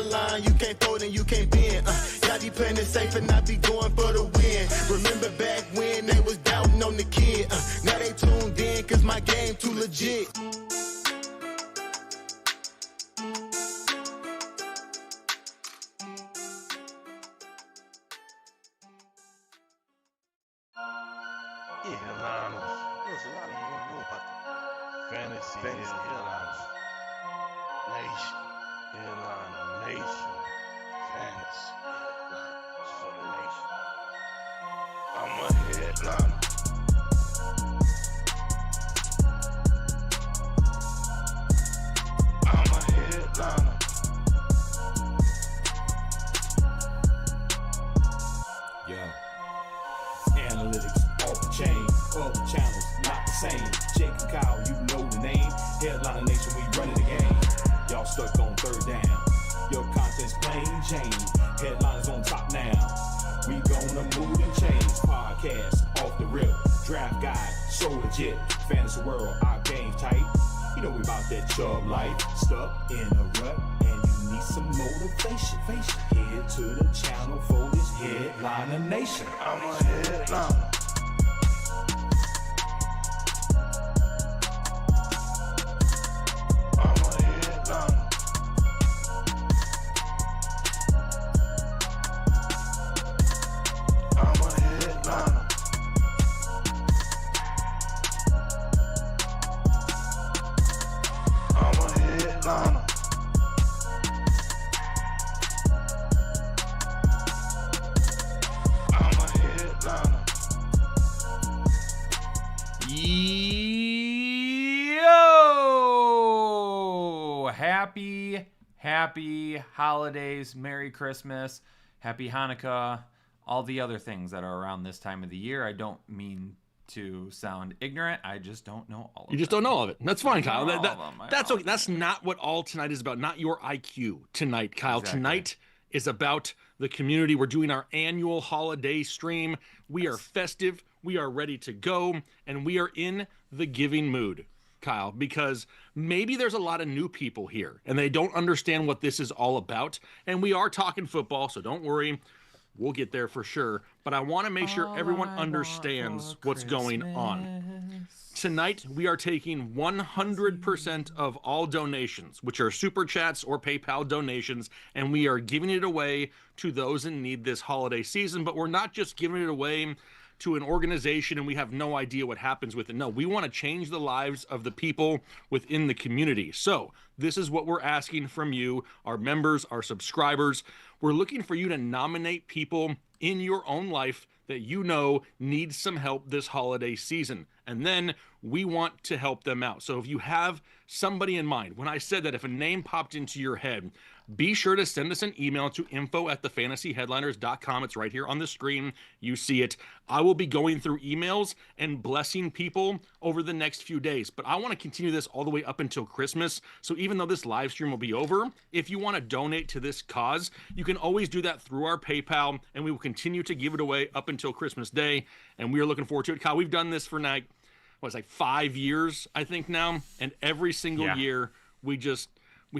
line, you can't fold and you can't bend. Y'all be playing it safe and I be going for the win. Remember back when they was doubting on the kid. Now they tuned in cause my game too legit. There's a lot of you don't know about the fantasy headliners. Nation. Headliner Nation. Fantasy headliners for the nation. I'm a headliner. I'm a headliner. Yo. Analytics off the chain, other channels not the same. Jake and Kyle, you know the name. Headliner Nation, we running the game. Y'all stuck on third down. Your content's plain Jane. Headliners on top now. We gonna move and change. Podcast off the rip. Draft guide, so legit. Fantasy world, our game tight. You know we about that Chubb life. Stuck in a rut and you need some motivation. Head to the channel for this Headliner Nation. I'm a headliner. Happy holidays, Merry Christmas, Happy Hanukkah, all the other things that are around this time of the year. I don't mean to sound ignorant. I just don't know all of it. You just don't know all of it. That's fine, Kyle. That's okay. That's not what all tonight is about. Not your IQ tonight, Kyle. Exactly. Tonight is about the community. We're doing our annual holiday stream. We are festive. We are ready to go. And we are in the giving mood, Kyle, because maybe there's a lot of new people here and they don't understand what this is all about. And we are talking football, so don't worry. We'll get there for sure. But I want to make sure everyone understands what's going on. Tonight, we are taking 100% of all donations, which are Super Chats or PayPal donations, and we are giving it away to those in need this holiday season. But we're not just giving it away to an organization and we have no idea what happens with it. No, we want to change the lives of the people within the community. So this is what we're asking from you, our members, our subscribers. We're looking for you to nominate people in your own life that you know need some help this holiday season. And then we want to help them out. So if you have somebody in mind, when I said that if a name popped into your head, be sure to send us an email to info@thefantasyheadliners.com. It's right here on the screen. You see it. I will be going through emails and blessing people over the next few days. But I want to continue this all the way up until Christmas. So even though this live stream will be over, if you want to donate to this cause, you can always do that through our PayPal, and we will continue to give it away up until Christmas Day. And we are looking forward to it. Kyle, we've done this for like 5 years, I think now. And every single year, we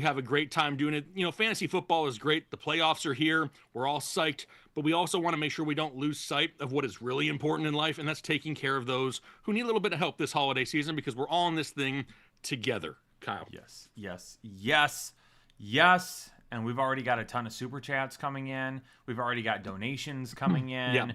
have a great time doing it. You know, fantasy football is great. The playoffs are here. We're all psyched. But we also want to make sure we don't lose sight of what is really important in life, and that's taking care of those who need a little bit of help this holiday season, because we're all in this thing together, Kyle. Yes. And we've already got a ton of Super Chats coming in. We've already got donations coming in. Yeah.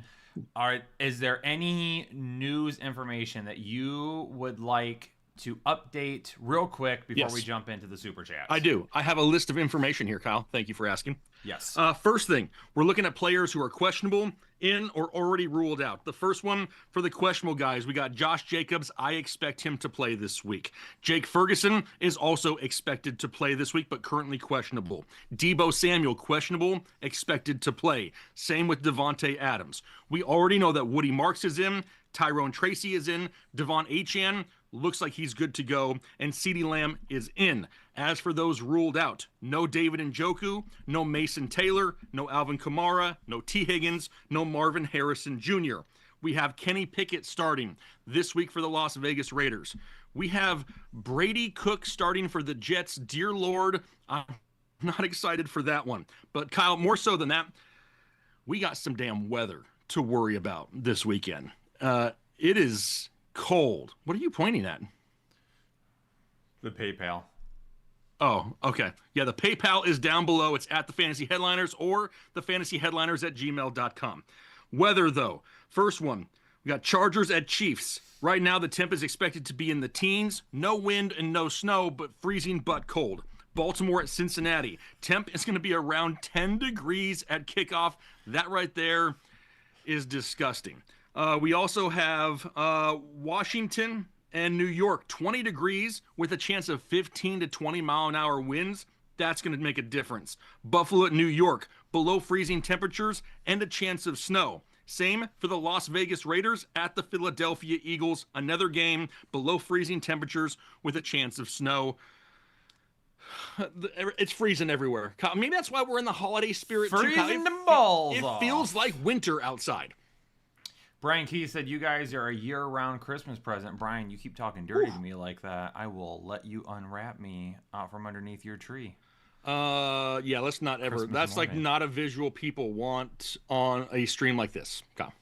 All right. Is there any news information that you would like to update real quick before we jump into the Super Chats? I do. I have a list of information here, Kyle. Thank you for asking. Yes. First thing, we're looking at players who are questionable, in, or already ruled out. The first one for the questionable guys, we got Josh Jacobs. I expect him to play this week. Jake Ferguson is also expected to play this week, but currently questionable. Deebo Samuel, questionable, expected to play. Same with Devontae Adams. We already know that Woody Marks is in, Tyrone Tracy is in, Devon Achane looks like he's good to go, and CeeDee Lamb is in. As for those ruled out, no David Njoku, no Mason Taylor, no Alvin Kamara, no T. Higgins, no Marvin Harrison Jr. We have Kenny Pickett starting this week for the Las Vegas Raiders. We have Brady Cook starting for the Jets. Dear Lord, Not excited for that one. But Kyle, more so than that, we got some damn weather to worry about this weekend. It is cold. What are you pointing at? The PayPal. Oh, okay. Yeah, the PayPal is down below. It's at the Fantasy Headliners or the fantasyheadliners@gmail.com. Weather, though. First one, we got Chargers at Chiefs. Right now, the temp is expected to be in the teens. No wind and no snow, but freezing but cold. Baltimore at Cincinnati. Temp is going to be around 10 degrees at kickoff. That right there is disgusting. We also have Washington and New York, 20 degrees with a chance of 15 to 20 mile an hour winds. That's going to make a difference. Buffalo at New York, below freezing temperatures and a chance of snow. Same for the Las Vegas Raiders at the Philadelphia Eagles. Another game below freezing temperatures with a chance of snow. It's freezing everywhere. Maybe that's why we're in the holiday spirit too. Freezing the balls It off. feels like winter outside. Brian Key said, you guys are a year-round Christmas present. Brian, you keep talking dirty to me like that. I will let you unwrap me out from underneath your tree. Yeah, let's not ever. Christmas That's morning. like not a visual people want on a stream like this. Come.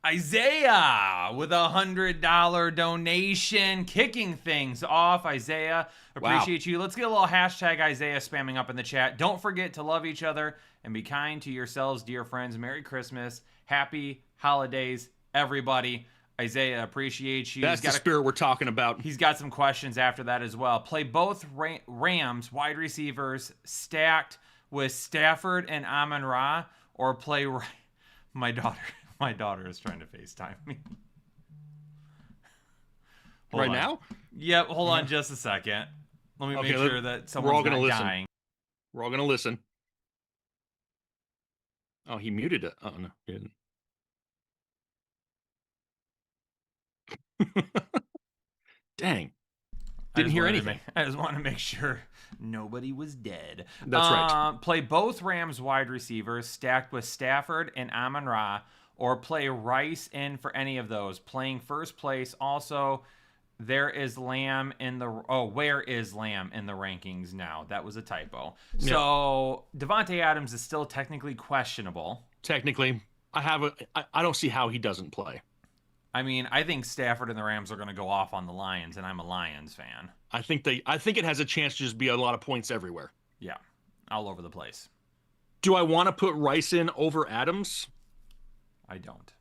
Isaiah with $100 donation, kicking things off. Isaiah, appreciate you. Let's get a little hashtag Isaiah spamming up in the chat. Don't forget to love each other and be kind to yourselves, dear friends. Merry Christmas. Happy holidays, everybody. Isaiah, appreciate you. That's the spirit we're talking about. He's got some questions after that as well. Play both Rams wide receivers stacked with Stafford and Amon-Ra, or play my daughter is trying to FaceTime me. Hold right on. now? Yep, hold on just a second. Let me make sure that someone's we're all gonna not listen. dying. We're all going to listen. Oh, he muted it. Oh, no, he didn't. Dang. Didn't hear anything. I just want to make sure nobody was dead. That's right. Play both Rams wide receivers stacked with Stafford and Amon-Ra, or play Rice in for any of those. Playing first place. Also, where is Lamb in the rankings now? That was a typo. Yeah. So Devontae Adams is still technically questionable. Technically, I don't see how he doesn't play. I mean, I think Stafford and the Rams are going to go off on the Lions, and I'm a Lions fan. I think it has a chance to just be a lot of points everywhere. Yeah, all over the place. Do I want to put Rice in over Adams? I don't.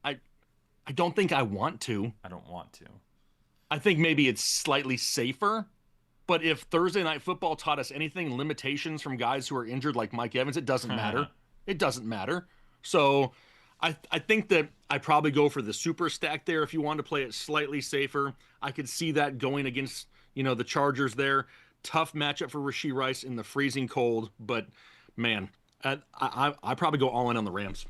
I don't think I want to. I don't want to. I think maybe it's slightly safer. But if Thursday Night Football taught us anything, limitations from guys who are injured like Mike Evans, it doesn't matter. It doesn't matter. So I think that I probably go for the super stack there if you want to play it slightly safer. I could see that going against, the Chargers there. Tough matchup for Rashee Rice in the freezing cold. But, man, I probably go all in on the Rams.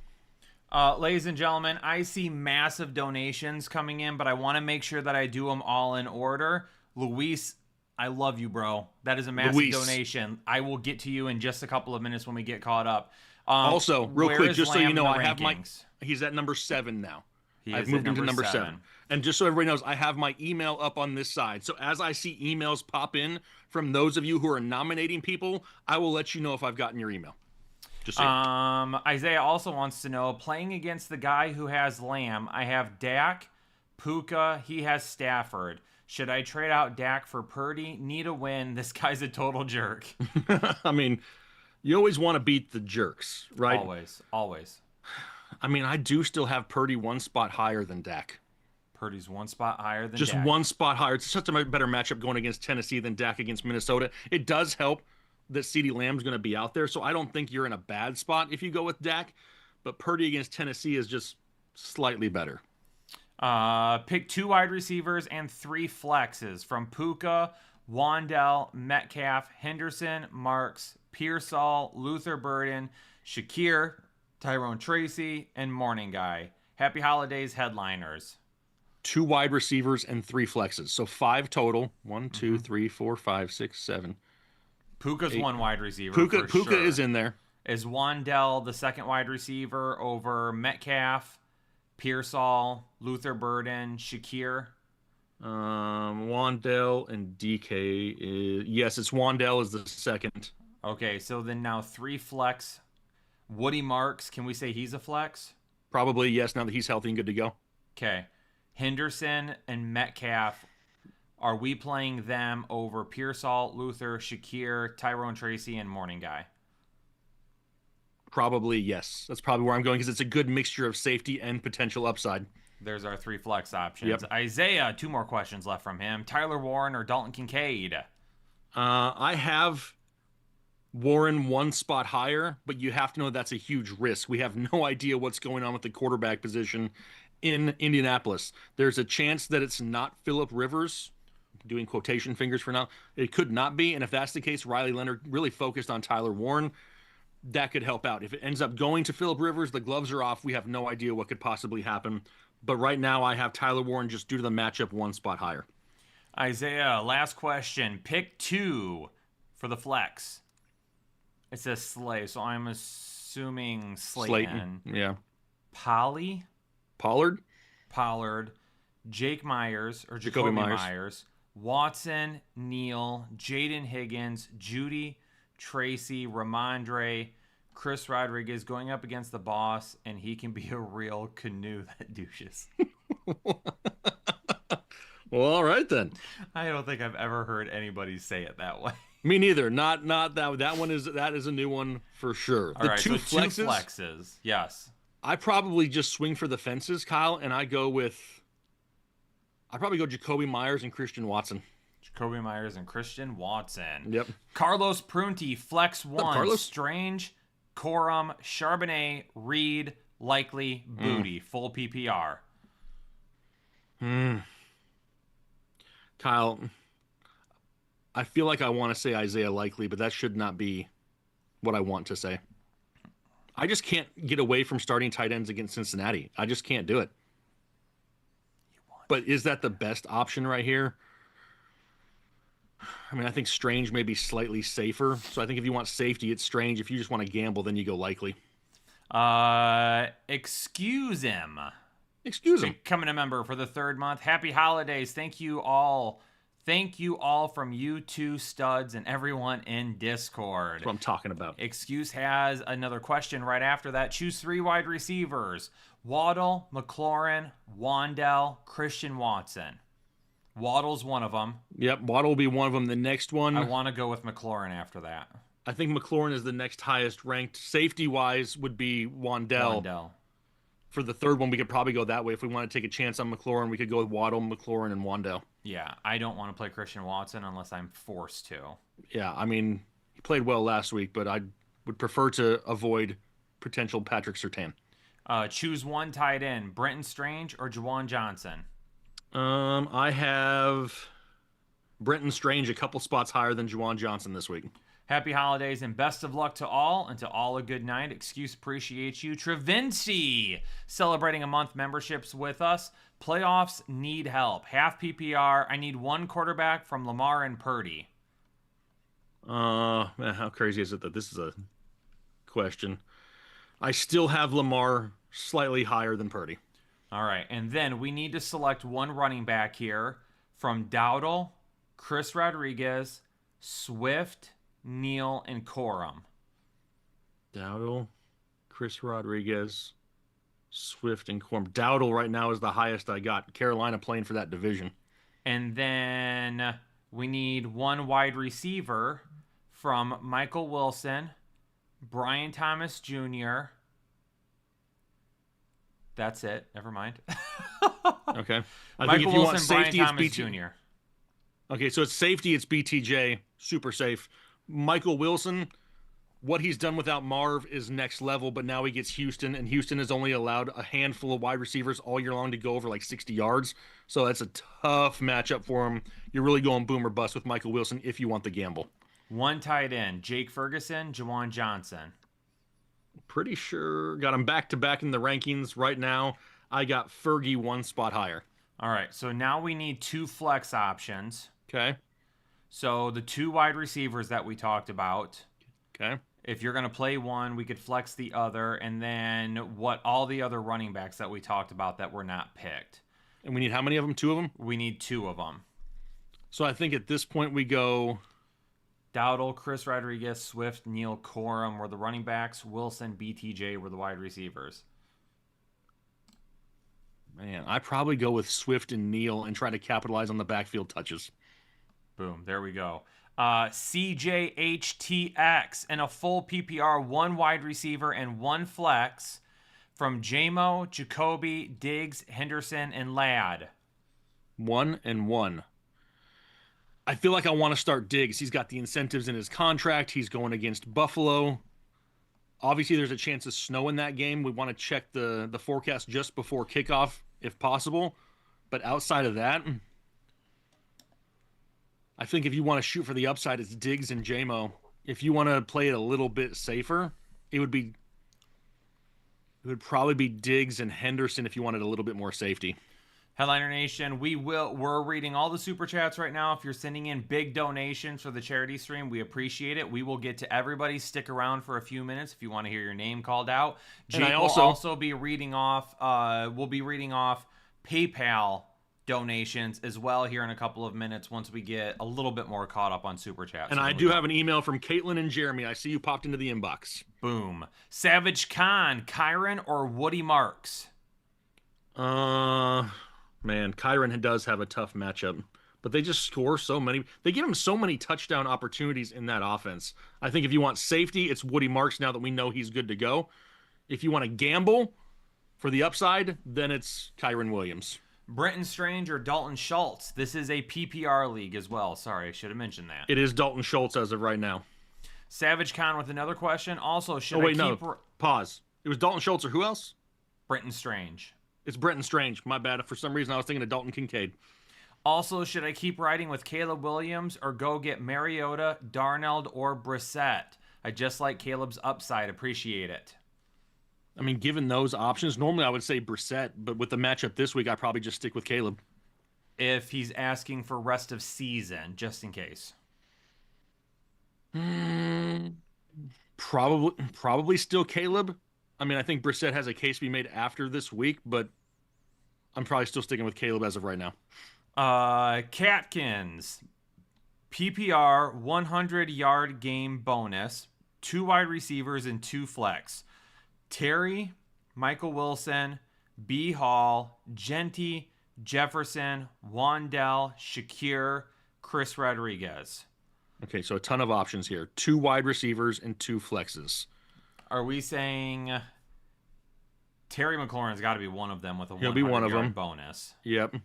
Ladies and gentlemen, I see massive donations coming in, but I want to make sure that I do them all in order. Luis, I love you, bro. That is a massive donation. I will get to you in just a couple of minutes when we get caught up. Also, real quick, just so you know, I have rankings? He's at number 7 now. I've moved him to number 7. And just so everybody knows, I have my email up on this side. So as I see emails pop in from those of you who are nominating people, I will let you know if I've gotten your email. Just so Isaiah also wants to know, playing against the guy who has Lamb, I have Dak, Puka, he has Stafford. Should I trade out Dak for Purdy? Need a win. This guy's a total jerk. I mean, you always want to beat the jerks, right? Always. I mean, I do still have Purdy one spot higher than Dak. Purdy's one spot higher than Just Dak. one spot higher. It's such a better matchup going against Tennessee than Dak against Minnesota. It does help that CeeDee Lamb's going to be out there, so I don't think you're in a bad spot if you go with Dak. But Purdy against Tennessee is just slightly better. Pick 2 wide receivers and 3 flexes from Puka, Wandell, Metcalf, Henderson, Marks, Pearsall, Luther Burden, Shakir, Tyrone Tracy, and Morning Guy. Happy holidays, headliners. 2 wide receivers and 3 flexes. So 5 total. 1, 2, 3, 4, 5, 6, 7. Puka's 1 wide receiver. Puka sure. is in there. Is Wandell the second wide receiver over Metcalf, Pearsall, Luther Burden, Shakir? Wandell and DK is, yes, it's Wandell is the second. Okay, so then now 3 flex. Woody Marks, can we say he's a flex? Probably, yes, now that he's healthy and good to go. Okay. Henderson and Metcalf, are we playing them over Pearsall, Luther, Shakir, Tyrone Tracy, and Morning Guy? Probably, yes. That's probably where I'm going because it's a good mixture of safety and potential upside. There's our 3 flex options. Yep. Isaiah, 2 more questions left from him. Tyler Warren or Dalton Kincaid? I have Warren 1 spot higher, but you have to know that's a huge risk. We have no idea what's going on with the quarterback position in Indianapolis. There's a chance that it's not Phillip Rivers, doing quotation fingers for now. It could not be, and if that's the case, Riley Leonard really focused on Tyler Warren. That could help out. If it ends up going to Phillip Rivers, the gloves are off. We have no idea what could possibly happen. But right now, I have Tyler Warren just due to the matchup 1 spot higher. Isaiah, last question. Pick 2 for the flex. It says Slay, so I'm assuming Slayton. Yeah. Pollard, Pollard, Jake Myers, or Jacoby Myers, Watson, Neal, Jaden Higgins, Judy, Tracy, Ramondre, Chris Rodriguez going up against the boss, and he can be a real canoe that douches. Well, all right then. I don't think I've ever heard anybody say it that way. Me neither. Not that. That one is a new one for sure. All right, so 2 flexes. Yes. I probably just swing for the fences, Kyle, and I probably go Jacoby Myers and Christian Watson. Jacoby Myers and Christian Watson. Yep. Carlos Prunty, flex 1. Carlos? Strange, Corum, Charbonnet, Reed, Likely, Booty. Full PPR. Kyle, I feel like I want to say Isaiah Likely, but that should not be what I want to say. I just can't get away from starting tight ends against Cincinnati. I just can't do it. But is that the best option right here? I mean, I think Strange may be slightly safer. So I think if you want safety, it's Strange. If you just want to gamble, then you go Likely. Excuse him. Excuse him. Becoming a member for the 3rd month. Happy holidays. Thank you all. Thank you all from you 2 studs and everyone in Discord. That's what I'm talking about. Excuse has another question right after that. Choose 3 wide receivers. Waddle, McLaurin, Wandell, Christian Watson. Waddle's one of them. Yep, Waddle will be one of them. The next one, I want to go with McLaurin after that. I think McLaurin is the next highest ranked. Safety-wise would be Wandell. For the 3rd one, we could probably go that way. If we want to take a chance on McLaurin, we could go with Waddle, McLaurin, and Wandell. Yeah, I don't want to play Christian Watson unless I'm forced to. Yeah, I mean, he played well last week, but I would prefer to avoid potential Patrick Surtain. Choose 1 tight end, Brenton Strange or Juwan Johnson. I have Brenton Strange a couple spots higher than Juwan Johnson this week. Happy holidays and best of luck to all, and to all a good night. Excuse appreciates you. Travinci celebrating a month memberships with us. Playoffs need help. Half PPR. I need 1 quarterback from Lamar and Purdy. Man, how crazy is it that this is a question? I still have Lamar slightly higher than Purdy. All right, and then we need to select 1 running back here from Dowdle, Chris Rodriguez, Swift, Neal, and Corum. Dowdle, Chris Rodriguez, Swift, and Corum. Dowdle right now is the highest I got. Carolina playing for that division. And then we need 1 wide receiver from Michael Wilson, Brian Thomas Jr. That's it. Never mind. Okay. I Michael think if you Wilson, want safety, Brian it's Thomas BT. Jr. Okay, so it's safety, it's BTJ, super safe. Michael Wilson, what he's done without Marv is next level, but now he gets Houston, and Houston has only allowed a handful of wide receivers all year long to go over like 60 yards. So that's a tough matchup for him. You're really going boom or bust with Michael Wilson if you want the gamble. 1 tight end, Jake Ferguson, Juwan Johnson. Pretty sure got him back-to-back in the rankings right now. I got Fergie 1 spot higher. All right, so now we need 2 flex options. Okay. So the 2 wide receivers that we talked about. Okay. If you're going to play one, we could flex the other, and then all the other running backs that we talked about that were not picked. And we need how many of them? 2 of them? We need 2 of them. So I think at this point we go Dowdle, Chris Rodriguez, Swift, Neal, Corum were the running backs. Wilson, BTJ were the wide receivers. Man, I probably go with Swift and Neal and try to capitalize on the backfield touches. Boom, there we go. CJHTX in a full PPR, 1 wide receiver and 1 flex from JMO, Jacoby, Diggs, Henderson, and Ladd. 1 and 1. I feel like I want to start Diggs. He's got the incentives in his contract. He's going against Buffalo. Obviously, there's a chance of snow in that game. We want to check the forecast just before kickoff, if possible. But outside of that, I think if you want to shoot for the upside, it's Diggs and JMO. If you want to play it a little bit safer, it would probably be Diggs and Henderson if you wanted a little bit more safety. Headliner Nation, we're reading all the super chats right now. If you're sending in big donations for the charity stream, we appreciate it. We will get to everybody. Stick around for a few minutes if you want to hear your name called out. Jake will also be reading off. We'll be reading off PayPal donations as well here in a couple of minutes once we get a little bit more caught up on super chats. And I do have an email from Caitlin and Jeremy. I see you popped into the inbox. Boom. Savage Khan, Kyron, or Woody Marks? Man, Kyron does have a tough matchup, but they just score so many. They give him so many touchdown opportunities in that offense. I think if you want safety, it's Woody Marks now that we know he's good to go. If you want to gamble for the upside, then it's Kyron Williams. Brenton Strange or Dalton Schultz? This is a PPR league as well. Sorry, I should have mentioned that. It is Dalton Schultz as of right now. Savage Khan with another question. Also, Pause. It was Dalton Schultz or who else? Brenton Strange. It's Brenton Strange. My bad. For some reason, I was thinking of Dalton Kincaid. Also, should I keep riding with Caleb Williams or go get Mariota, Darnold, or Brissett? I just like Caleb's upside. Appreciate it. I mean, given those options, normally I would say Brissett, but with the matchup this week, I'd probably just stick with Caleb. If he's asking for rest of season, just in case. Probably still Caleb. I mean, I think Brissett has a case to be made after this week, but I'm probably still sticking with Caleb as of right now. Catkins, PPR 100-yard game bonus, 2 wide receivers and 2 flex. Terry, Michael Wilson, B. Hall, Genty, Jefferson, Wandell, Shakir, Chris Rodriguez. Okay, so a ton of options here. 2 wide receivers and 2 flexes. Are we saying Terry McLaurin's got to be one of them with a 100-yard bonus? Yep.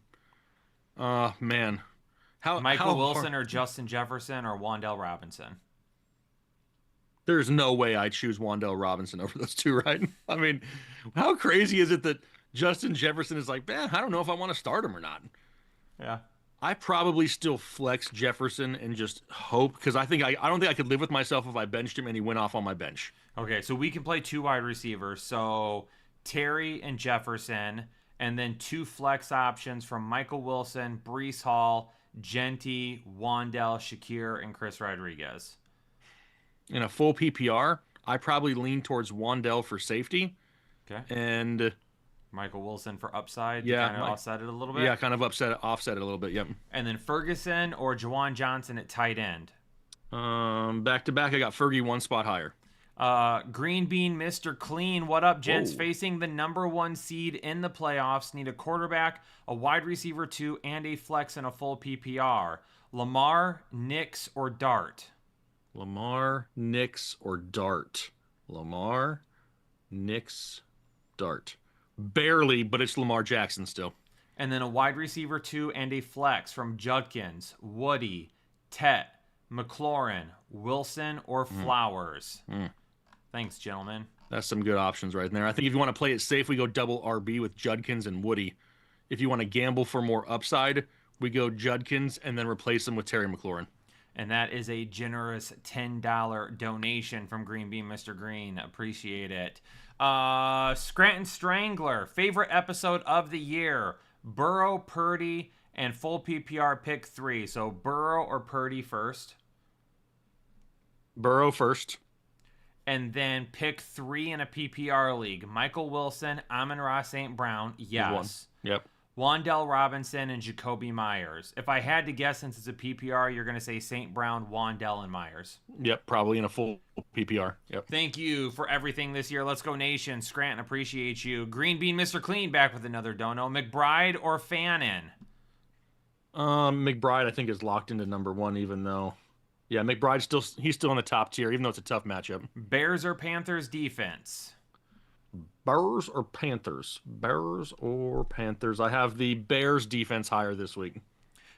Man. Michael Wilson or Justin Jefferson or Wandell Robinson? There's no way I'd choose Wandell Robinson over those 2, right? I mean, how crazy is it that Justin Jefferson is like, man, I don't know if I want to start him or not. Yeah. I probably still flex Jefferson and just hope, because I don't think I could live with myself if I benched him and he went off on my bench. Okay, so we can play 2 wide receivers. So Terry and Jefferson, and then 2 flex options from Michael Wilson, Breece Hall, Genty, Wandell, Shakir, and Chris Rodriguez. In a full PPR, I probably lean towards Wandell for safety. Okay. And Michael Wilson for upside. Yeah, to kind of offset it a little bit. Yeah, kind of offset it a little bit. Yep. And then Ferguson or Juwan Johnson at tight end. Back to back, I got Fergie 1 spot higher. Green Bean, Mr. Clean. What up, gents? Whoa. Facing the number 1 seed in the playoffs. Need a quarterback, a wide receiver 2, and a flex in a full PPR. Lamar, Nix, or Dart? Lamar, Nix, or Dart? Lamar, Nix, Dart. Barely, but it's Lamar Jackson still. And then a wide receiver 2 and a flex from Judkins, Woody, Tet, McLaurin, Wilson, or Flowers. Thanks, gentlemen. That's some good options right there. I think if you want to play it safe, we go double RB with Judkins and Woody. If you want to gamble for more upside, we go Judkins and then replace him with Terry McLaurin. And that is a generous $10 donation from Green Bean, Mr. Green. Appreciate it. Scranton Strangler, favorite episode of the year. Burrow, Purdy, and full PPR pick 3. So Burrow or Purdy first. Burrow first. And then pick 3 in a PPR league. Michael Wilson, Amon-Ra St. Brown. Yes. Yep. Wandell Robinson and Jacoby Myers. If I had to guess, since it's a PPR, you're going to say St. Brown, Wandell, and Myers. Yep, probably in a full PPR. Yep. Thank you for everything this year. Let's go Nation. Scranton appreciates you. Green Bean Mr. Clean back with another dono. McBride or Fannin? McBride, I think, is locked into number 1, even though, yeah, he's still in the top tier, even though it's a tough matchup. Bears or Panthers defense? Bears or Panthers? Bears or Panthers? I have the Bears defense higher this week.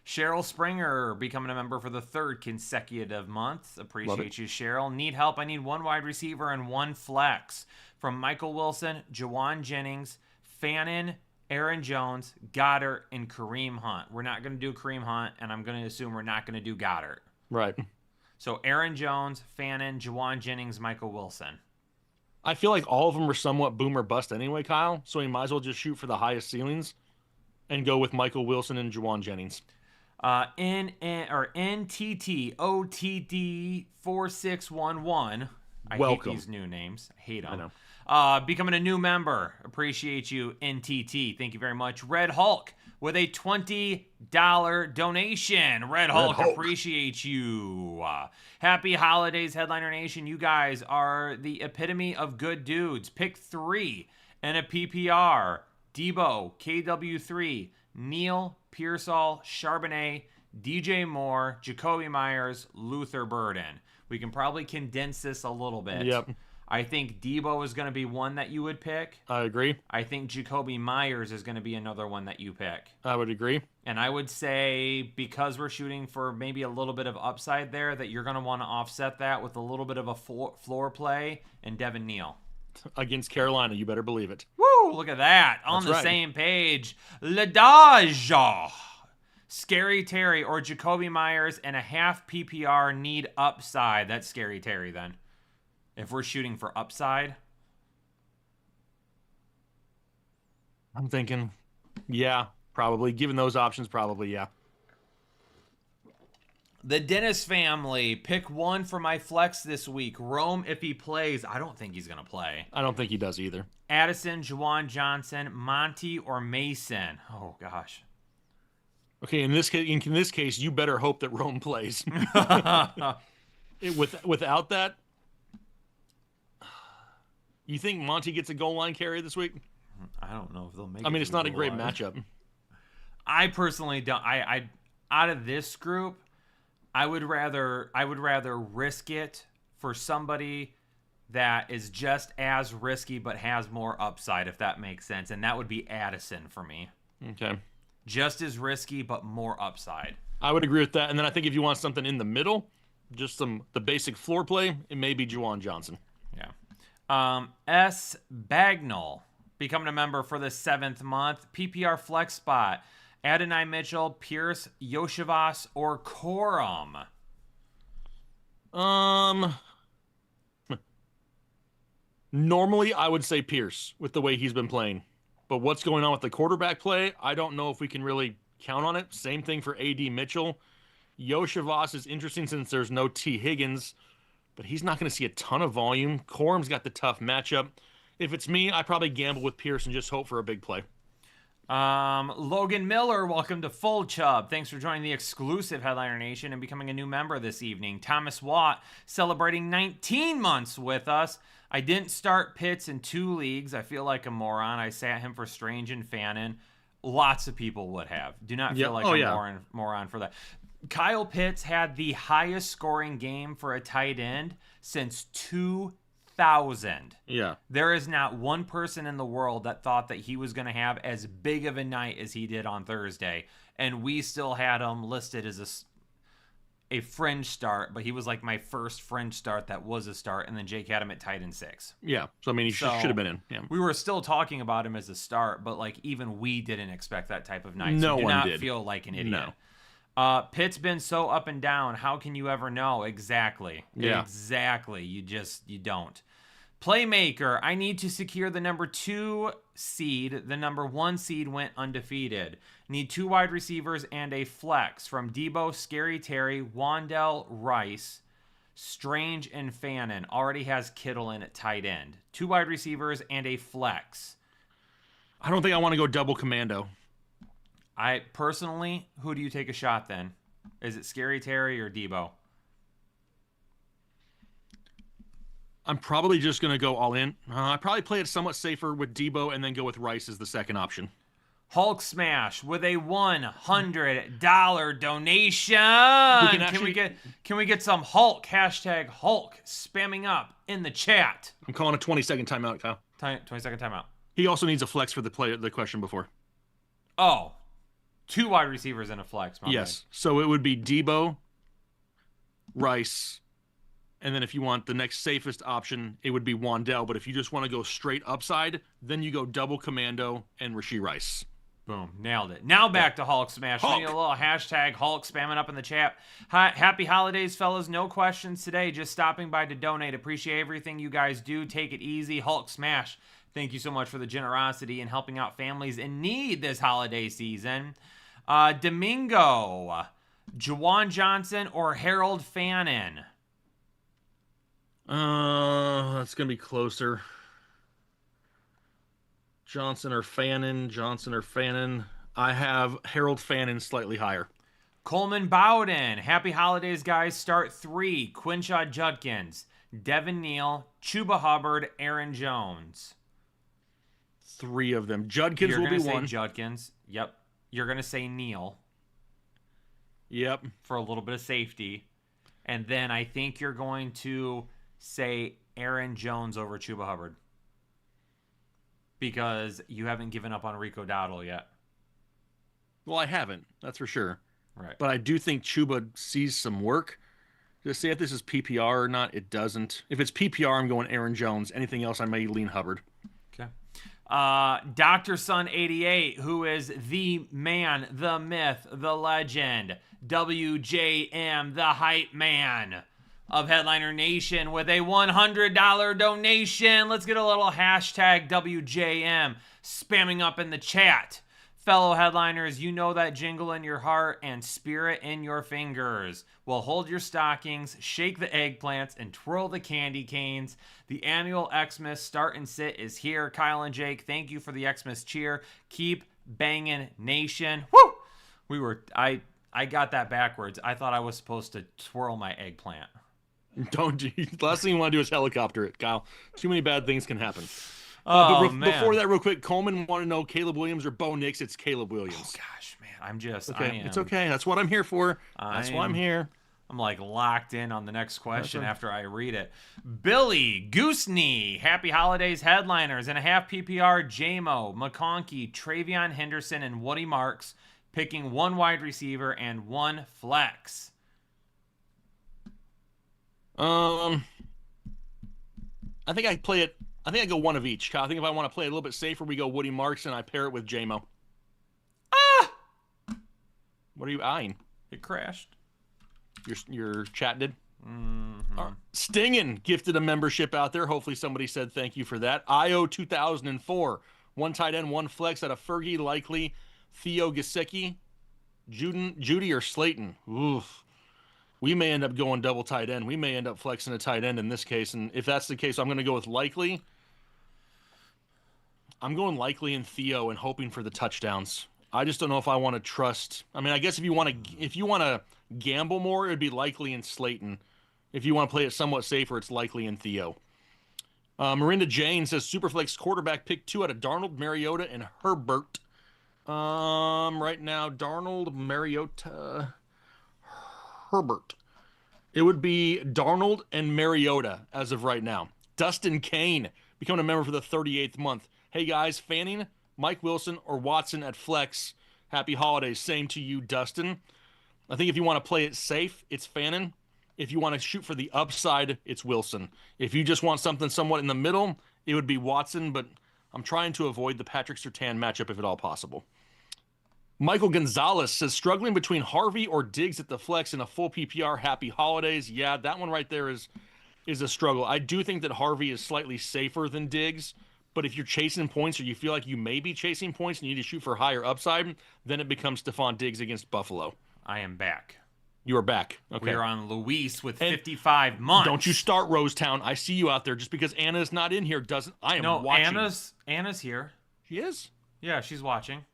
Cheryl Springer becoming a member for the 3rd consecutive month. Appreciate you, Cheryl. Need help? I need 1 wide receiver and 1 flex. From Michael Wilson, Jawan Jennings, Fannin, Aaron Jones, Goddard, and Kareem Hunt. We're not going to do Kareem Hunt, and I'm going to assume we're not going to do Goddard. Right. So Aaron Jones, Fannin, Jawan Jennings, Michael Wilson. I feel like all of them are somewhat boom or bust anyway, Kyle. So we might as well just shoot for the highest ceilings and go with Michael Wilson and Jawan Jennings. NTT OTD 4611. I Welcome. hate these new names. I hate them. I know. Becoming a new member. Appreciate you, NTT. Thank you very much. Red Hulk with a $20 donation. Red Hulk, appreciate you. Happy holidays, Headliner Nation. You guys are the epitome of good dudes. Pick 3 and a PPR. Debo, KW3, Neil, Pearsall, Charbonnet, DJ Moore, Jacoby Myers, Luther Burden. We can probably condense this a little bit. Yep. I think Debo is going to be one that you would pick. I agree. I think Jacoby Myers is going to be another one that you pick. I would agree. And I would say, because we're shooting for maybe a little bit of upside there, that you're going to want to offset that with a little bit of a floor play and Devin Neal. Against Carolina, you better believe it. Woo! Look at that. On the right. same page. Ladage. Scary Terry or Jacoby Myers and a half PPR need upside. That's Scary Terry then. If we're shooting for upside. I'm thinking, yeah, probably. Given those options, probably, yeah. The Dennis family, pick 1 for my flex this week. Rome, if he plays. I don't think he's going to play. I don't think he does either. Addison, Juwan Johnson, Monty, or Mason. Oh, gosh. Okay, in this case, you better hope that Rome plays. Without that, you think Monty gets a goal line carry this week? I don't know if they'll make it. I mean, it's not a great matchup. I personally don't. I out of this group, I would rather risk it for somebody that is just as risky but has more upside, if that makes sense. And that would be Addison for me. Okay. Just as risky but more upside. I would agree with that. And then I think if you want something in the middle, just the basic floor play, it may be Juwan Johnson. Yeah. S. Bagnall becoming a member for the 7th month. PPR flex spot. Adonai Mitchell, Pierce, Yoshivas, or Corum. Normally I would say Pierce with the way he's been playing. But what's going on with the quarterback play, I don't know if we can really count on it. Same thing for A.D. Mitchell. Yoshivas is interesting since there's no T. Higgins, but he's not going to see a ton of volume. Corum's got the tough matchup. If it's me, I probably gamble with Pierce and just hope for a big play. Logan Miller, welcome to Full Chub. Thanks for joining the exclusive Headliner Nation and becoming a new member this evening. Thomas Watt celebrating 19 months with us. I didn't start Pitts in 2 leagues. I feel like a moron. I sat him for Strange and Fannin. Lots of people would have. Do not feel like a moron for that. Kyle Pitts had the highest scoring game for a tight end since 2000. Yeah. There is not one person in the world that thought that he was going to have as big of a night as he did on Thursday. And we still had him listed as a fringe start, but he was like my first fringe start that was a start, and then Jake had him at tight end 6. Yeah, so I mean, he should have been in. Yeah. We were still talking about him as a start, but like even we didn't expect that type of night. No so do one not did. feel like an idiot. No. Pitt's been so up and down. How can you ever know? Exactly. Yeah. Exactly. You don't. Playmaker, I need to secure the number 2 seed. The number 1 seed went undefeated. Need 2 wide receivers and a flex from Debo, Scary Terry, Wandell, Rice, Strange, and Fannin. Already has Kittle in at tight end. 2 wide receivers and a flex. I don't think I want to go double commando. I personally, who do you take a shot then? Is it Scary Terry or Debo? I'm probably just going to go all in. I probably play it somewhat safer with Debo and then go with Rice as the second option. Hulk Smash with a $100 donation. Can we get some Hulk #Hulk spamming up in the chat? I'm calling a 20-second timeout, Kyle. 20-second timeout. He also needs a flex for the question before. Oh, 2 wide receivers and a flex. Yes. So it would be Debo, Rice, and then if you want the next safest option, it would be Wandell. But if you just want to go straight upside, then you go double commando and Rashee Rice. Boom, nailed it. Now back to Hulk Smash. We need a little #Hulk spamming up in the chat. Happy holidays, fellas. No questions today. Just stopping by to donate. Appreciate everything you guys do. Take it easy. Hulk Smash. Thank you so much for the generosity and helping out families in need this holiday season. Domingo, Juwan Johnson or Harold Fannin? That's going to be closer. Johnson or Fannin. I have Harold Fannin slightly higher. Coleman Bowden. Happy holidays, guys. Start 3. Quinshaw Judkins, Devin Neal, Chuba Hubbard, Aaron Jones. 3 of them. Judkins will be one. You're going to say Judkins. Yep. You're going to say Neal. Yep. For a little bit of safety. And then I think you're going to say Aaron Jones over Chuba Hubbard. Because you haven't given up on Rico Dowdle yet. Well, I haven't. That's for sure. Right. But I do think Chuba sees some work. Just see if this is PPR or not. It doesn't. If it's PPR, I'm going Aaron Jones. Anything else, I may lean Hubbard. Okay. Dr. Sun 88, who is the man, the myth, the legend, WJM, the hype man of Headliner Nation with a $100 donation. Let's get a little #WJM spamming up in the chat. Fellow headliners, you know that jingle in your heart and spirit in your fingers. Well, hold your stockings, shake the eggplants, and twirl the candy canes. The annual Xmas start and sit is here. Kyle and Jake, thank you for the Xmas cheer. Keep banging, nation. Woo! I got that backwards. I thought I was supposed to twirl my eggplant. Don't do. The last thing you want to do is helicopter it, Kyle. Too many bad things can happen. Man. Before that, real quick, Coleman want to know Caleb Williams or Bo Nix. It's Caleb Williams. Oh gosh, man, I'm just okay. It's okay. That's what I'm here for. That's why I'm here. I'm like locked in on the next question after I read it. Billy Gooseney, happy holidays, headliners, and a half PPR. JMO, McConkey, Travion Henderson, and Woody Marks, picking 1 wide receiver and 1 flex. I think I play it. I think I go one of each. I think if I want to play a little bit safer, we go Woody Marks and I pair it with JMO. What are you eyeing? It crashed. Your chat did? Mm-hmm. Stingin gifted a membership out there. Hopefully somebody said thank you for that. IO 2004. 1 tight end, 1 flex out of Fergie, Likely, Theo Gesicki, Judy or Slayton. Oof. We may end up going double tight end. We may end up flexing a tight end in this case. And if that's the case, I'm going to go with Likely. I'm going Likely and Theo and hoping for the touchdowns. I just don't know if I want to trust. I mean, I guess if you want to gamble more, it would be Likely and Slayton. If you want to play it somewhat safer, it's Likely and Theo. Miranda Jane says Superflex quarterback pick 2 out of Darnold, Mariota, and Herbert. Right now, Darnold, Mariota, Herbert. It would be Darnold and Mariota as of right now. Dustin Kane becoming a member for the 38th month. Hey guys, Fanning, Mike Wilson, or Watson at flex. Happy holidays. Same to you, Dustin. I think if you want to play it safe, it's Fannin. If you want to shoot for the upside, it's Wilson. If you just want something somewhat in the middle, it would be Watson, but I'm trying to avoid the Patrick Surtain matchup if at all possible. Michael Gonzalez says, struggling between Harvey or Diggs at the flex in a full PPR. Happy holidays. Yeah, that one right there is a struggle. I do think that Harvey is slightly safer than Diggs, but if you're chasing points or you feel like you may be chasing points and you need to shoot for higher upside, then it becomes Stephon Diggs against Buffalo. I am back. You are back. Okay. We are on Luis with 55 months. Don't you start Rosetown. I see you out there. Just because Anna's not in here doesn't. I am watching. No, Anna's here. She is? Yeah, she's watching.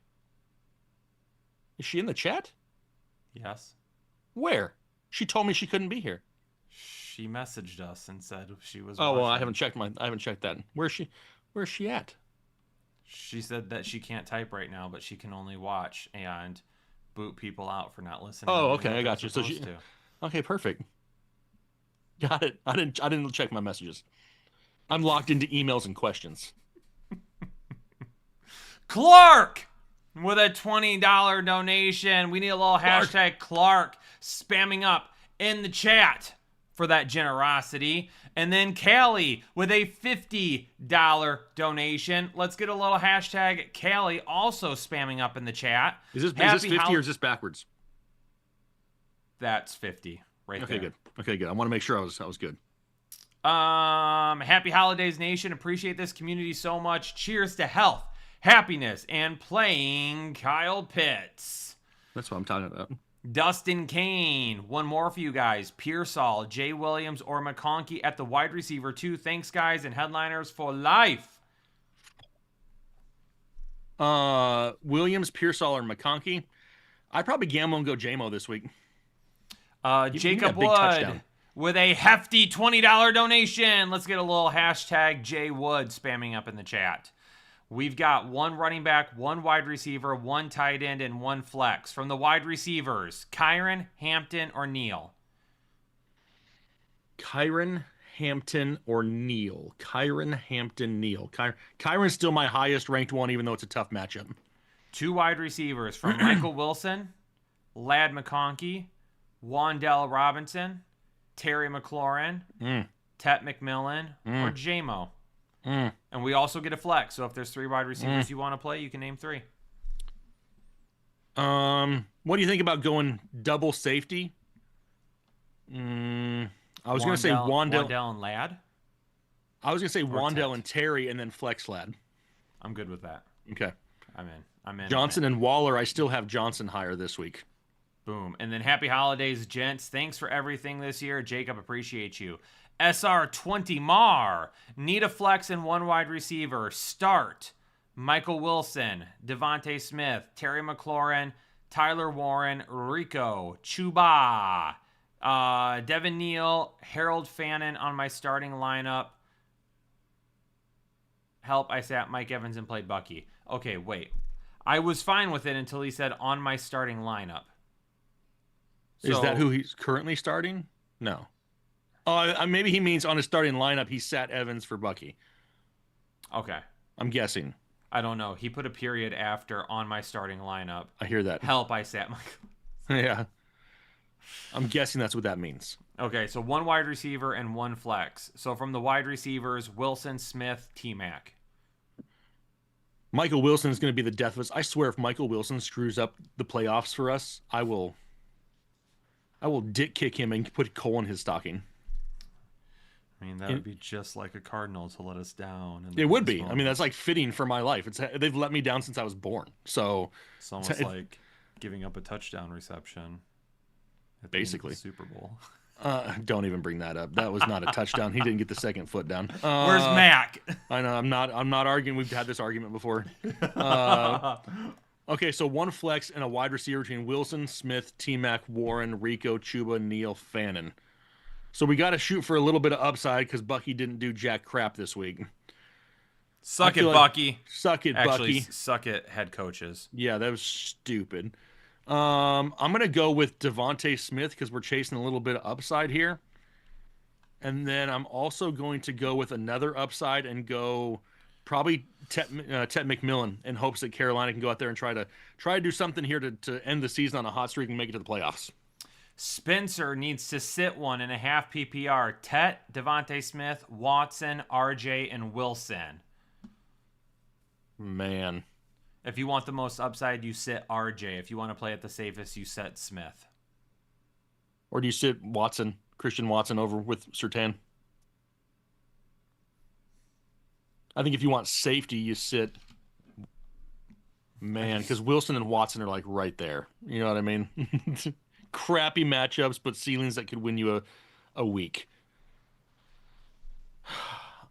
Is she in the chat? Yes. Where? She told me she couldn't be here. She messaged us and said she was. Oh, well, I watching. haven't checked that. Where's she at? She said that she can't type right now, but she can only watch and boot people out for not listening. Oh, okay, I got you. So okay, perfect. Got it. I didn't check my messages. I'm locked into emails and questions. Clark with a $20 donation. We need a little hashtag Clark spamming up in the chat for that generosity. And then Callie with a $50 donation. Let's get a little hashtag Callie also spamming up in the chat. Is this 50 or is this backwards? That's 50 right there. Okay, good. I want to make sure I was good. Happy holidays, nation. Appreciate this community so much. Cheers to health, happiness, and playing Kyle Pitts. That's what I'm talking about. Dustin Kane. One more for you guys. Pearsall, Jay Williams, or McConkey at the wide receiver 2. Thanks, guys, and headliners for life. Williams, Pearsall, or McConkey. I'd probably gamble and go JMO this week. Jacob Wood with a hefty $20 donation. Let's get a little hashtag J Wood spamming up in the chat. We've got one running back, one wide receiver, one tight end, and one flex. From the wide receivers, Kyron, Hampton, or Neal? Kyron, Hampton, or Neal? Kyron, Hampton, Neal. Kyron's still my highest ranked one, even though it's a tough matchup. 2 wide receivers from Michael Wilson, Ladd McConkey, Wan'Dale Robinson, Terry McLaurin, Tet McMillan, or JMO. And we also get a flex. So if there's 3 wide receivers you want to play, you can name 3. What do you think about going double safety? I was going to say Wan'Dale and Ladd. I was going to say Wan'Dale and Terry and then flex Ladd. I'm good with that. Okay. I'm in. Johnson and Waller, I still have Johnson higher this week. Boom. And then happy holidays, gents. Thanks for everything this year. Jacob, appreciate you. SR20 Mar. Need a flex and 1 wide receiver. Start. Michael Wilson, Devontae Smith, Terry McLaurin, Tyler Warren, Rico, Chuba, Devin Neal, Harold Fannin on my starting lineup. Help, I sat Mike Evans and played Bucky. Okay, wait. I was fine with it until he said on my starting lineup. Is that who he's currently starting? No. Maybe he means on his starting lineup, he sat Evans for Bucky. Okay. I'm guessing. I don't know. He put a period after on my starting lineup. I hear that. Help, I sat Michael. Yeah. I'm guessing that's what that means. Okay, so 1 wide receiver and 1 flex. So from the wide receivers, Wilson, Smith, T-Mac. Michael Wilson is going to be the death of us. I swear if Michael Wilson screws up the playoffs for us, I will dick kick him and put coal in his stocking. I mean, that would be just like a Cardinal to let us down. It would be. I mean, that's like fitting for my life. They've let me down since I was born. So it's almost like giving up a touchdown reception at the basically end of the Super Bowl. Don't even bring that up. That was not a touchdown. He didn't get the second foot down. Where's Mac? I know. I'm not arguing. We've had this argument before. Okay, so 1 flex and a wide receiver between Wilson, Smith, T-Mac, Warren, Rico, Chuba, Neal, Fannin. So we got to shoot for a little bit of upside because Bucky didn't do jack crap this week. Suck it, Bucky. Suck it, Actually, Bucky. Suck it, head coaches. Yeah, that was stupid. I'm going to go with Devontae Smith because we're chasing a little bit of upside here. And then I'm also going to go with another upside and go probably Tet McMillan in hopes that Carolina can go out there and try to do something here to end the season on a hot streak and make it to the playoffs. Spencer needs to sit 1.5 PPR. Tet, Devontae Smith, Watson, RJ, and Wilson. Man. If you want the most upside, you sit RJ. If you want to play it the safest, you set Smith. Or do you sit Christian Watson over with Surtain? I think if you want safety, you sit because Wilson and Watson are like right there. You know what I mean? Crappy matchups, but ceilings that could win you a week.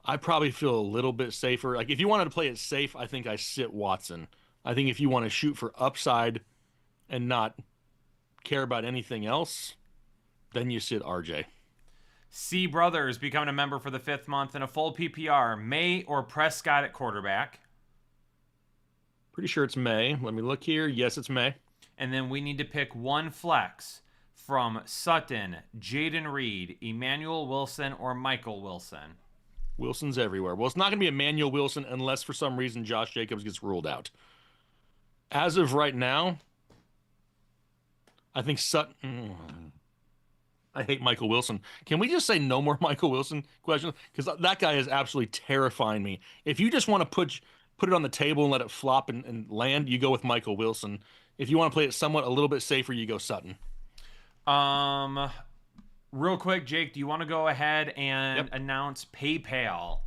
I probably feel a little bit safer. Like if you wanted to play it safe, I think I sit Watson. I think if you want to shoot for upside, and not care about anything else, then you sit RJ. C Brothers becoming a member for the 5th month in a full PPR. May or Prescott at quarterback. Pretty sure it's May. Let me look here. Yes, it's May. And then we need to pick one flex from Sutton, Jaden Reed, Emmanuel Wilson, or Michael Wilson. Wilson's everywhere. Well, it's not going to be Emmanuel Wilson unless for some reason Josh Jacobs gets ruled out. As of right now, I think Sutton... I hate Michael Wilson. Can we just say no more Michael Wilson questions? Because that guy is absolutely terrifying me. If you just want to put it on the table and let it flop and land, you go with Michael Wilson. If you want to play it somewhat a little bit safer, you go Sutton. Real quick, Jake, do you want to go ahead and announce PayPal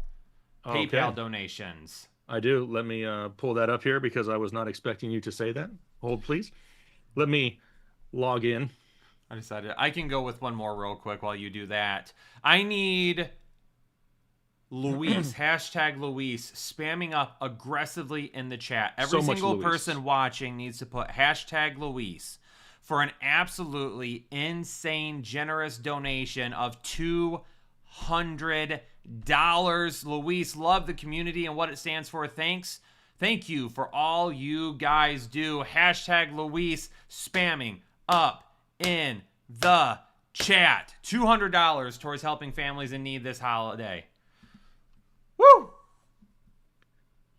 donations? I do. Let me pull that up here because I was not expecting you to say that. Hold, please. Let me log in. I decided I can go with one more real quick while you do that. I need Luis, hashtag Luis, spamming up aggressively in the chat. Every single person watching needs to put hashtag Luis for an absolutely insane, generous donation of $200. Luis, love the community and what it stands for. Thank you for all you guys do. Hashtag Luis, spamming up in the chat. $200 towards helping families in need this holiday. Woo!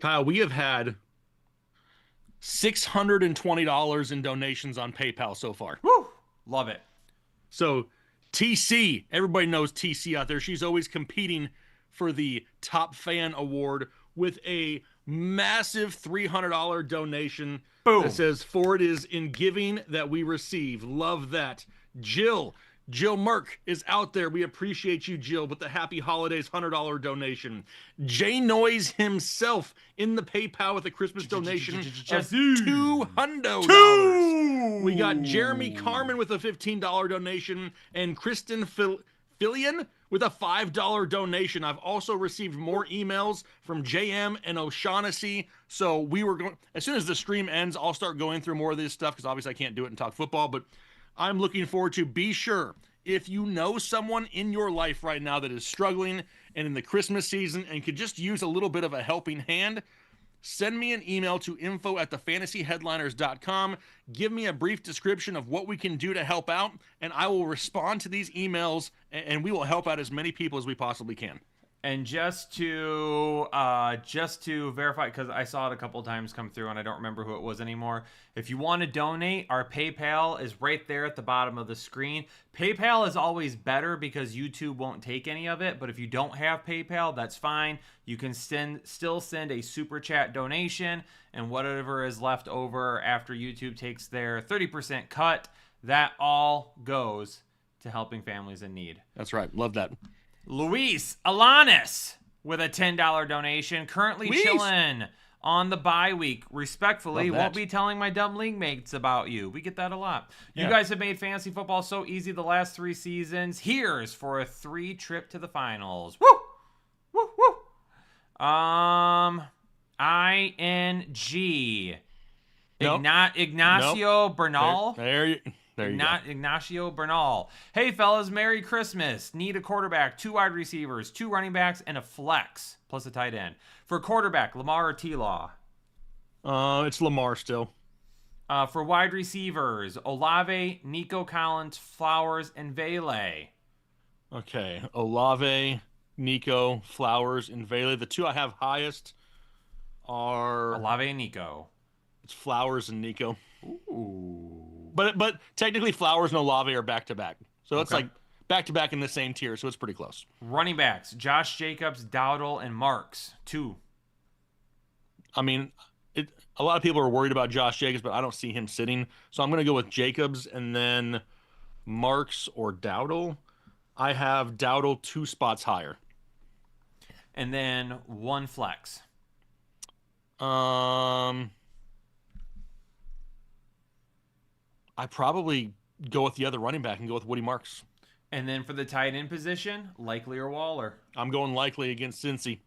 Kyle, we have had $620 in donations on PayPal so far. Woo! Love it. So TC, everybody knows TC out there. She's always competing for the Top Fan Award with a massive $300 donation. Boom. That says, "For it is in giving that we receive." Love that. Jill Merck is out there. We appreciate you, Jill, with the Happy Holidays $100 donation. Jay Noise himself in the PayPal with a Christmas donation of $200. We got Jeremy Carmen with a $15 donation and Kristen Fillion with a $5 donation. I've also received more emails from JM and O'Shaughnessy. So we were going, as soon as the stream ends, I'll start going through more of this stuff because obviously I can't do it and talk football, but I'm looking forward to. Be sure, if you know someone in your life right now that is struggling and in the Christmas season and could just use a little bit of a helping hand, send me an email to info@thefantasyheadliners.com. Give me a brief description of what we can do to help out, and I will respond to these emails, and we will help out as many people as we possibly can. And just to verify, because I saw it a couple times come through and I don't remember who it was anymore. If you want to donate, our PayPal is right there at the bottom of the screen. PayPal is always better because YouTube won't take any of it. But if you don't have PayPal, that's fine. You can still send a super chat donation, and whatever is left over after YouTube takes their 30% cut, that all goes to helping families in need. That's right. Love that. Luis Alanis with a $10 donation. Currently chilling on the bye week. Respectfully, won't be telling my dumb league mates about you. We get that a lot. You guys have made fantasy football so easy the last 3 seasons. Here's for a 3 trip to the finals. Woo! Woo, woo. ING. Nope. Ignacio Bernal. There you go. Ignacio Bernal. Hey, fellas, Merry Christmas. Need a quarterback, 2 wide receivers, 2 running backs, and a flex, plus a tight end. For quarterback, Lamar or T-Law? It's Lamar still. For wide receivers, Olave, Nico Collins, Flowers, and Vele. Okay, Olave, Nico, Flowers, and Vele. The 2 I have highest are Olave and Nico. It's Flowers and Nico. Ooh. But technically Flowers and Olave are back-to-back. So it's like back-to-back in the same tier, so it's pretty close. Running backs, Josh Jacobs, Dowdle, and Marks. 2. I mean, a lot of people are worried about Josh Jacobs, but I don't see him sitting. So I'm going to go with Jacobs and then Marks or Dowdle. I have Dowdle 2 spots higher. And then 1 flex. I probably go with the other running back and go with Woody Marks. And then for the tight end position, Likely or Waller? I'm going Likely against Cincy.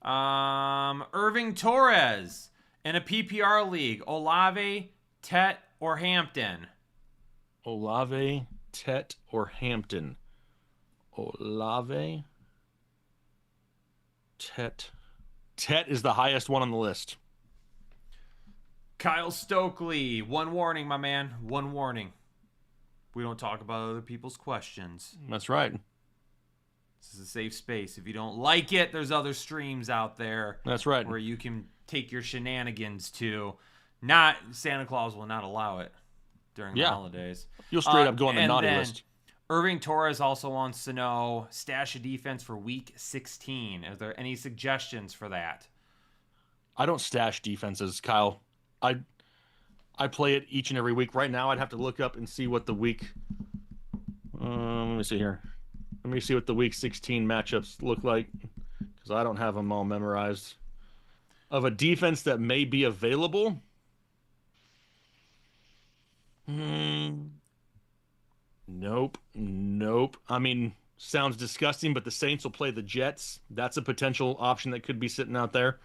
Irving Torres in a PPR league, Olave, Tet, or Hampton? Olave, Tet, or Hampton? Olave, Tet. Tet is the highest one on the list. Kyle Stokely, one warning, my man. One warning. We don't talk about other people's questions. That's right. This is a safe space. If you don't like it, there's other streams out there. That's right. Where you can take your shenanigans to. Not Santa Claus will not allow it during the holidays. You'll straight up go on the naughty list. Irving Torres also wants to know stash a defense for week 16. Are there any suggestions for that? I don't stash defenses, Kyle. I play it each and every week. Right now, I'd have to look up and see what the week. Let me see here. Let me see what the week 16 matchups look like, because I don't have them all memorized. Of a defense that may be available. Nope. I mean, sounds disgusting, but the Saints will play the Jets. That's a potential option that could be sitting out there.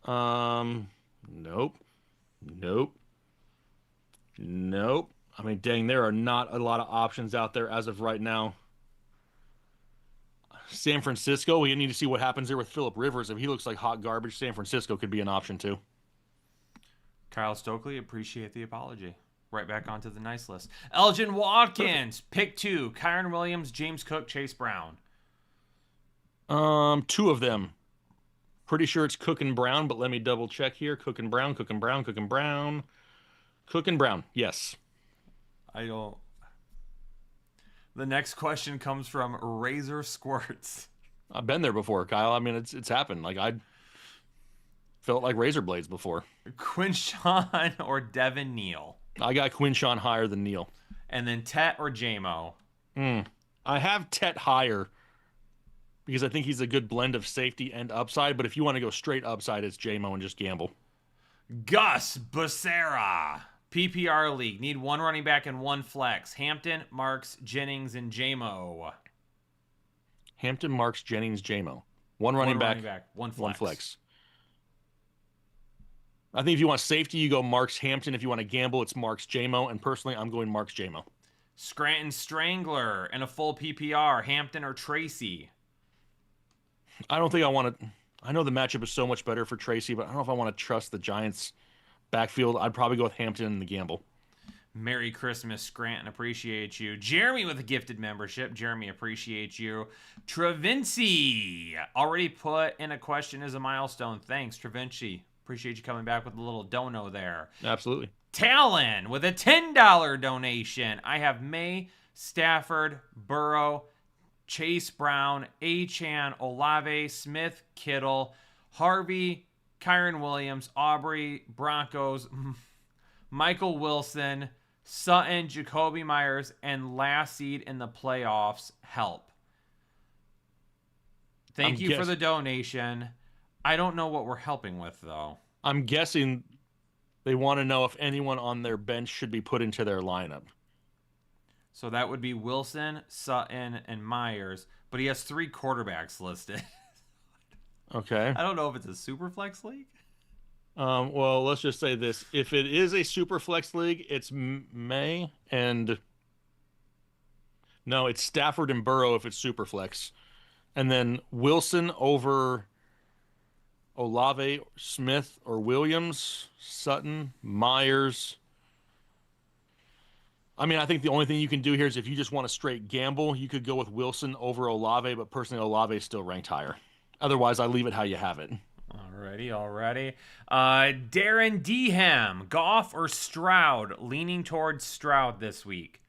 Nope. I mean, dang, there are not a lot of options out there as of right now. San Francisco, we need to see what happens there with Phillip Rivers. If he looks like hot garbage, San Francisco could be an option too. Kyle Stokely, appreciate the apology. Right back onto the nice list. Elgin Watkins, pick 2. Kyren Williams, James Cook, Chase Brown. 2 of them. Pretty sure it's Cook and Brown, but let me double check here. Cook and Brown. Yes. I don't. The next question comes from Razor Squirts. I've been there before, Kyle. I mean, it's happened. Like, I felt like razor blades before. Quinshawn or Devin Neal? I got Quinshawn higher than Neal. And then Tet or JMO? I have Tet higher because I think he's a good blend of safety and upside. But if you want to go straight upside, it's JMO and just gamble. Gus Becerra. PPR league. Need 1 running back and 1 flex. Hampton, Marks, Jennings, and JMO. Hampton, Marks, Jennings, JMO. 1 running back, 1 flex. 1 flex. I think if you want safety, you go Marks, Hampton. If you want to gamble, it's Marks, JMO. And personally, I'm going Marks, JMO. Scranton Strangler and a full PPR. Hampton or Tracy? I don't think I want to. I know the matchup is so much better for Tracy, but I don't know if I want to trust the Giants' backfield. I'd probably go with Hampton in the gamble. Merry Christmas, Scranton. Appreciate you. Jeremy with a gifted membership. Jeremy, appreciate you. Travinci already put in a question as a milestone. Thanks, Travinci. Appreciate you coming back with a little dono there. Absolutely. Talon with a $10 donation. I have May, Stafford, Burrow, Chase Brown, Achane, Olave, Smith, Kittle, Harvey, Kyren Williams, Aubrey, Broncos, Michael Wilson, Sutton, Jacoby Myers, and last seed in the playoffs. Help. Thank you for the donation. I don't know what we're helping with, though. I'm guessing they want to know if anyone on their bench should be put into their lineup. So that would be Wilson, Sutton, and Myers. But he has 3 quarterbacks listed. Okay. I don't know if it's a super flex league. Well, let's just say this. If it is a super flex league, it's May and... No, it's Stafford and Burrow if it's super flex. And then Wilson over Olave, Smith, or Williams, Sutton, Myers. I mean, I think the only thing you can do here is if you just want to straight gamble, you could go with Wilson over Olave, but personally, Olave is still ranked higher. Otherwise, I leave it how you have it. Alrighty. Darren Dehem, Goff or Stroud? Leaning towards Stroud this week.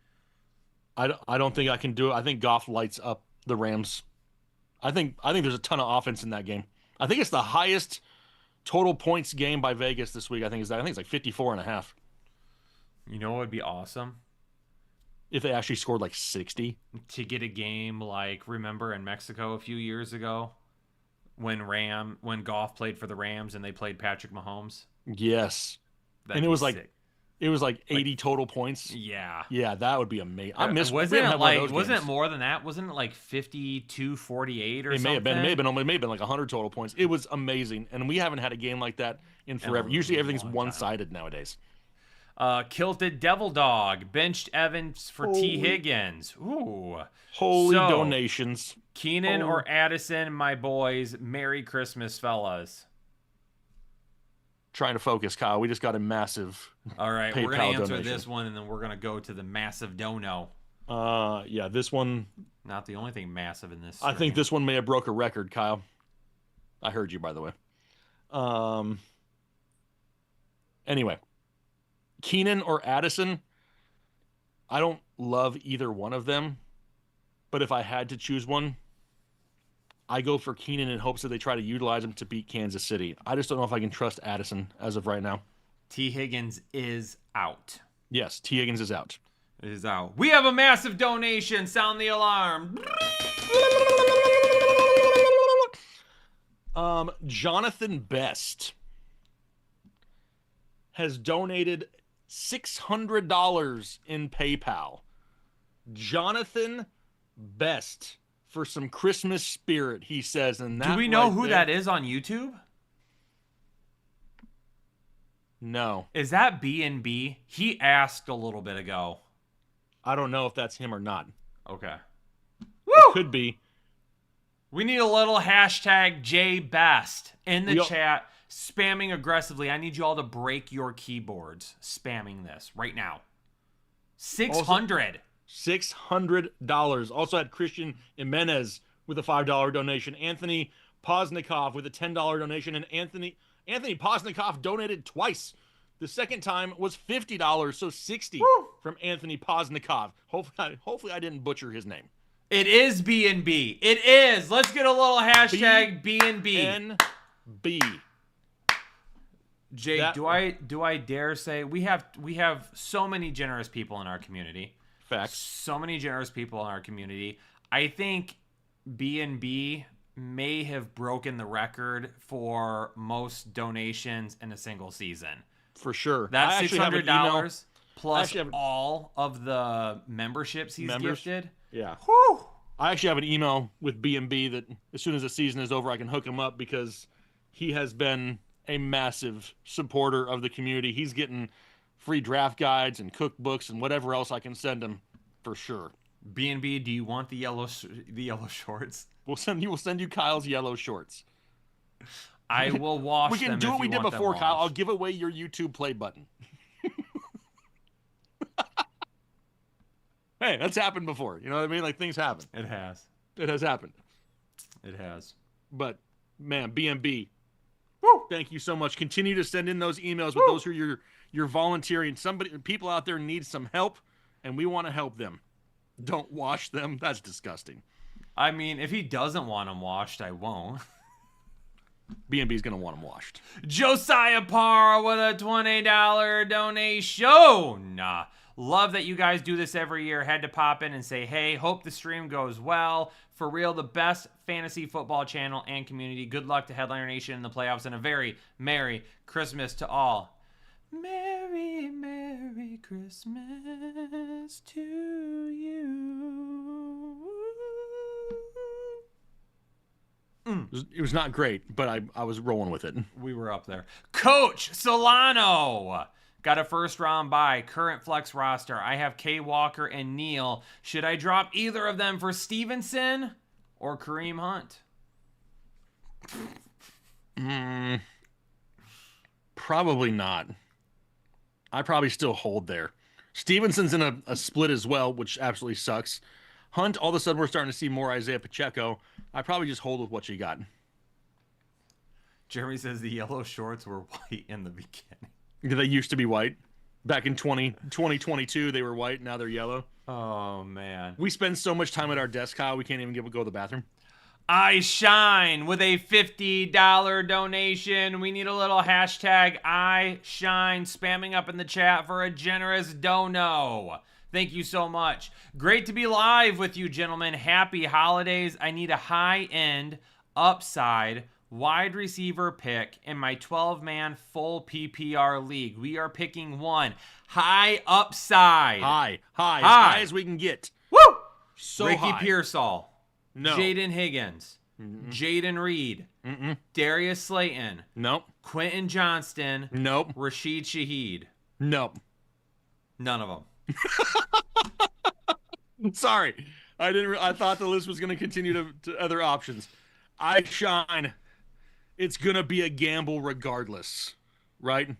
I don't think I can do it. I think Goff lights up the Rams. I think there's a ton of offense in that game. I think it's the highest total points game by Vegas this week. I think it's like 54.5. You know what would be awesome? If they actually scored like 60. To get a game like, remember in Mexico a few years ago when Goff played for the Rams and they played Patrick Mahomes? Yes. And it was sick. It was like 80 total points. Yeah. Yeah, that would be amazing. Wasn't it more than that? Wasn't it like 52-48 or something? It may have been like 100 total points. It was amazing. And we haven't had a game like that in forever. Usually everything's one-sided nowadays. Kilted Devil Dog benched Evans for T. Higgins. Ooh. Holy donations. Keenan or Addison, my boys. Merry Christmas, fellas. Trying to focus, Kyle. We just got a massive All right, PayPal we're going to answer donation. this one, and then we're going to go to the massive dono. Yeah, this one. Not the only thing massive in this I think this one may have broke a record, Kyle. I heard you, by the way. Anyway, Keenan or Addison. I don't love either one of them, but if I had to choose one, I go for Keenan in hopes that they try to utilize him to beat Kansas City. I just don't know if I can trust Addison as of right now. T. Higgins is out. Yes, T. Higgins is out. It is out. We have a massive donation. Sound the alarm. Jonathan Best has donated $600 in PayPal. Jonathan Best for some Christmas spirit, he says. And that do we know right who there, that is on YouTube? No. Is that B&B? He asked a little bit ago. I don't know if that's him or not. Okay. It could be. We need a little hashtag JBest in the chat, spamming aggressively. I need you all to break your keyboards spamming this right now. 600. $600. Also had Christian Jimenez with a $5 donation. Anthony Posnikov with a $10 donation. And Anthony Posnikov donated twice. The second time was $50, so $60 from Anthony Posnikov. Hopefully I didn't butcher his name. It is B&B. It is. Let's get a little hashtag B&B. NB. Jake, do I dare say we have so many generous people in our community. Facts. So many generous people in our community. I think B&B may have broken the record for most donations in a single season. For sure. That's $600 plus all of the memberships he's gifted. Yeah. Whew. I actually have an email with B&B that as soon as the season is over, I can hook him up because he has been a massive supporter of the community. He's getting free draft guides and cookbooks and whatever else I can send him for sure. B&B, do you want the yellow shorts? We'll send you Kyle's yellow shorts. I will wash them. We can do what we did before, Kyle. I'll give away your YouTube play button. Hey, that's happened before. You know what I mean? Like, things happen. It has. It has happened. It has. But, man, B&B, woo, thank you so much. Continue to send in those emails with those who you're volunteering. People out there need some help, and we want to help them. Don't wash them. That's disgusting. I mean, if he doesn't want them washed, I won't. B&B's going to want them washed. Josiah Parr with a $20 donation. Nah. Love that you guys do this every year. Had to pop in and say, hey, hope the stream goes well. For real, the best fantasy football channel and community. Good luck to Headliner Nation in the playoffs and a very Merry Christmas to all. Merry, Merry Christmas to you. It was not great, but I was rolling with it. We were up there. Coach Solano. Got a first round bye. Current flex roster. I have K. Walker and Neal. Should I drop either of them for Stevenson or Kareem Hunt? Probably not. I probably still hold there. Stevenson's in a split as well, which absolutely sucks. Hunt, all of a sudden we're starting to see more Isaiah Pacheco. I probably just hold with what you got. Jeremy says the yellow shorts were white in the beginning. They used to be white. Back in 2022, they were white. Now they're yellow. Oh, man. We spend so much time at our desk, Kyle, we can't even go to the bathroom. I Shine with a $50 donation. We need a little hashtag I Shine spamming up in the chat for a generous dono. Thank you so much. Great to be live with you, gentlemen. Happy holidays. I need a high-end, upside, wide receiver pick in my 12-man full PPR league. We are picking one. High upside. High. As high as we can get. Woo! So Ricky high. Pearsall. No. Jaden Higgins. Jaden Reed. Darius Slayton. Nope. Quentin Johnston. Nope. Rashid Shaheed. Nope. None of them. Sorry. I thought the list was going to continue to other options. I shine. It's going to be a gamble regardless, right?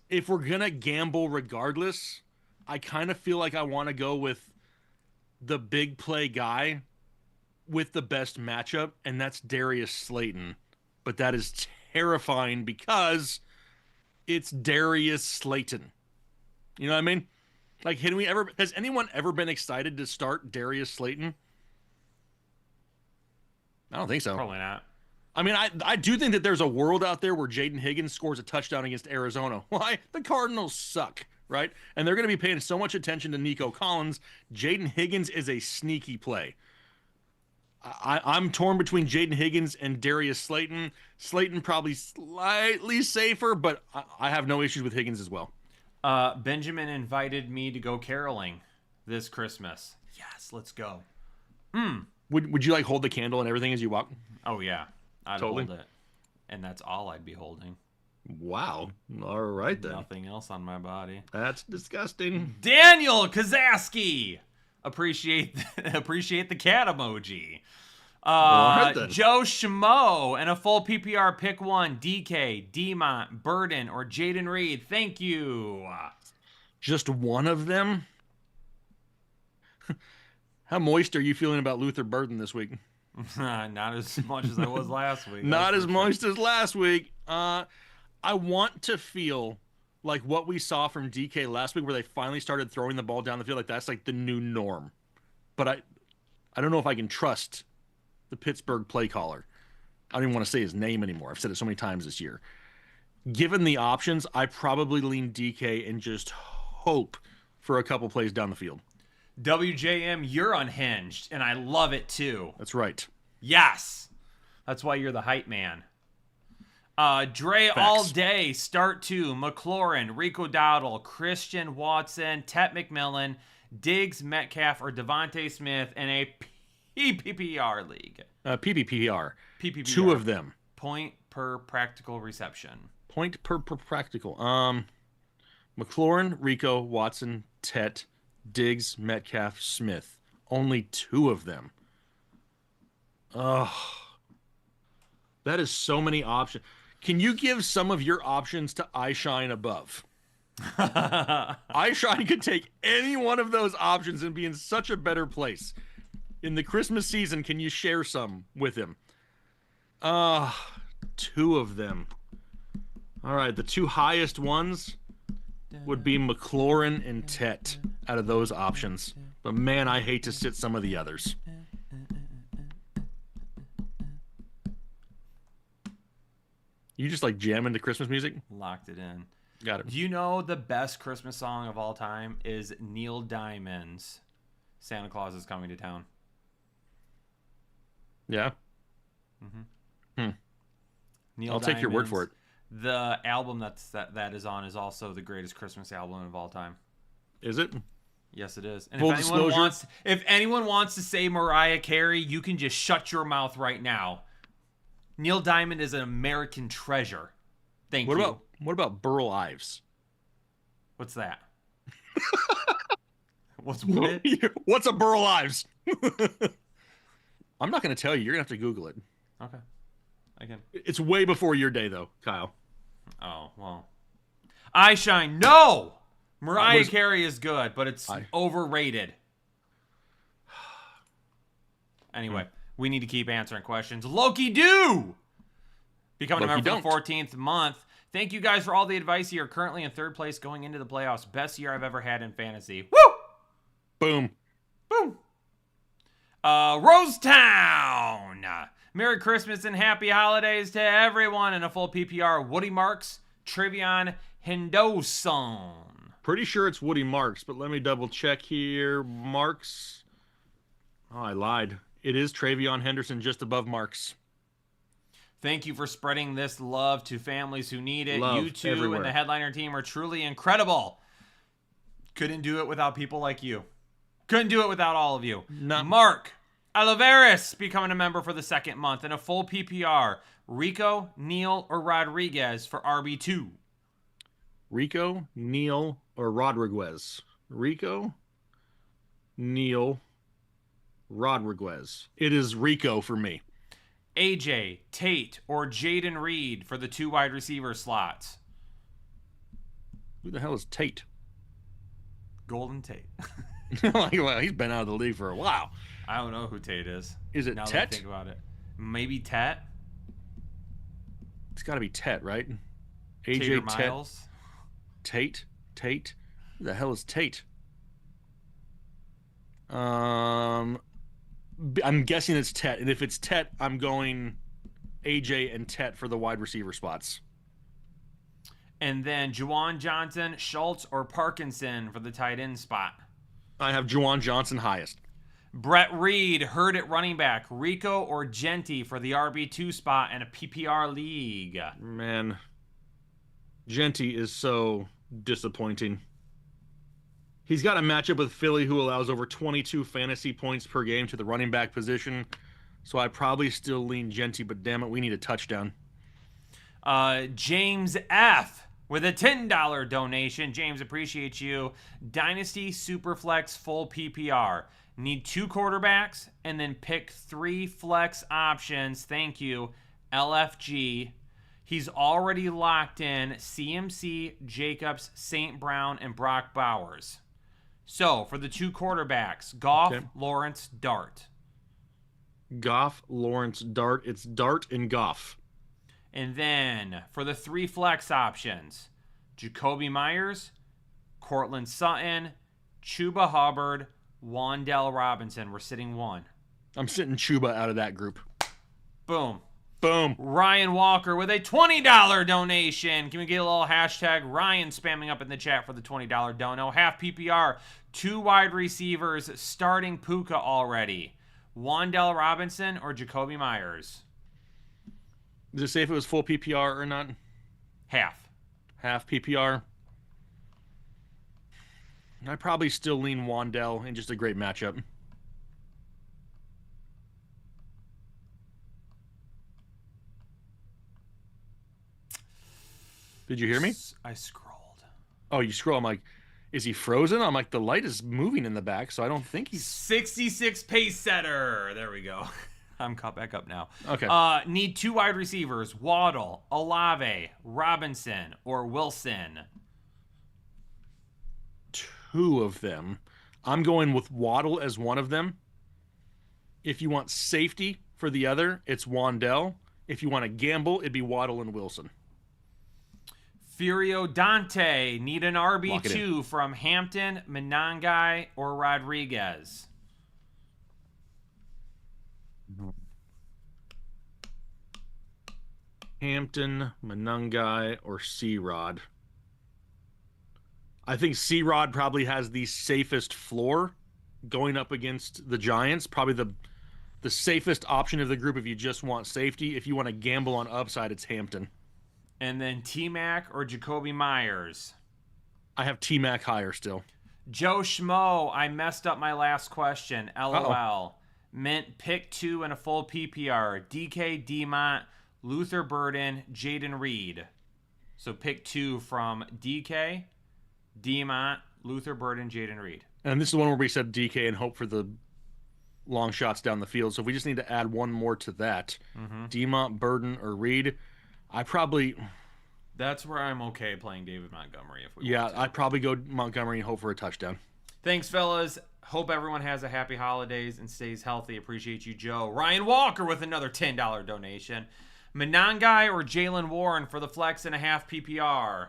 If we're going to gamble regardless, I kind of feel like I want to go with the big play guy with the best matchup, and that's Darius Slayton. But that is terrifying because it's Darius Slayton. You know what I mean? Like, has anyone ever been excited to start Darius Slayton? I don't think so. Probably not. I mean, I do think that there's a world out there where Jaden Higgins scores a touchdown against Arizona. Why? The Cardinals suck, right? And they're going to be paying so much attention to Nico Collins. Jaden Higgins is a sneaky play. I'm torn between Jaden Higgins and Darius Slayton. Slayton probably slightly safer, but I have no issues with Higgins as well. Benjamin invited me to go caroling this Christmas. Yes, let's go. Would you like hold the candle and everything as you walk? Oh yeah, I'd Totally. hold it, and that's all I'd be holding. Wow. All right then. Nothing else on my body. That's disgusting. Daniel Kazaski, appreciate the cat emoji. right then. Joe Schmo and a full PPR pick one. DK, Demont, Burden, or Jaden Reed. Thank you. Just one of them? How moist are you feeling about Luther Burden this week? Not as much as I was last week. Not that's as for sure. moist as last week. I want to feel like what we saw from DK last week, where they finally started throwing the ball down the field. Like that's like the new norm. But I don't know if I can trust the Pittsburgh play caller. I don't even want to say his name anymore. I've said it so many times this year. Given the options, I probably lean DK and just hope for a couple plays down the field. WJM, you're unhinged, and I love it too. That's right. Yes. That's why you're the hype man. Dre Facts. all day, start two, McLaurin, Rico Dowdle, Christian Watson, Tet McMillan, Diggs, Metcalf, or Devontae Smith in a PPR league. PPPR. PPPR. Two of them. Point per practical reception. Point per practical. McLaurin, Rico, Watson, Tet, Diggs, Metcalf, Smith. Only two of them. Oh, that is so many options. Can you give some of your options to iShine above? iShine could take any one of those options and be in such a better place. In the Christmas season, can you share some with him? Two of them. All right, the two highest ones would be McLaurin and Tet out of those options. But man, I hate to sit some of the others. You just like jamming to Christmas music? Locked it in. Got it. Do you know the best Christmas song of all time is Neil Diamond's Santa Claus is Coming to Town? Yeah. Neil I'll take your word for it. The album that is on is also the greatest Christmas album of all time. Is it? Yes, it is. And Full if disclosure. anyone wants to say Mariah Carey, you can just shut your mouth right now. Neil Diamond is an American treasure. Thank you. What about Burl Ives? What's that? What's what? What's a Burl Ives? I'm not going to tell you. You're going to have to Google it. Okay. I can. It's way before your day, though, Kyle. Oh, well. I Shine. No! Mariah Carey is good, but it's overrated. Anyway, we need to keep answering questions. Loki do! Becoming a member for the 14th month. Thank you guys for all the advice. You're currently in third place going into the playoffs. Best year I've ever had in fantasy. Woo! Boom. Boom. Rosetown. Merry Christmas and happy holidays to everyone. In a full PPR, Woody Marks, Trevion Henderson. Pretty sure it's Woody Marks, but let me double check here. Marks. Oh, I lied. It is Trevion Henderson just above Marks. Thank you for spreading this love to families who need it. Love you two everywhere. and the headliner team are truly incredible. Couldn't do it without people like you. Couldn't do it without all of you. No. Mark Oliveris becoming a member for the second month in a full PPR. Rico, Neal, or Rodriguez for RB2. Rico, Neal, or Rodriguez? Rico, Neil, Rodriguez. It is Rico for me. AJ, Tate, or Jaden Reed for the 2 wide receiver slots. Who the hell is Tate? Golden Tate. Well, he's been out of the league for a while. I don't know who Tate is. Is it now Tet? That I think about it. Maybe Tet? It's got to be Tet, right? Tater AJ Miles? Tate? Who the hell is Tate? I'm guessing it's Tet, and if it's Tet, I'm going AJ and Tet for the wide receiver spots. And then Juwan Johnson, Schultz, or Parkinson for the tight end spot. I have Juwan Johnson highest. Brett Reed, Hurd at running back, Rico or Genty for the RB2 spot in a PPR league. Man, Genty is so disappointing. He's got a matchup with Philly, who allows over 22 fantasy points per game to the running back position. So I probably still lean Genty, but damn it, we need a touchdown. James F. with a $10 donation. James, appreciate you. Dynasty Superflex full PPR. Need 2 quarterbacks and then pick 3 flex options. Thank you, LFG. He's already locked in CMC, Jacobs, St. Brown, and Brock Bowers. So, for the 2 quarterbacks, Goff, Okay. Lawrence, Dart. Goff, Lawrence, Dart. It's Dart and Goff. And then, for the 3 flex options, Jacoby Myers, Cortland Sutton, Chuba Hubbard, Wan'Dale Robinson. We're sitting 1. I'm sitting Chuba out of that group. Boom. Boom. Ryan Walker with a $20 donation. Can we get a little hashtag Ryan spamming up in the chat for the $20 dono? Half PPR, 2 wide receivers, starting Puka already. Wan'Dale Robinson or Jacoby Myers? Does it say if it was full PPR or not? Half. Half PPR. I probably still lean Wan'Dale in just a great matchup. Did you hear me? I scrolled. Oh, you scroll. I'm like, is he frozen? I'm like, the light is moving in the back, so I don't think he's... 66 pace setter. There we go. I'm caught back up now. Okay. Need 2 wide receivers. Waddle, Olave, Robinson, or Wilson. 2 of them. I'm going with Waddle as one of them. If you want safety for the other, it's Wan'Dale. If you want to gamble, it'd be Waddle and Wilson. Furio Dante, need an RB2 from Hampton, Menangai, or Rodriguez. Hampton, Menangai, or C-Rod. I think C-Rod probably has the safest floor going up against the Giants. Probably the safest option of the group if you just want safety. If you want to gamble on upside, it's Hampton. And then T-Mac or Jacoby Myers. I have T-Mac higher still. Joe Schmo, I messed up my last question. LOL. Uh-oh. Meant pick 2 in a full PPR. DK, Demont, Luther Burden, Jaden Reed. So pick 2 from DK, Demont, Luther Burden, Jaden Reed. And this is the one where we said DK and hope for the long shots down the field. So if we just need to add one more to that, Demont, Burden, or Reed, I probably... That's where I'm okay playing David Montgomery if we want to. I'd probably go Montgomery and hope for a touchdown. Thanks, fellas. Hope everyone has a happy holidays and stays healthy. Appreciate you, Joe. Ryan Walker with another $10 donation. Menangai or Jalen Warren for the flex and a half PPR?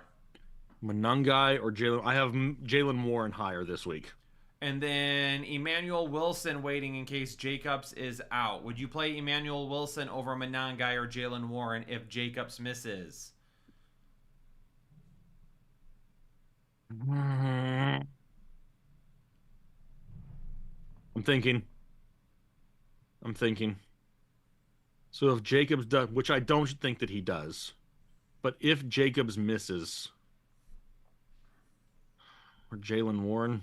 Menangai or Jalen... I have Jalen Warren higher this week. And then Emmanuel Wilson waiting in case Jacobs is out. Would you play Emmanuel Wilson over Menangai or Jalen Warren if Jacobs misses? I'm thinking. So if Jacobs does, which I don't think that he does, but if Jacobs misses, or Jalen Warren,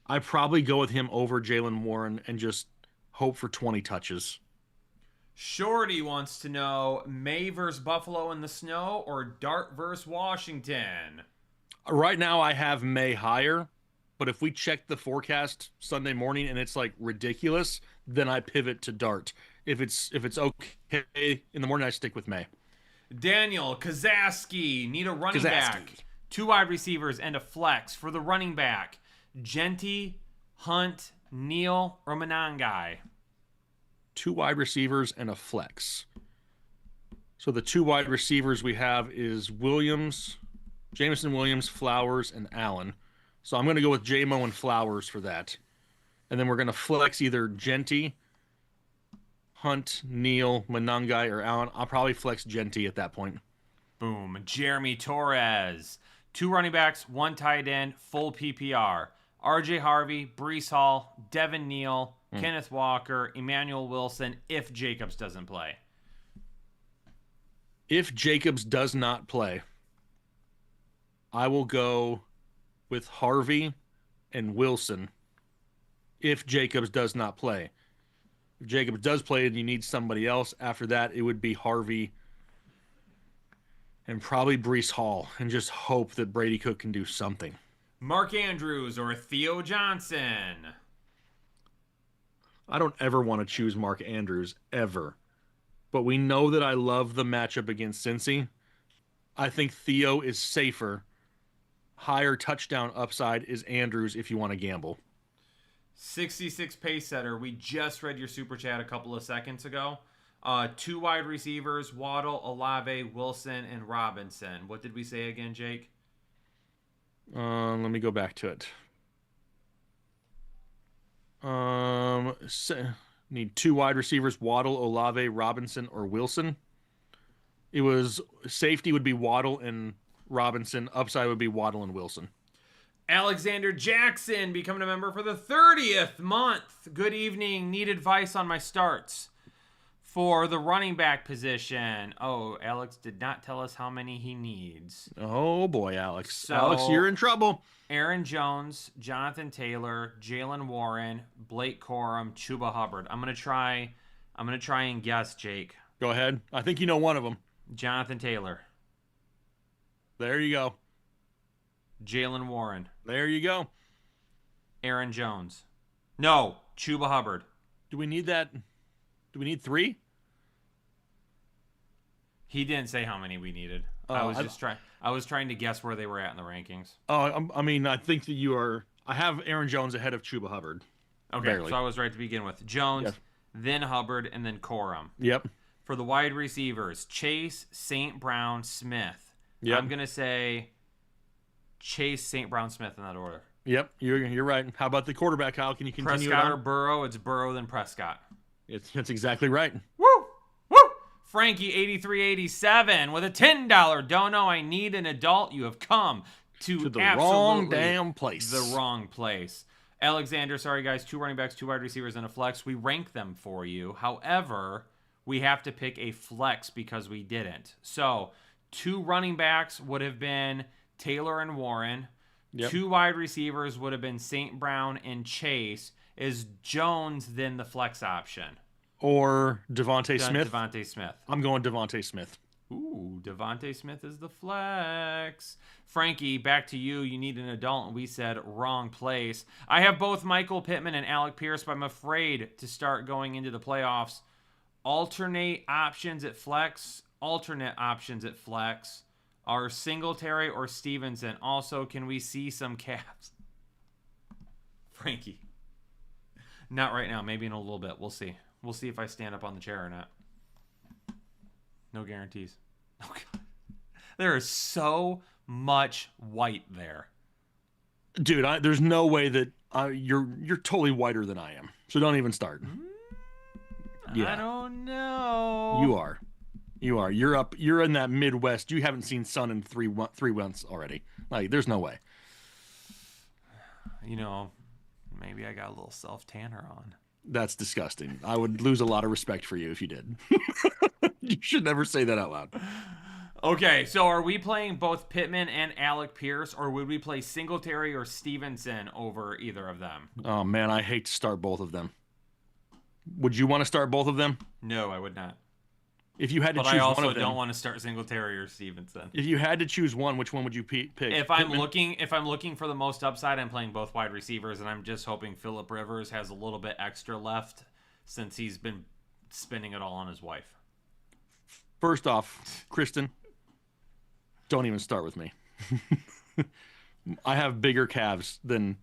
I probably go with him over Jalen Warren and just hope for 20 touches. Shorty wants to know May versus Buffalo in the snow or Dart versus Washington? Right now, I have May higher, but if we check the forecast Sunday morning and it's like ridiculous, then I pivot to Dart. If it's okay in the morning, I stick with May. Daniel Kazaski, need a running Kazaski. back, 2 wide receivers, and a flex. For the running back, Genty, Hunt, Neal, or Monangai. 2 wide receivers and a flex. So the 2 wide receivers we have is Jameson Williams, Flowers, and Allen. So I'm going to go with J-Mo and Flowers for that. And then we're going to flex either Genty, Hunt, Neal, Monangai, or Allen. I'll probably flex Genty at that point. Boom. Jeremy Torres. 2 running backs, 1 tight end, full PPR. RJ Harvey, Brees Hall, Devin Neal, Kenneth Walker, Emmanuel Wilson, if Jacobs doesn't play. If Jacobs does not play, I will go with Harvey and Wilson if Jacobs does not play. If Jacobs does play and you need somebody else, after that, it would be Harvey and probably Brees Hall, and just hope that Brady Cook can do something. Mark Andrews or Theo Johnson. I don't ever want to choose Mark Andrews, ever. But we know that I love the matchup against Cincy. I think Theo is safer. Higher touchdown upside is Andrews if you want to gamble. 66 pace setter. We just read your super chat a couple of seconds ago. 2 wide receivers, Waddle, Olave, Wilson, and Robinson. What did we say again, Jake? Let me go back to it. Need 2 wide receivers, Waddle, Olave, Robinson, or Wilson. It was safety would be Waddle and Robinson. Upside would be Waddle and Wilson. Alexander Jackson becoming a member for the 30th month. Good evening. Need advice on my starts for the running back position. Oh, Alex did not tell us how many he needs. Oh boy, Alex. So, Alex, you're in trouble. Aaron Jones, Jonathan Taylor, Jalen Warren, Blake Corum, Chuba Hubbard. I'm gonna try and guess, Jake. Go ahead. I think you know one of them. Jonathan Taylor. There you go. Jalen Warren. There you go. Aaron Jones. No, Chuba Hubbard. Do we need that? Do we need 3? He didn't say how many we needed. I was trying to guess where they were at in the rankings. I mean, I think that you are. I have Aaron Jones ahead of Chuba Hubbard. Okay, barely. So I was right to begin with. Jones, Yes. then Hubbard, and then Corum. Yep. For the wide receivers, Chase, St. Brown, Smith. Yep. I'm gonna say Chase, St. Brown, Smith in that order. Yep. You're right. How about the quarterback, Kyle? Can you continue? Prescott or Burrow? It's Burrow then Prescott. That's exactly right. Woo! Woo! Frankie 8387 with a $10 dono. I need an adult. You have come to the absolutely wrong damn place. The wrong place. Alexander, sorry guys, 2 running backs, 2 wide receivers, and a flex. We rank them for you. However, we have to pick a flex because we didn't. So 2 running backs would have been Taylor and Warren. Yep. 2 wide receivers would have been St. Brown and Chase. Is Jones then the flex option? Or Devontae Smith? Devontae Smith. I'm going Devontae Smith. Ooh, Devontae Smith is the flex. Frankie, back to you. You need an adult, and we said wrong place. I have both Michael Pittman and Alec Pierce, but I'm afraid to start going into the playoffs. Alternate options at flex are Singletary or Stevenson. Also, can we see some caps? Frankie. Not right now. Maybe in a little bit. We'll see. We'll see if I stand up on the chair or not. No guarantees. Oh, God. There is so much white there. Dude, there's no way that you're totally whiter than I am. So don't even start. I don't know. You are. You're in that Midwest. You haven't seen sun in 3 months already. Like, there's no way. Maybe I got a little self-tanner on. That's disgusting. I would lose a lot of respect for you if you did. You should never say that out loud. Okay, so are we playing both Pittman and Alec Pierce, or would we play Singletary or Stevenson over either of them? Oh, man, I hate to start both of them. Would you want to start both of them? No, I would not. If you had to But choose I one also of them, don't want to start Singletary or Stevenson. if you had to choose one, which one would you pick? If I'm looking for the most upside, I'm playing both wide receivers, and I'm just hoping Phillip Rivers has a little bit extra left since he's been spending it all on his wife. First off, Kristen, don't even start with me. I have bigger calves than